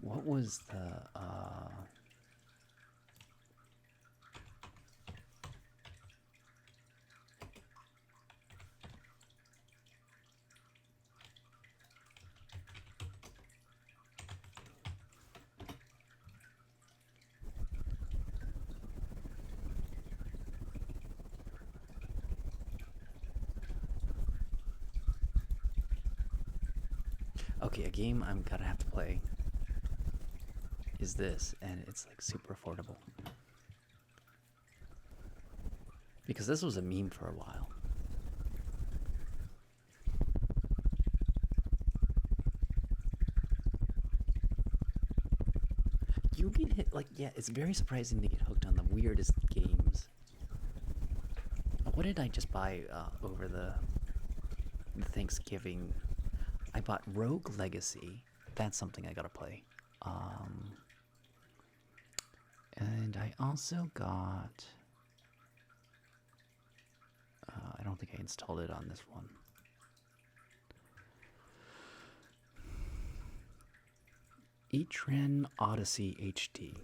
What was the okay, a game I'm gonna have to play is this, and it's like super affordable. Because this was a meme for a while. You get hit, like, yeah, it's very surprising to get hooked on the weirdest games. What did I just buy over the Thanksgiving? I bought Rogue Legacy. That's something I gotta play. And I also got. I don't think I installed it on this one. Etran Odyssey HD.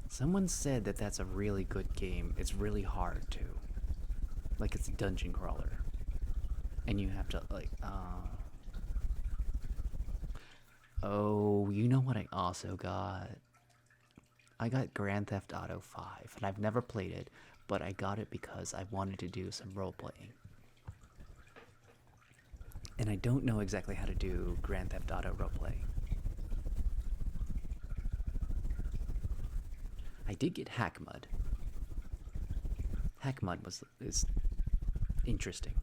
Someone said that that's a really good game. It's really hard too. Like it's a dungeon crawler. And you have to like oh, you know what I also got? I got Grand Theft Auto 5, and I've never played it, but I got it because I wanted to do some role-playing. And I don't know exactly how to do Grand Theft Auto roleplay. I did get HackMud. HackMud is interesting.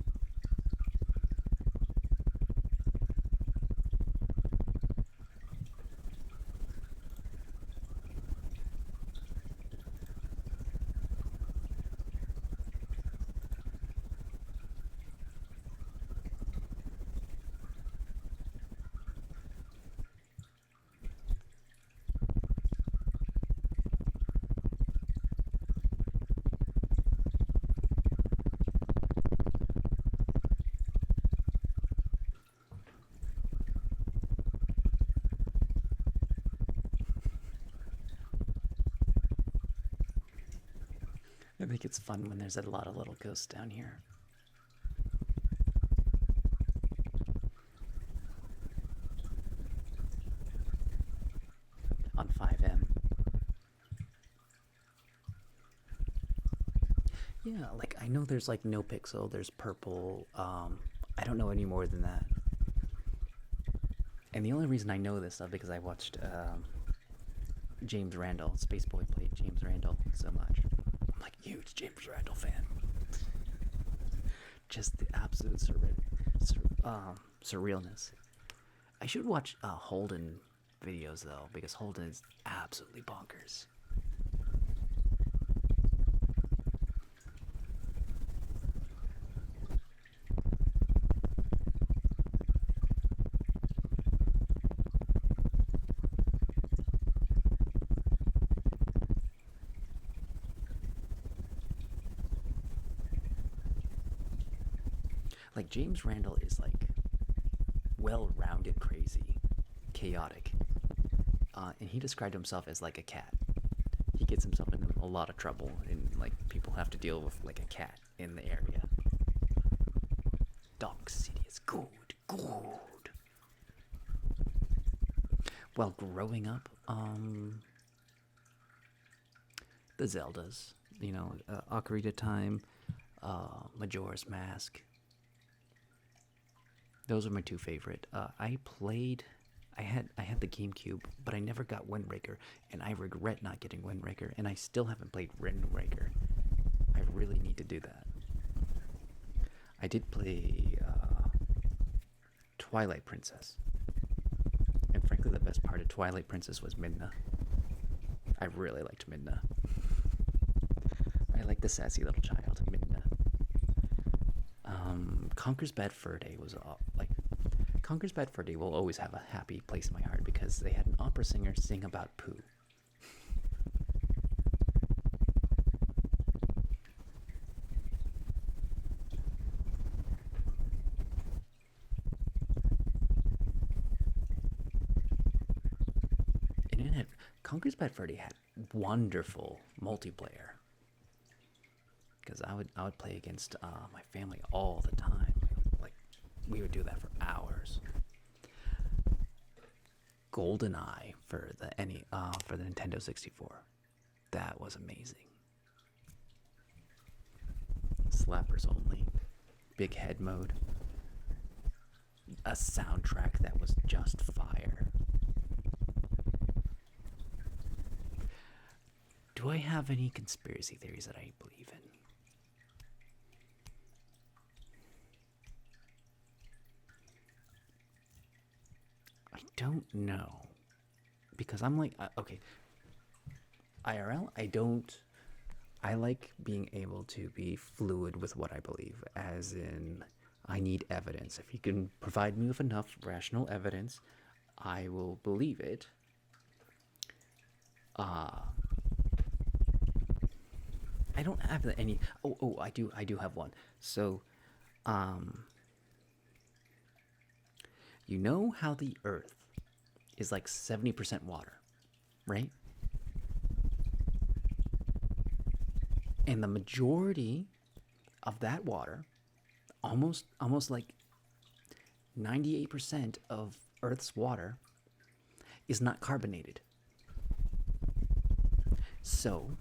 I think it's fun when there's a lot of little ghosts down here. On 5M. Yeah, like I know there's like no pixel, there's purple. I don't know any more than that. And the only reason I know this stuff because I watched James Randall, Spaceboy played James Randall so much. I'm like huge James Randall fan. Just the absolute surrealness. I should watch Holden videos though, because Holden is absolutely bonkers. Like James Randall is like well-rounded, crazy, chaotic, and he described himself as like a cat. He gets himself in a lot of trouble, and like people have to deal with like a cat in the area. Dog City is good, good. Well, growing up, the Zeldas, Ocarina of Time, Majora's Mask. Those are my two favorite. I had the GameCube, but I never got Wind Waker, and I regret not getting Wind Waker, and I still haven't played Wind Waker. I really need to do that. I did play Twilight Princess, and frankly, the best part of Twilight Princess was Midna. I really liked Midna. I like the sassy little child, Midna. Conker's Bad Fur Day was Conker's Bad Fur Day will always have a happy place in my heart because they had an opera singer sing about poo. And it had Conker's Bad Fur Day had wonderful multiplayer. Because I would play against my family all the time. Like we would do that for hours. GoldenEye for the Nintendo 64. That was amazing. Slappers only. Big head mode. A soundtrack that was just fire. Do I have any conspiracy theories that I believe in? I don't know. Because I'm like, okay. IRL, I like being able to be fluid with what I believe, as in, I need evidence. If you can provide me with enough rational evidence, I will believe it. I don't have any. Oh, I do have one. So, you know how the Earth is like 70% water, right? And the majority of that water, almost like 98% of Earth's water, is not carbonated. So,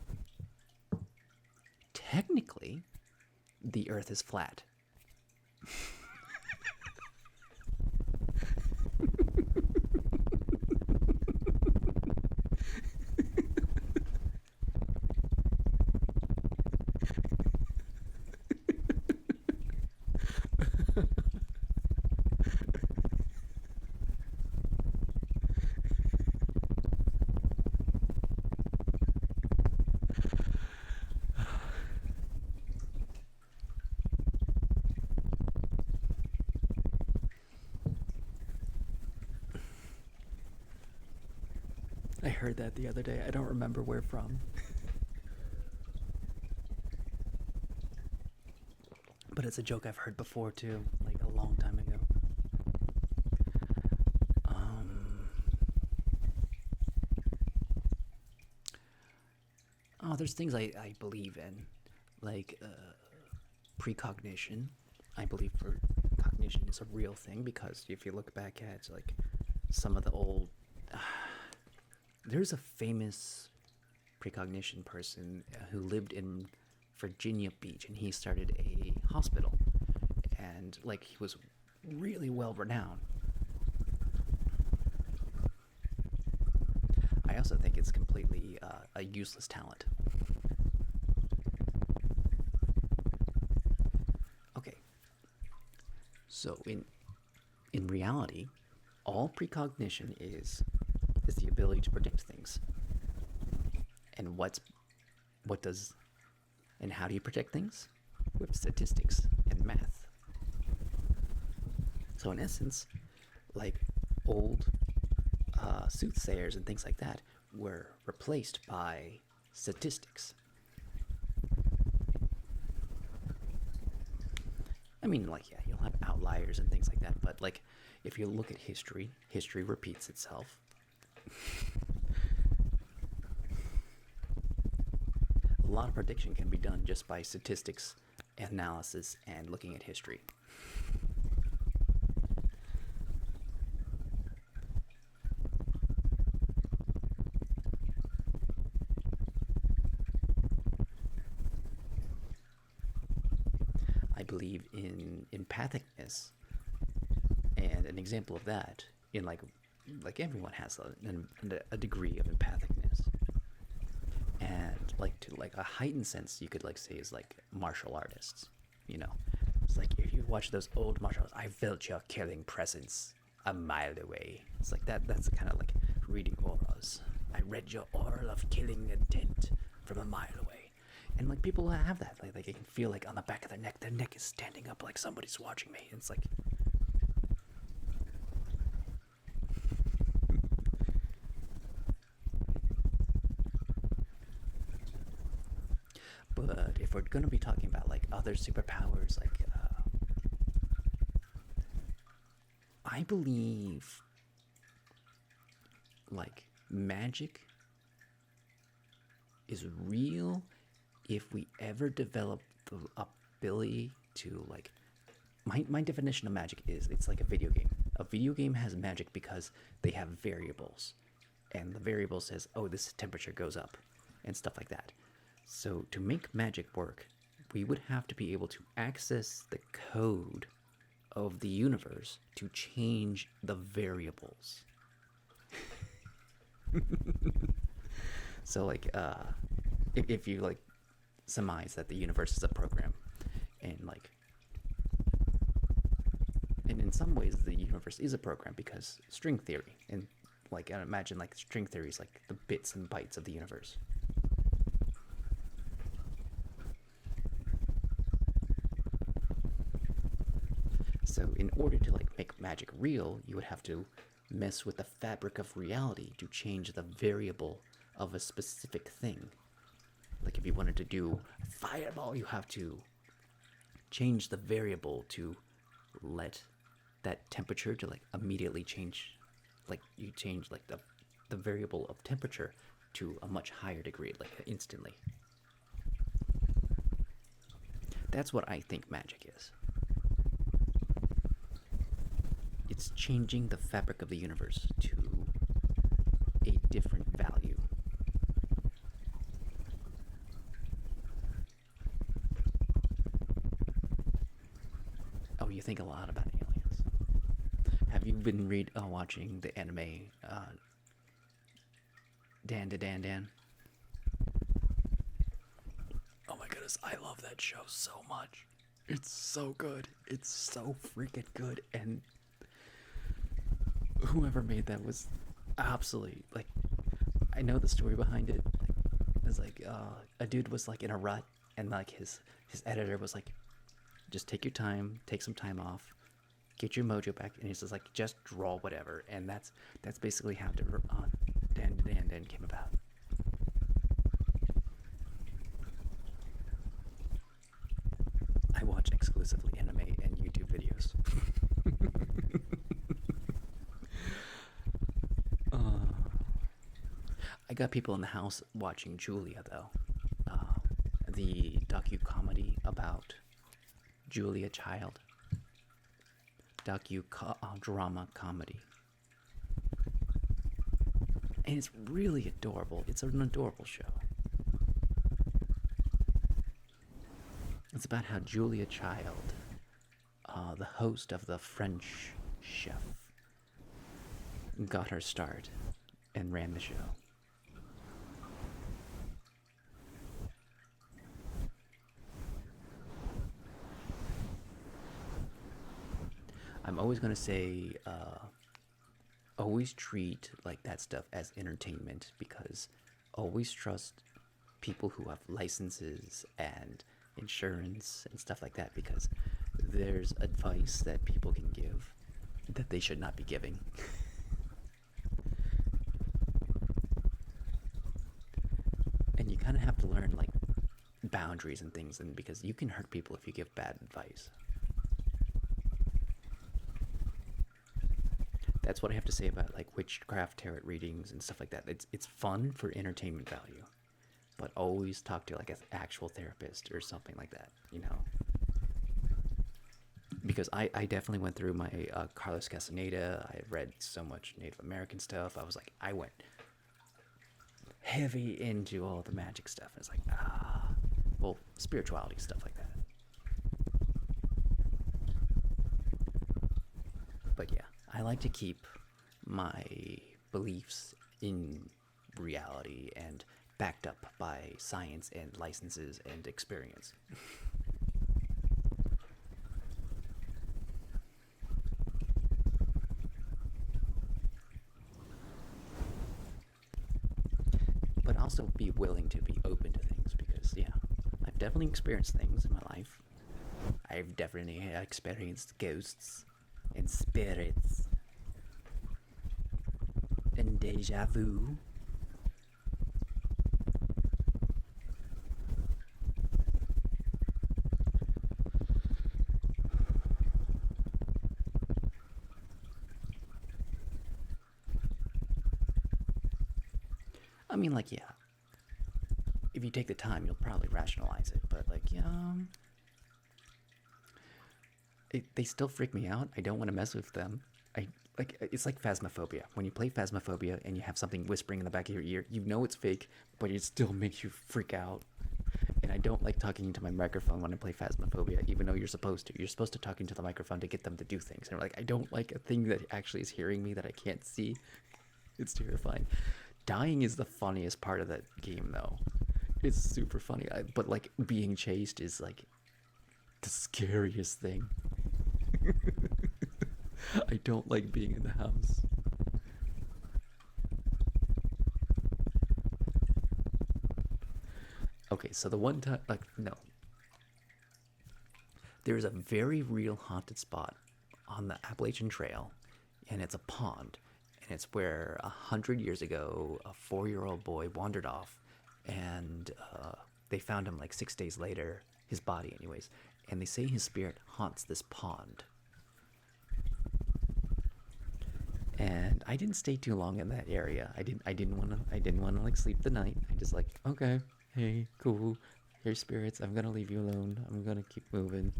technically, the Earth is flat. I heard that the other day. I don't remember where from. But it's a joke I've heard before too, like a long time ago. There's things I believe in, like precognition. I believe cognition is a real thing because if you look back at like some of the old there's a famous precognition person who lived in Virginia Beach, and he started a hospital, and like he was really well renowned. I also think it's completely a useless talent. Okay, so in reality, all precognition is the ability to predict things. And how do you predict things? With statistics and math. So in essence, like old soothsayers and things like that were replaced by statistics. I mean, like, yeah, you'll have outliers and things like that, but like, if you look at history, history repeats itself. A lot of prediction can be done just by statistics, analysis, and looking at history. I believe in empathicness, and an example of that in like everyone has a degree of empathicness, and like to like a heightened sense you could like say is like martial artists. You know, it's like if you watch those old martial artists, I felt your killing presence a mile away. It's like that. That's kind of like reading auras. I read your aura of killing intent from a mile away. And like people have that, like they can feel like on the back of their neck is standing up, like somebody's watching me. And it's like, but if we're gonna be talking about like other superpowers, like I believe like magic is real if we ever develop the ability to like my definition of magic is it's like a video game. A video game has magic because they have variables, and the variable says, oh, this temperature goes up and stuff like that. So to make magic work, we would have to be able to access the code of the universe to change the variables. So like if you like surmise that the universe is a program, and like, and in some ways the universe is a program because string theory, and like I imagine like string theory is like the bits and bytes of the universe. So in order to like make magic real, you would have to mess with the fabric of reality to change the variable of a specific thing. Like if you wanted to do fireball, you have to change the variable to let that temperature to like immediately change. Like you change like the variable of temperature to a much higher degree, like instantly. That's what I think magic is. It's changing the fabric of the universe to a different value. Oh, you think a lot about aliens. Have you been watching the anime Dan to Dan Dan? Oh my goodness, I love that show so much. It's so good. It's so freaking good, and whoever made that was absolutely like, I know the story behind it. It's like a dude was like in a rut, and like his editor was like, just take your time, take some time off, get your mojo back, and he's just like, just draw whatever. And that's basically how Dan to Dan Dan came about. I watch exclusively anime and YouTube videos. I got people in the house watching Julia, though. The docu-comedy about Julia Child. Drama comedy. And it's really adorable. It's an adorable show. It's about how Julia Child, the host of the French Chef, got her start and ran the show. I'm always going to say, always treat like that stuff as entertainment, because always trust people who have licenses and insurance and stuff like that, because there's advice that people can give that they should not be giving. And you kind of have to learn like boundaries and things, and because you can hurt people if you give bad advice. That's what I have to say about like witchcraft tarot readings and stuff like that. It's fun for entertainment value, but always talk to like an actual therapist or something like that, you know. Because I definitely went through my Carlos Castaneda. I read so much Native American stuff. I was like, I went heavy into all the magic stuff. It's like, well, spirituality, stuff like that. But yeah, I like to keep my beliefs in reality and backed up by science and licenses and experience. But also be willing to be open to things because, yeah, I've definitely experienced things in my life. I've definitely experienced ghosts and spirits and deja vu. I mean, like, yeah, if you take the time, you'll probably rationalize it, but, like, yeah, they still freak me out. I don't want to mess with them. It's like Phasmophobia. When you play Phasmophobia and you have something whispering in the back of your ear, you know it's fake, but it still makes you freak out. And I don't like talking into my microphone when I play Phasmophobia, even though you're supposed to. You're supposed to talk into the microphone to get them to do things. And like, I don't like a thing that actually is hearing me that I can't see. It's terrifying. Dying is the funniest part of that game, though. It's super funny. But like being chased is like the scariest thing. I don't like being in the house. Okay, so the one time, like, no. There's a very real haunted spot on the Appalachian Trail, and it's a pond. And it's where 100 years ago, a 4-year-old boy wandered off, and they found him like 6 days later, his body, anyways. And they say his spirit haunts this pond. And I didn't stay too long in that area. I didn't want to like sleep the night. I just like, okay, hey, cool. Here's spirits. I'm gonna leave you alone. I'm gonna keep moving.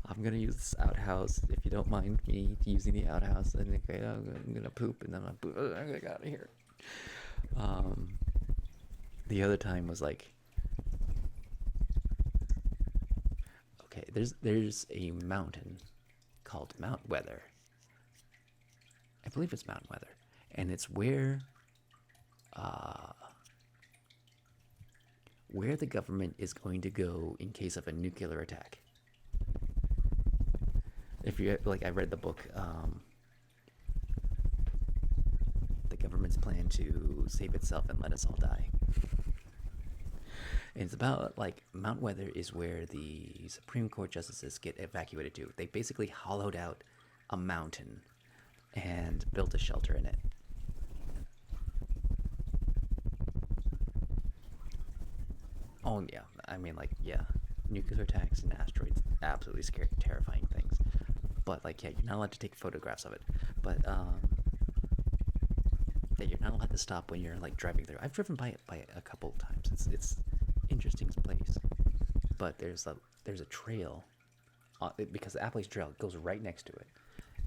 I'm gonna use this outhouse if you don't mind me using the outhouse. I think I'm gonna poop and then I'm gonna get out of here. The other time was like, okay, there's a mountain called Mount Weather. I believe it's Mount Weather, and it's where the government is going to go in case of a nuclear attack. If you like, I read the book, The Government's Plan to Save Itself and Let Us All Die. And it's about like Mount Weather is where the Supreme Court justices get evacuated to. They basically hollowed out a mountain and built a shelter in it. Oh yeah, I mean like yeah, nuclear attacks and asteroids, absolutely scary, terrifying things. But like yeah, you're not allowed to take photographs of it. But yeah, you're not allowed to stop when you're like driving through. I've driven by it by a couple of times. It's interesting place. But there's a trail, because the Appalachian Trail goes right next to it,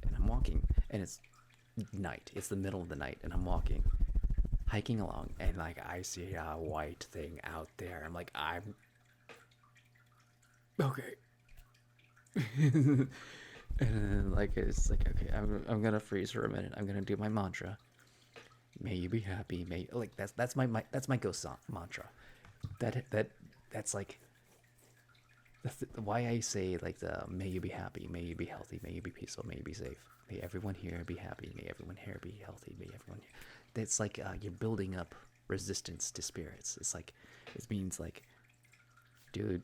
and I'm walking, and it's night. It's the middle of the night, and I'm walking, hiking along, and like I see a white thing out there. I'm like, I'm okay. And like it's like okay, I'm gonna freeze for a minute. I'm gonna do my mantra. May you be happy. May like that's my ghost mantra. That's like why I say like the may you be happy, may you be healthy, may you be peaceful, may you be safe. May everyone here be happy. May everyone here be healthy. May everyone here. That's like you're building up resistance to spirits. It's like it means like, dude,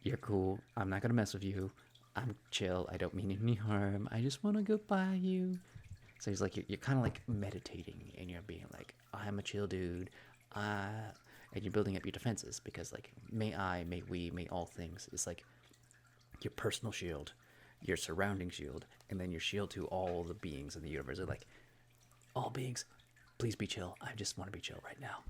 you're cool. I'm not gonna mess with you. I'm chill. I don't mean any harm. I just want to go by you. So he's like, you're kind of like meditating, and you're being like, I'm a chill dude. And you're building up your defenses because like, may I, may we, may all things is like your personal shield. your surrounding shield, and then your shield to all the beings in the universe. Are like, all beings, please be chill. I just want to be chill right now.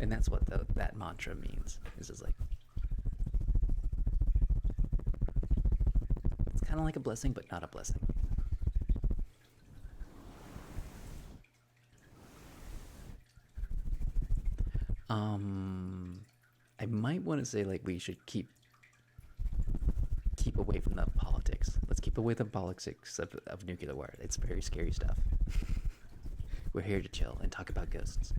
And that's what that mantra means. Is just like, it's kind of like a blessing, but not a blessing. I might want to say like we should keep away from the politics. Let's keep away the politics of nuclear war. It's very scary stuff. We're here to chill and talk about ghosts.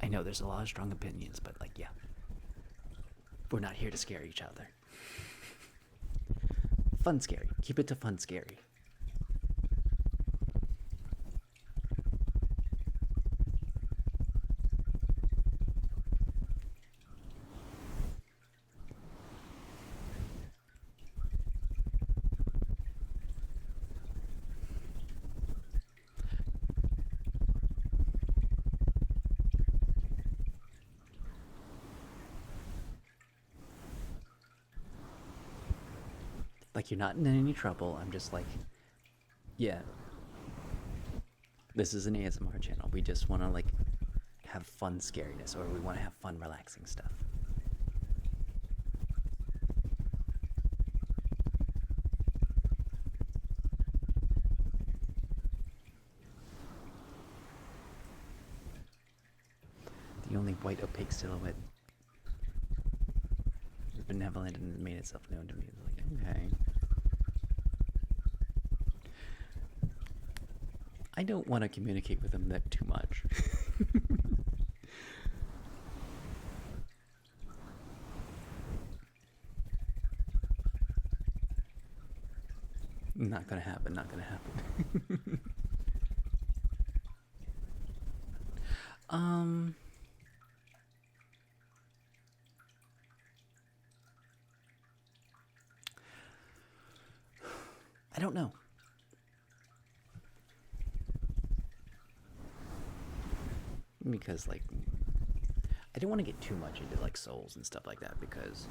I know there's a lot of strong opinions, but like, yeah. We're not here to scare each other. Fun scary. Keep it to fun scary. Like, you're not in any trouble. I'm just like, yeah. This is an ASMR channel. We just want to like have fun scariness, or we want to have fun relaxing stuff. The only white opaque silhouette is benevolent and made itself known to me. It's like, okay. I don't want to communicate with them that too much. Not gonna happen, not gonna happen. I don't know. Because like, I don't want to get too much into like souls and stuff like that, because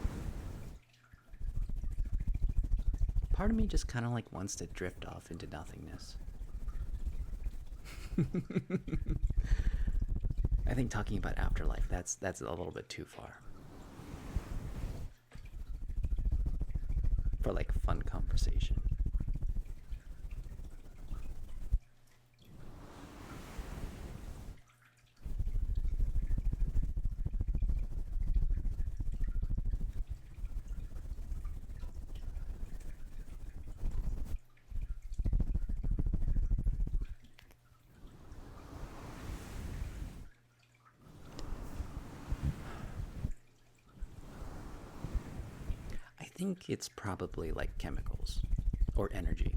part of me just kind of like wants to drift off into nothingness. I think talking about afterlife, that's a little bit too far for like fun conversation. I think it's probably like chemicals or energy.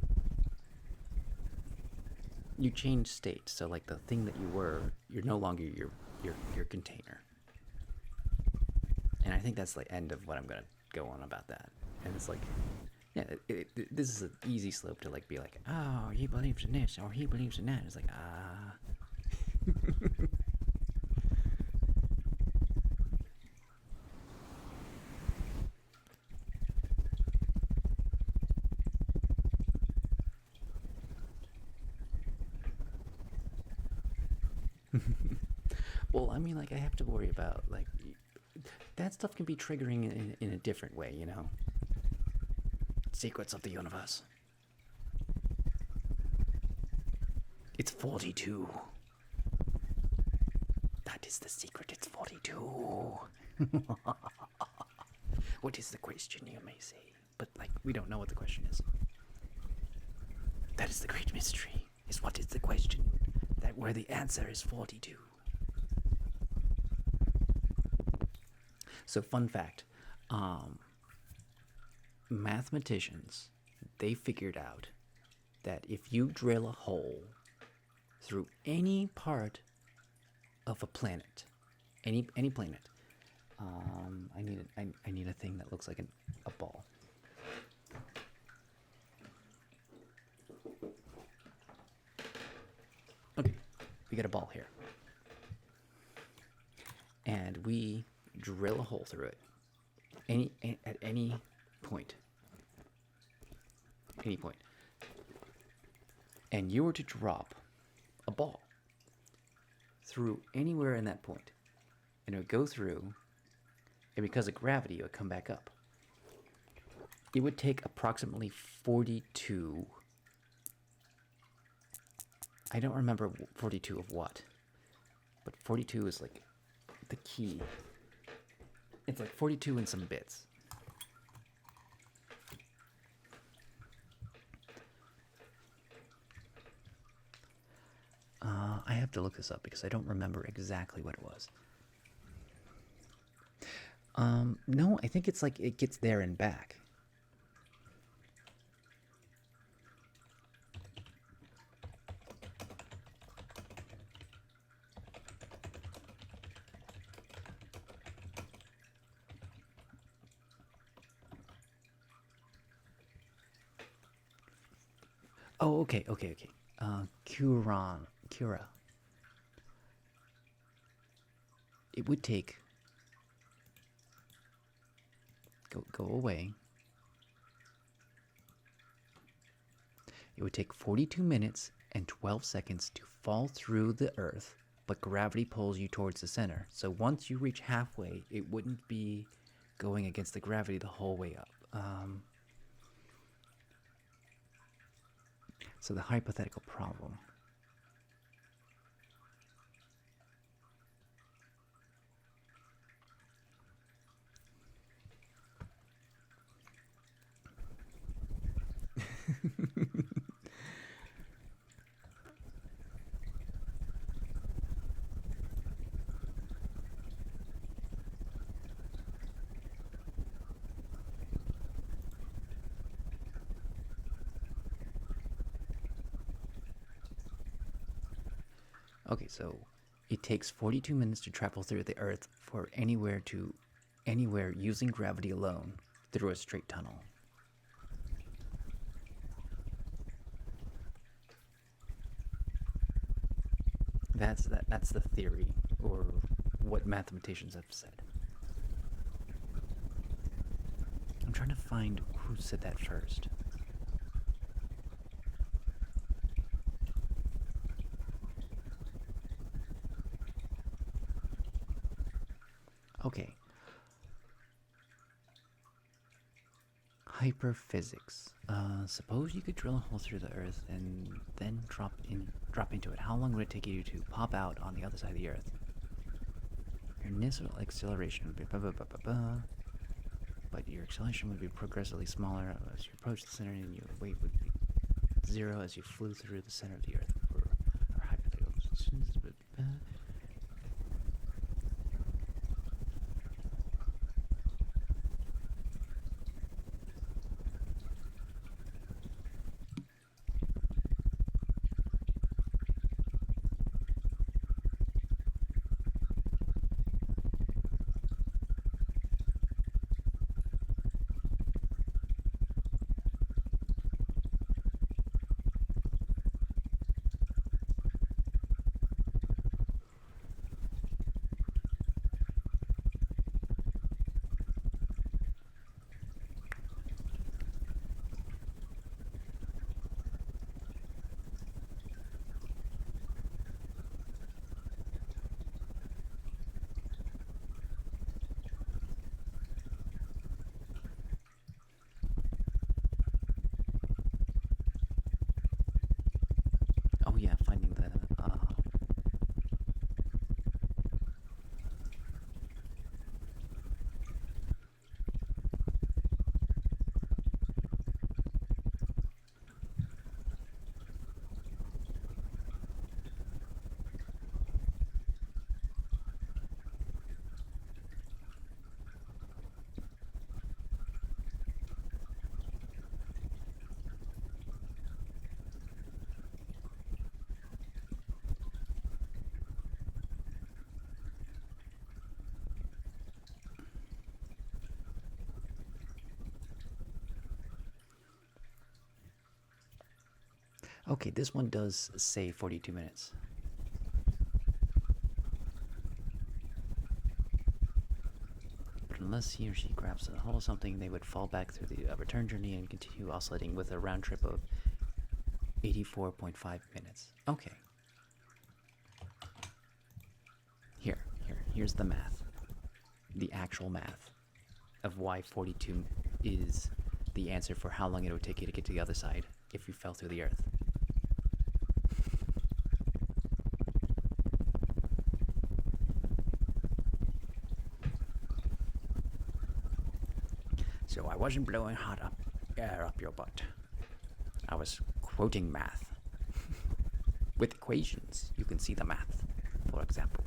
You change state, so like the thing that you were, you're no longer your container. And I think that's the end of what I'm gonna go on about that. And it's like, yeah, this is an easy slope to like be like, oh, he believes in this or he believes in that. It's like, ah. Well, I mean, like, I have to worry about, like, that stuff can be triggering in a different way, you know? Secrets of the universe. It's 42. That is the secret, it's 42. What is the question, you may say? But, like, we don't know what the question is. That is the great mystery, is what is the question, that where the answer is 42. So, fun fact, mathematicians, they figured out that if you drill a hole through any part of a planet, any planet, I need a thing that looks like a ball. Okay, we got a ball here. and we drill a hole through it, at any point, and you were to drop a ball through anywhere in that point, and it would go through, and because of gravity, it would come back up. It would take approximately 42. I don't remember 42 of what, but 42 is like the key. It's like 42 and some bits. I have to look this up because I don't remember exactly what it was. No, I think it's like it gets there and back. Oh, okay. Cura. It would take. Go away. It would take 42 minutes and 12 seconds to fall through the Earth, but gravity pulls you towards the center. So once you reach halfway, it wouldn't be going against the gravity the whole way up. So the hypothetical problem. Okay, so it takes 42 minutes to travel through the Earth for anywhere using gravity alone through a straight tunnel. That's the theory, or what mathematicians have said. I'm trying to find who said that first. Okay. Hyperphysics. Suppose you could drill a hole through the Earth and then drop into it. How long would it take you to pop out on the other side of the Earth? Your initial acceleration would be but your acceleration would be progressively smaller as you approach the center, and your weight would be 0 as you flew through the center of the Earth. Or hypothetical. Oh yeah, finding the Okay, this one does say 42 minutes. but unless he or she grabs a hold of something, they would fall back through the return journey and continue oscillating with a round trip of 84.5 minutes. Okay. Here's the math. The actual math of why 42 is the answer for how long it would take you to get to the other side if you fell through the earth. So I wasn't blowing hot air up your butt. I was quoting math. With equations, you can see the math, for example.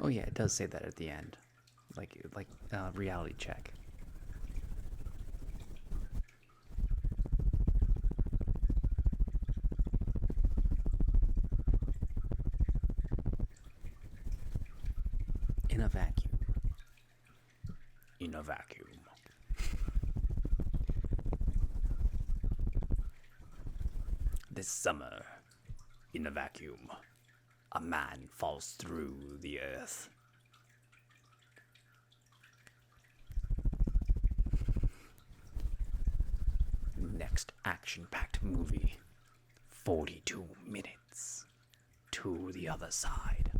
Oh yeah, it does say that at the end, like reality check. In a vacuum. In a vacuum. This summer, in a vacuum, a man falls through the earth. Next action-packed movie, 42 minutes to the other side.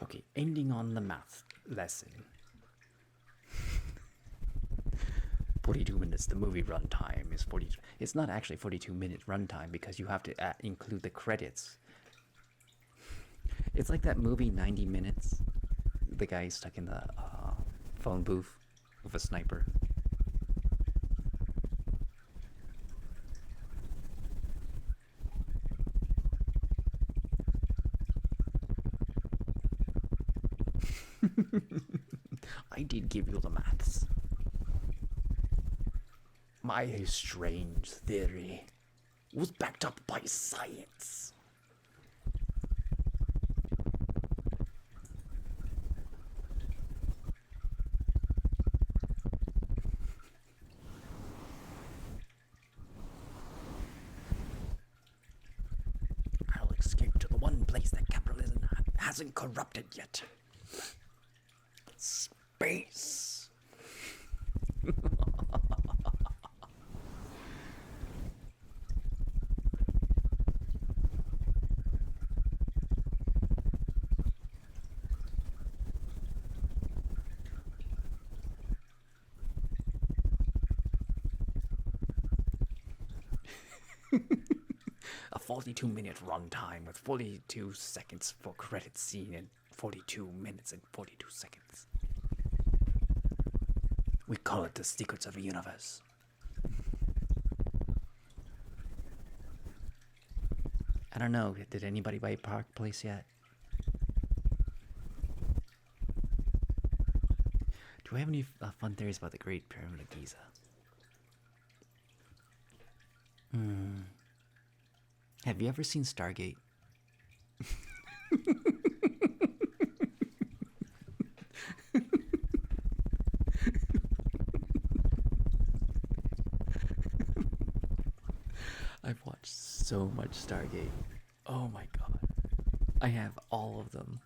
Okay, ending on the math lesson. 42 minutes, the movie runtime is 40. It's not actually 42-minute runtime because you have to include the credits. It's like that movie 90 Minutes. The guy stuck in the phone booth with a sniper. I did give you the maths. My strange theory was backed up by science. I'll escape to the one place that capitalism hasn't corrupted yet. Space. A 42-minute runtime with 42 seconds for credit scene and 42 minutes and 42 seconds. We call it the secrets of the universe. I don't know, did anybody buy Park Place yet? Do we have any fun theories about the Great Pyramid of Giza? Have you ever seen Stargate? I've watched so much Stargate. Oh my god. I have all of them.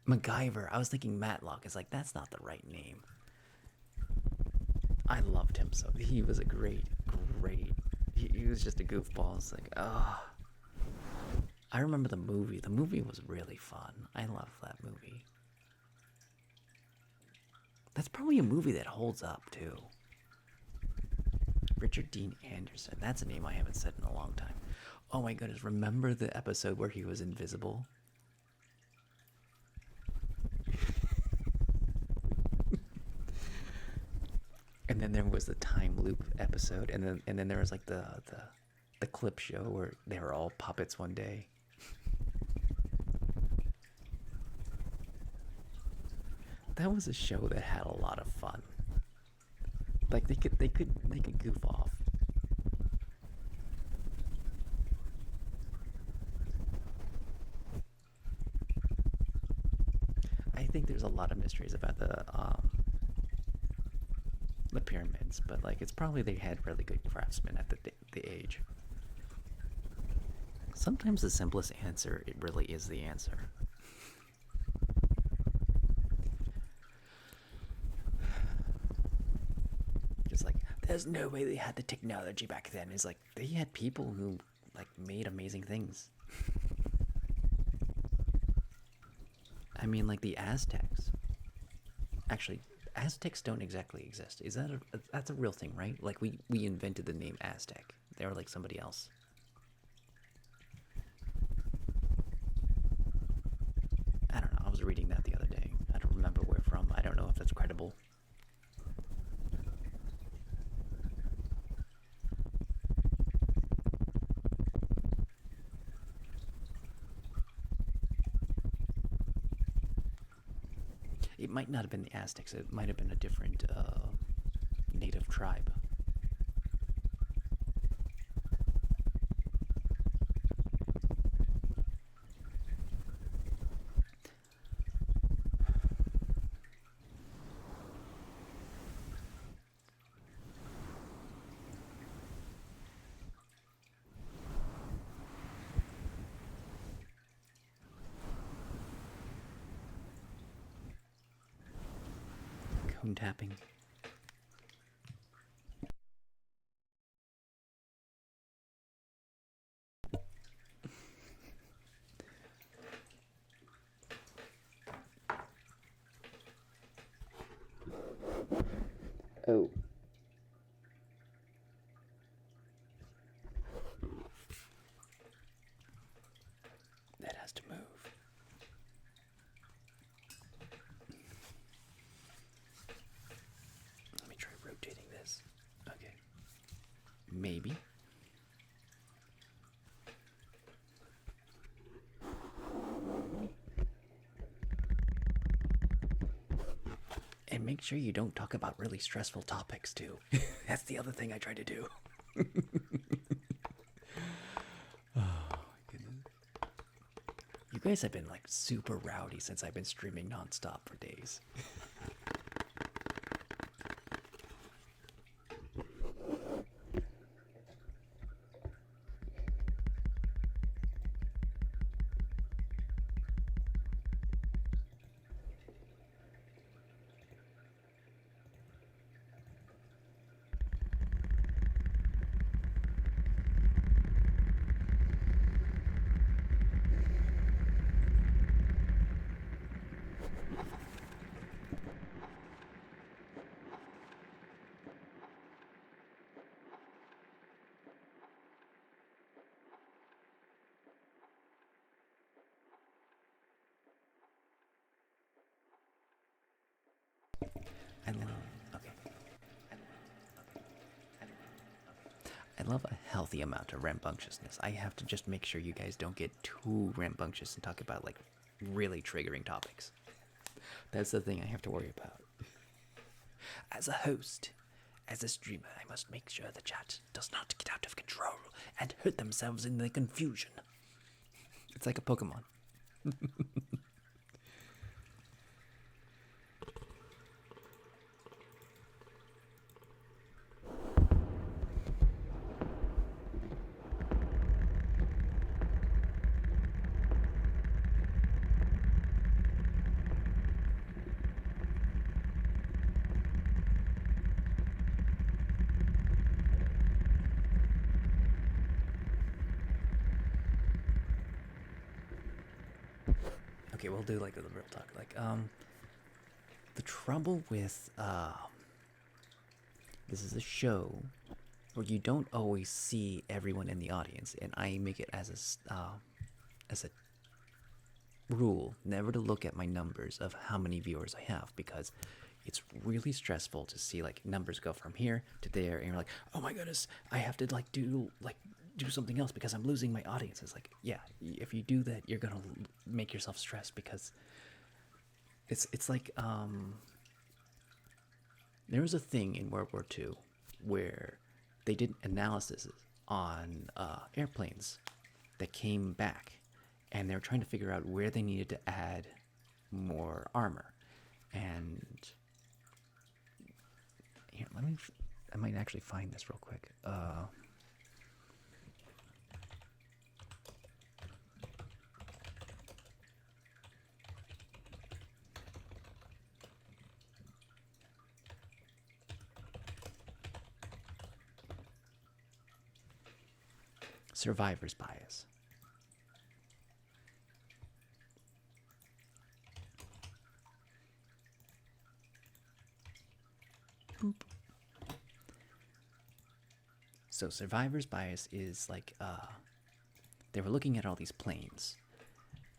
MacGyver. I was thinking Matlock. It's like, that's not the right name. I loved him so. He was a great. He was just a goofball. It's like, oh. I remember the movie. The movie was really fun. I love that movie. That's probably a movie that holds up, too. Richard Dean Anderson. That's a name I haven't said in a long time. Oh my goodness. Remember the episode where he was invisible? And then there was the time loop episode, and then there was like the clip show where they were all puppets one day. That was a show that had a lot of fun. Like they could goof off. I think there's a lot of mysteries about the pyramids, but like it's probably they had really good craftsmen at the age. Sometimes the simplest answer, it really is the answer. Just like, there's no way they had the technology back then. It's like they had people who like made amazing things. I mean, like the Aztecs. Actually, Aztecs don't exactly exist. Is that that's a real thing, right? Like we invented the name Aztec. They were like somebody else. I don't know. I was reading that the other day. I don't remember where from. I don't know if that's credible. It might not have been the Aztecs. It might have been a different native tribe. Cone tapping. Oh. That has to move. Let me try rotating this. Okay. Maybe. And make sure you don't talk about really stressful topics too. That's the other thing I try to do. Oh my goodness. You guys have been like super rowdy since I've been streaming nonstop for days. I love. Okay. I love a healthy amount of rambunctiousness. I have to just make sure you guys don't get too rambunctious and talk about like really triggering topics. That's the thing I have to worry about. As a host, as a streamer, I must make sure the chat does not get out of control and hurt themselves in the confusion. It's like a Pokemon. Okay, we'll do like the real talk. Like, the trouble with this is a show where you don't always see everyone in the audience, and I make it as a rule never to look at my numbers of how many viewers I have, because it's really stressful to see like numbers go from here to there, and you're like, oh my goodness, I have to do something else because I'm losing my audience. It's like, yeah, if you do that, you're gonna make yourself stressed, because it's like there was a thing in World War II where they did analysis on airplanes that came back, and they were trying to figure out where they needed to add more armor. And here, I might actually find this real quick. Survivor's bias. Boop. So survivor's bias is like they were looking at all these planes,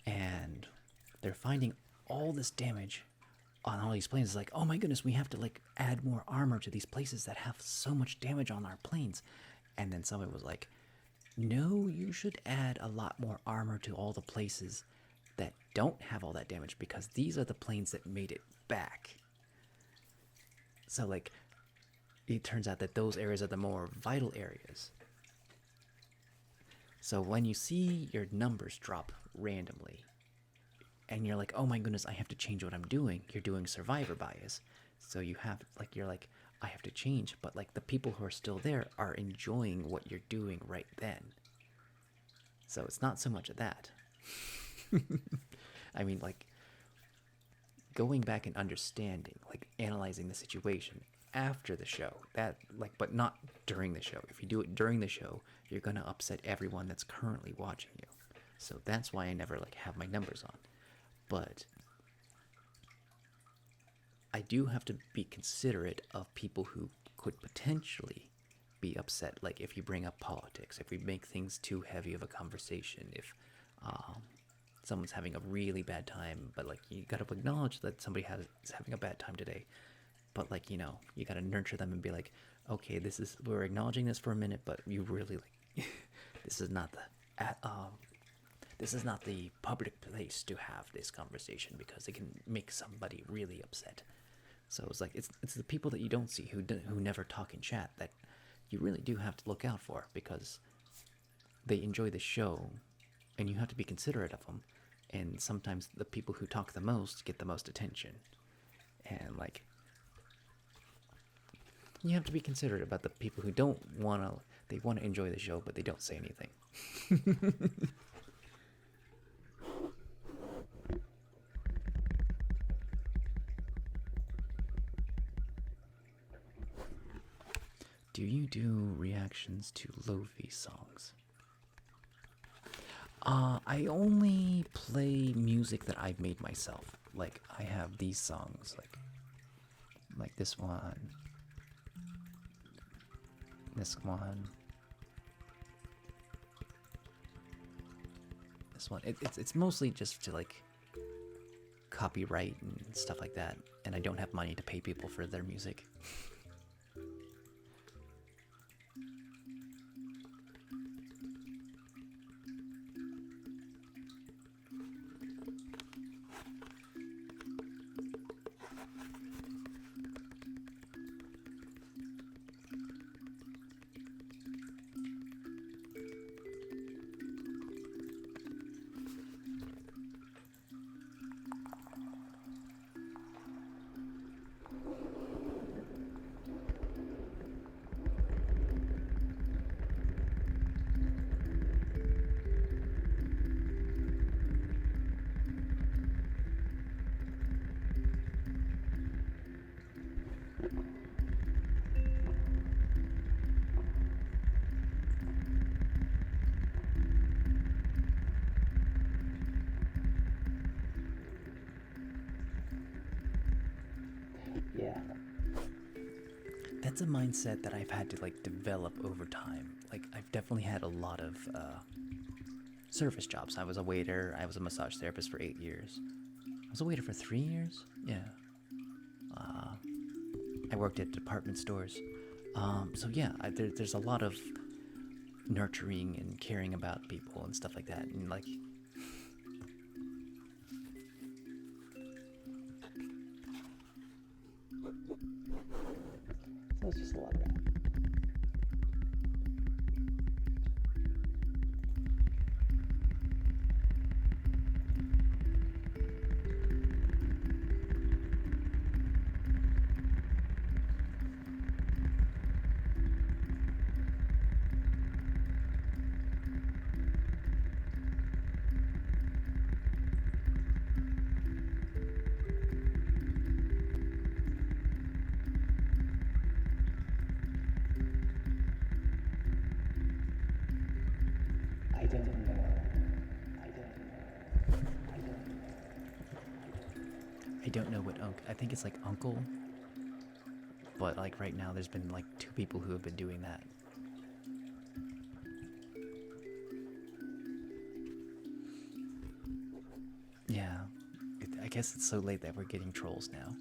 and they're finding all this damage on all these planes. It's like, oh my goodness, we have to like add more armor to these places that have so much damage on our planes. And then somebody was like, no, you should add a lot more armor to all the places that don't have all that damage, because these are the planes that made it back. So like, it turns out that those areas are the more vital areas. So when you see your numbers drop randomly, and you're like, oh my goodness, I have to change what I'm doing, you're doing survivor bias. So you have, like, you're like, I have to change, but like the people who are still there are enjoying what you're doing right then. So it's not so much of that. I mean, like, going back and understanding, like analyzing the situation after the show, that, like, but not during the show. If you do it during the show, you're gonna upset everyone that's currently watching you. So that's why I never like have my numbers on. But I do have to be considerate of people who could potentially be upset. Like if you bring up politics, if we make things too heavy of a conversation, if someone's having a really bad time, but like you gotta acknowledge that somebody is having a bad time today. But like, you know, you gotta nurture them and be like, okay, we're acknowledging this for a minute, but you really like, this is not the public place to have this conversation, because it can make somebody really upset. So it's like, it's the people that you don't see who never talk in chat that you really do have to look out for, because they enjoy the show and you have to be considerate of them. And sometimes the people who talk the most get the most attention. And like, you have to be considerate about the people who they want to enjoy the show, but they don't say anything. Do you do reactions to Lo-fi songs? I only play music that I've made myself. Like, I have these songs, like this one, this one, this one. It's mostly just to like copyright and stuff like that, and I don't have money to pay people for their music. Yeah. That's a mindset that I've had to like develop over time. Like I've definitely had a lot of service jobs. I was a waiter. I was a massage therapist for 8 years. I was a waiter for 3 years. Yeah. I worked at department stores. So yeah, there's a lot of nurturing and caring about people and stuff like that. And like, So it's just a lot of that. I don't know. I don't know what I think it's like uncle. But like right now, there's been like 2 people who have been doing that. Yeah, I guess it's so late that we're getting trolls now.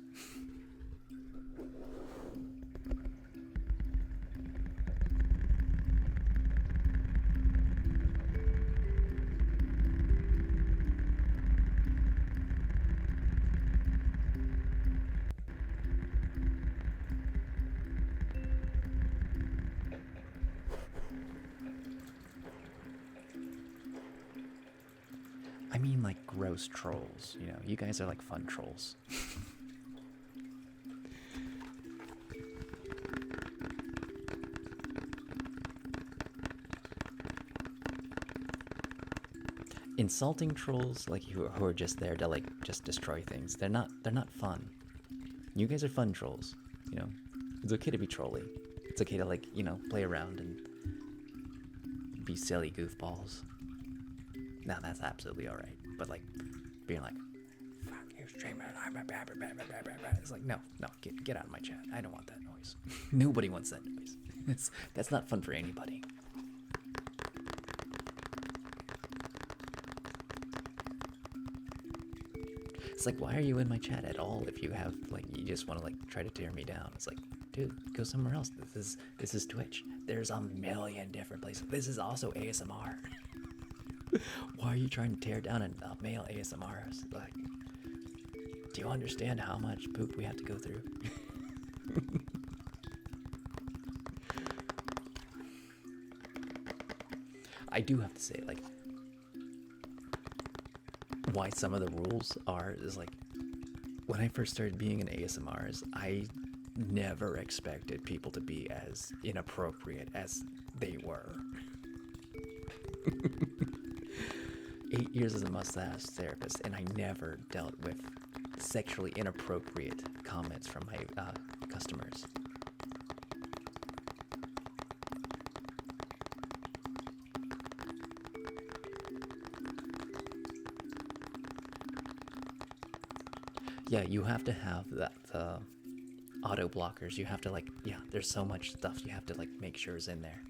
I mean, like gross trolls. You know, you guys are like fun trolls. Insulting trolls, like who are just there to like just destroy things. They're not fun. You guys are fun trolls. You know, it's okay to be trolly. It's okay to like play around and be silly goofballs. Now that's absolutely all right. But like being like, "Fuck you, streamer," it's like no, get out of my chat. I don't want that noise. Nobody wants that noise. That's not fun for anybody. It's like, why are you in my chat at all if you have like you just want to like try to tear me down? It's like, dude, go somewhere else. This is Twitch. There's a million different places. This is also ASMR. Why are you trying to tear down a male ASMR? Like, do you understand how much poop we have to go through? I do have to say, like, why some of the rules is like, when I first started being in ASMRs, I never expected people to be as inappropriate as they were. 8 years as a massage therapist, and I never dealt with sexually inappropriate comments from my customers. Yeah, you have to have that auto blockers. You have to like, yeah, there's so much stuff you have to like make sure is in there.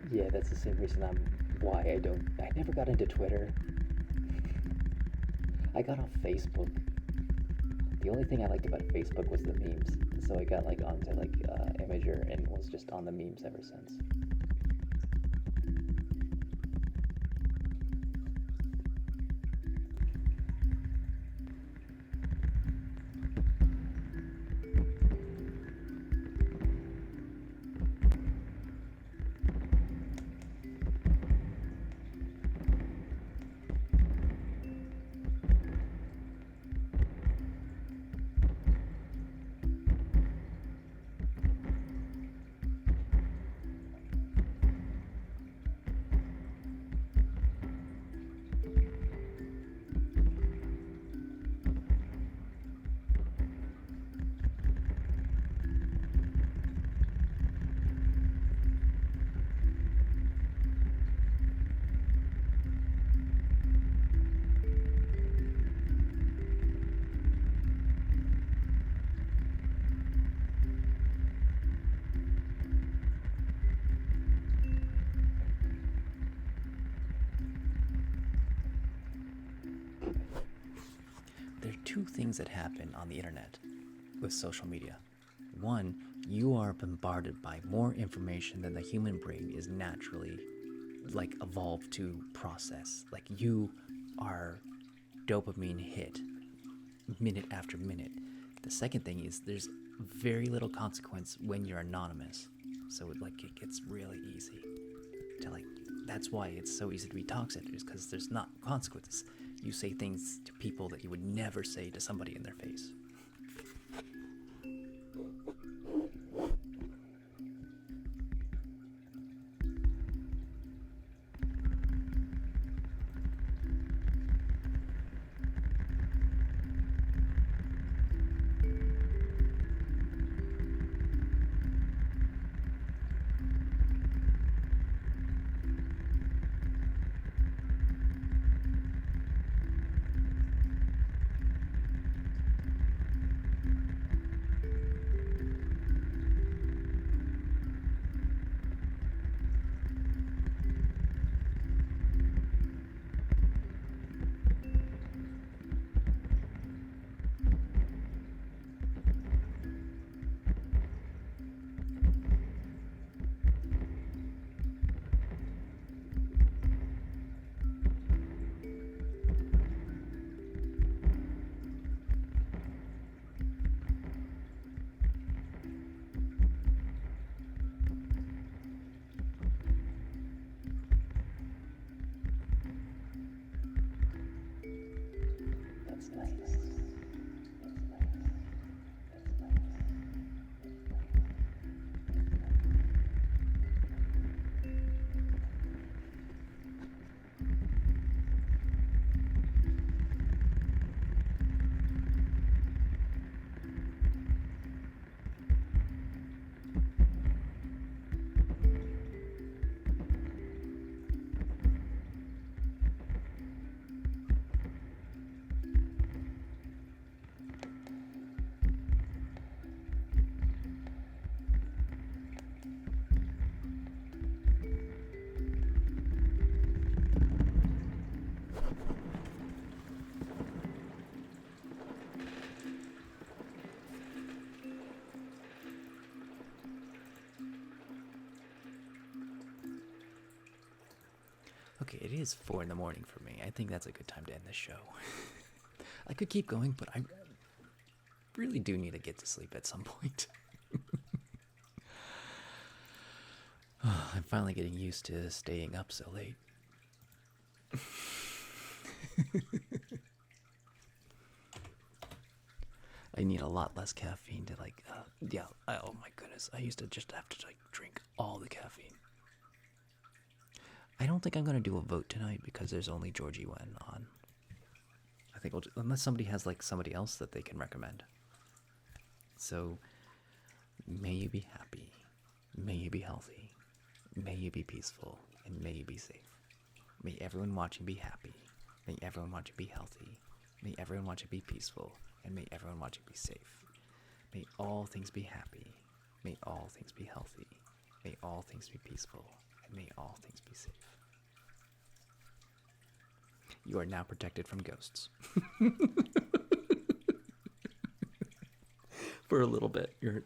Yeah, that's the same reason why I never got into Twitter. I got off Facebook. The only thing I liked about Facebook was the memes. So I got like onto like Imager and was just on the memes ever since. There are two things that happen on the internet with social media. One, you are bombarded by more information than the human brain is naturally like evolved to process. Like you are dopamine hit minute after minute. The second thing is there's very little consequence when you're anonymous. So it gets really easy to like that's why it's so easy to be toxic is because there's not consequences. You say things to people that you would never say to somebody in their face. That's nice. Okay, it is 4 in the morning for me. I think that's a good time to end the show. I could keep going, but I really do need to get to sleep at some point. I'm finally getting used to staying up so late. I need a lot less caffeine to oh my goodness, I used to just have to like drink all the caffeine. I don't think I'm gonna do a vote tonight because there's only Georgie Wen on. I think unless somebody has like somebody else that they can recommend. So, may you be happy, may you be healthy, may you be peaceful, and may you be safe. May everyone watching be happy, may everyone watching be healthy, may everyone watching be peaceful, and may everyone watching be safe. May all things be happy, may all things be healthy, may all things be peaceful, and May all things be safe. You are now protected from ghosts. For a little bit. You're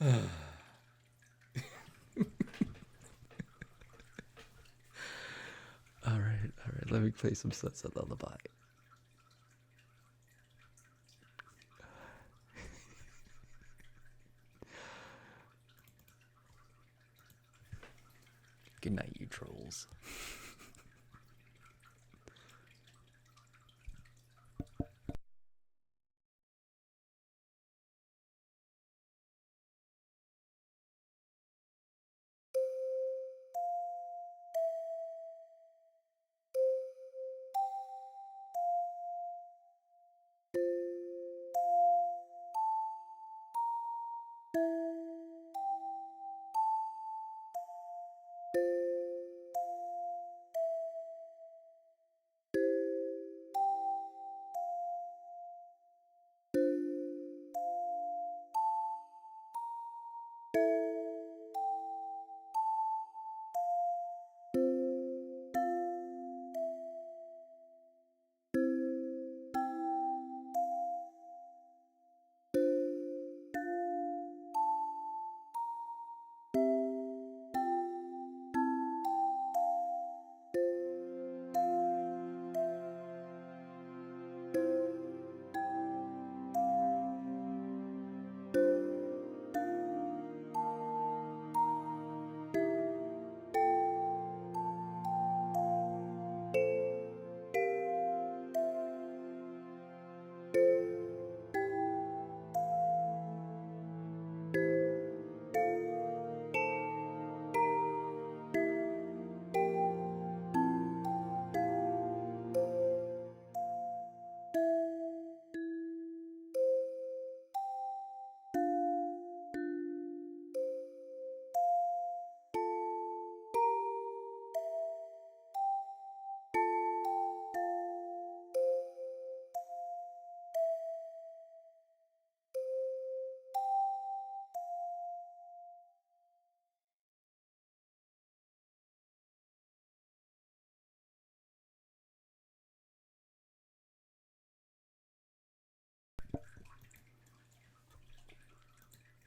all right, all right. Let me play some Sunset Lullaby. Good night, you trolls.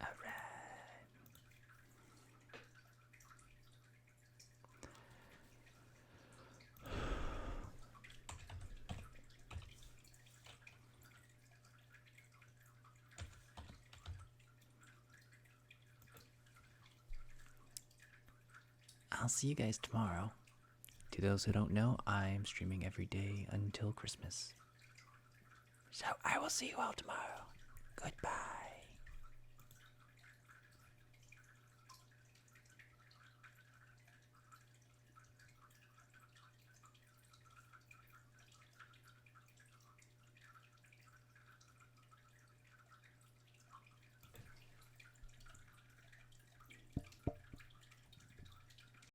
All right. I'll see you guys tomorrow. To those who don't know, I'm streaming every day until Christmas. So I will see you all tomorrow. Goodbye.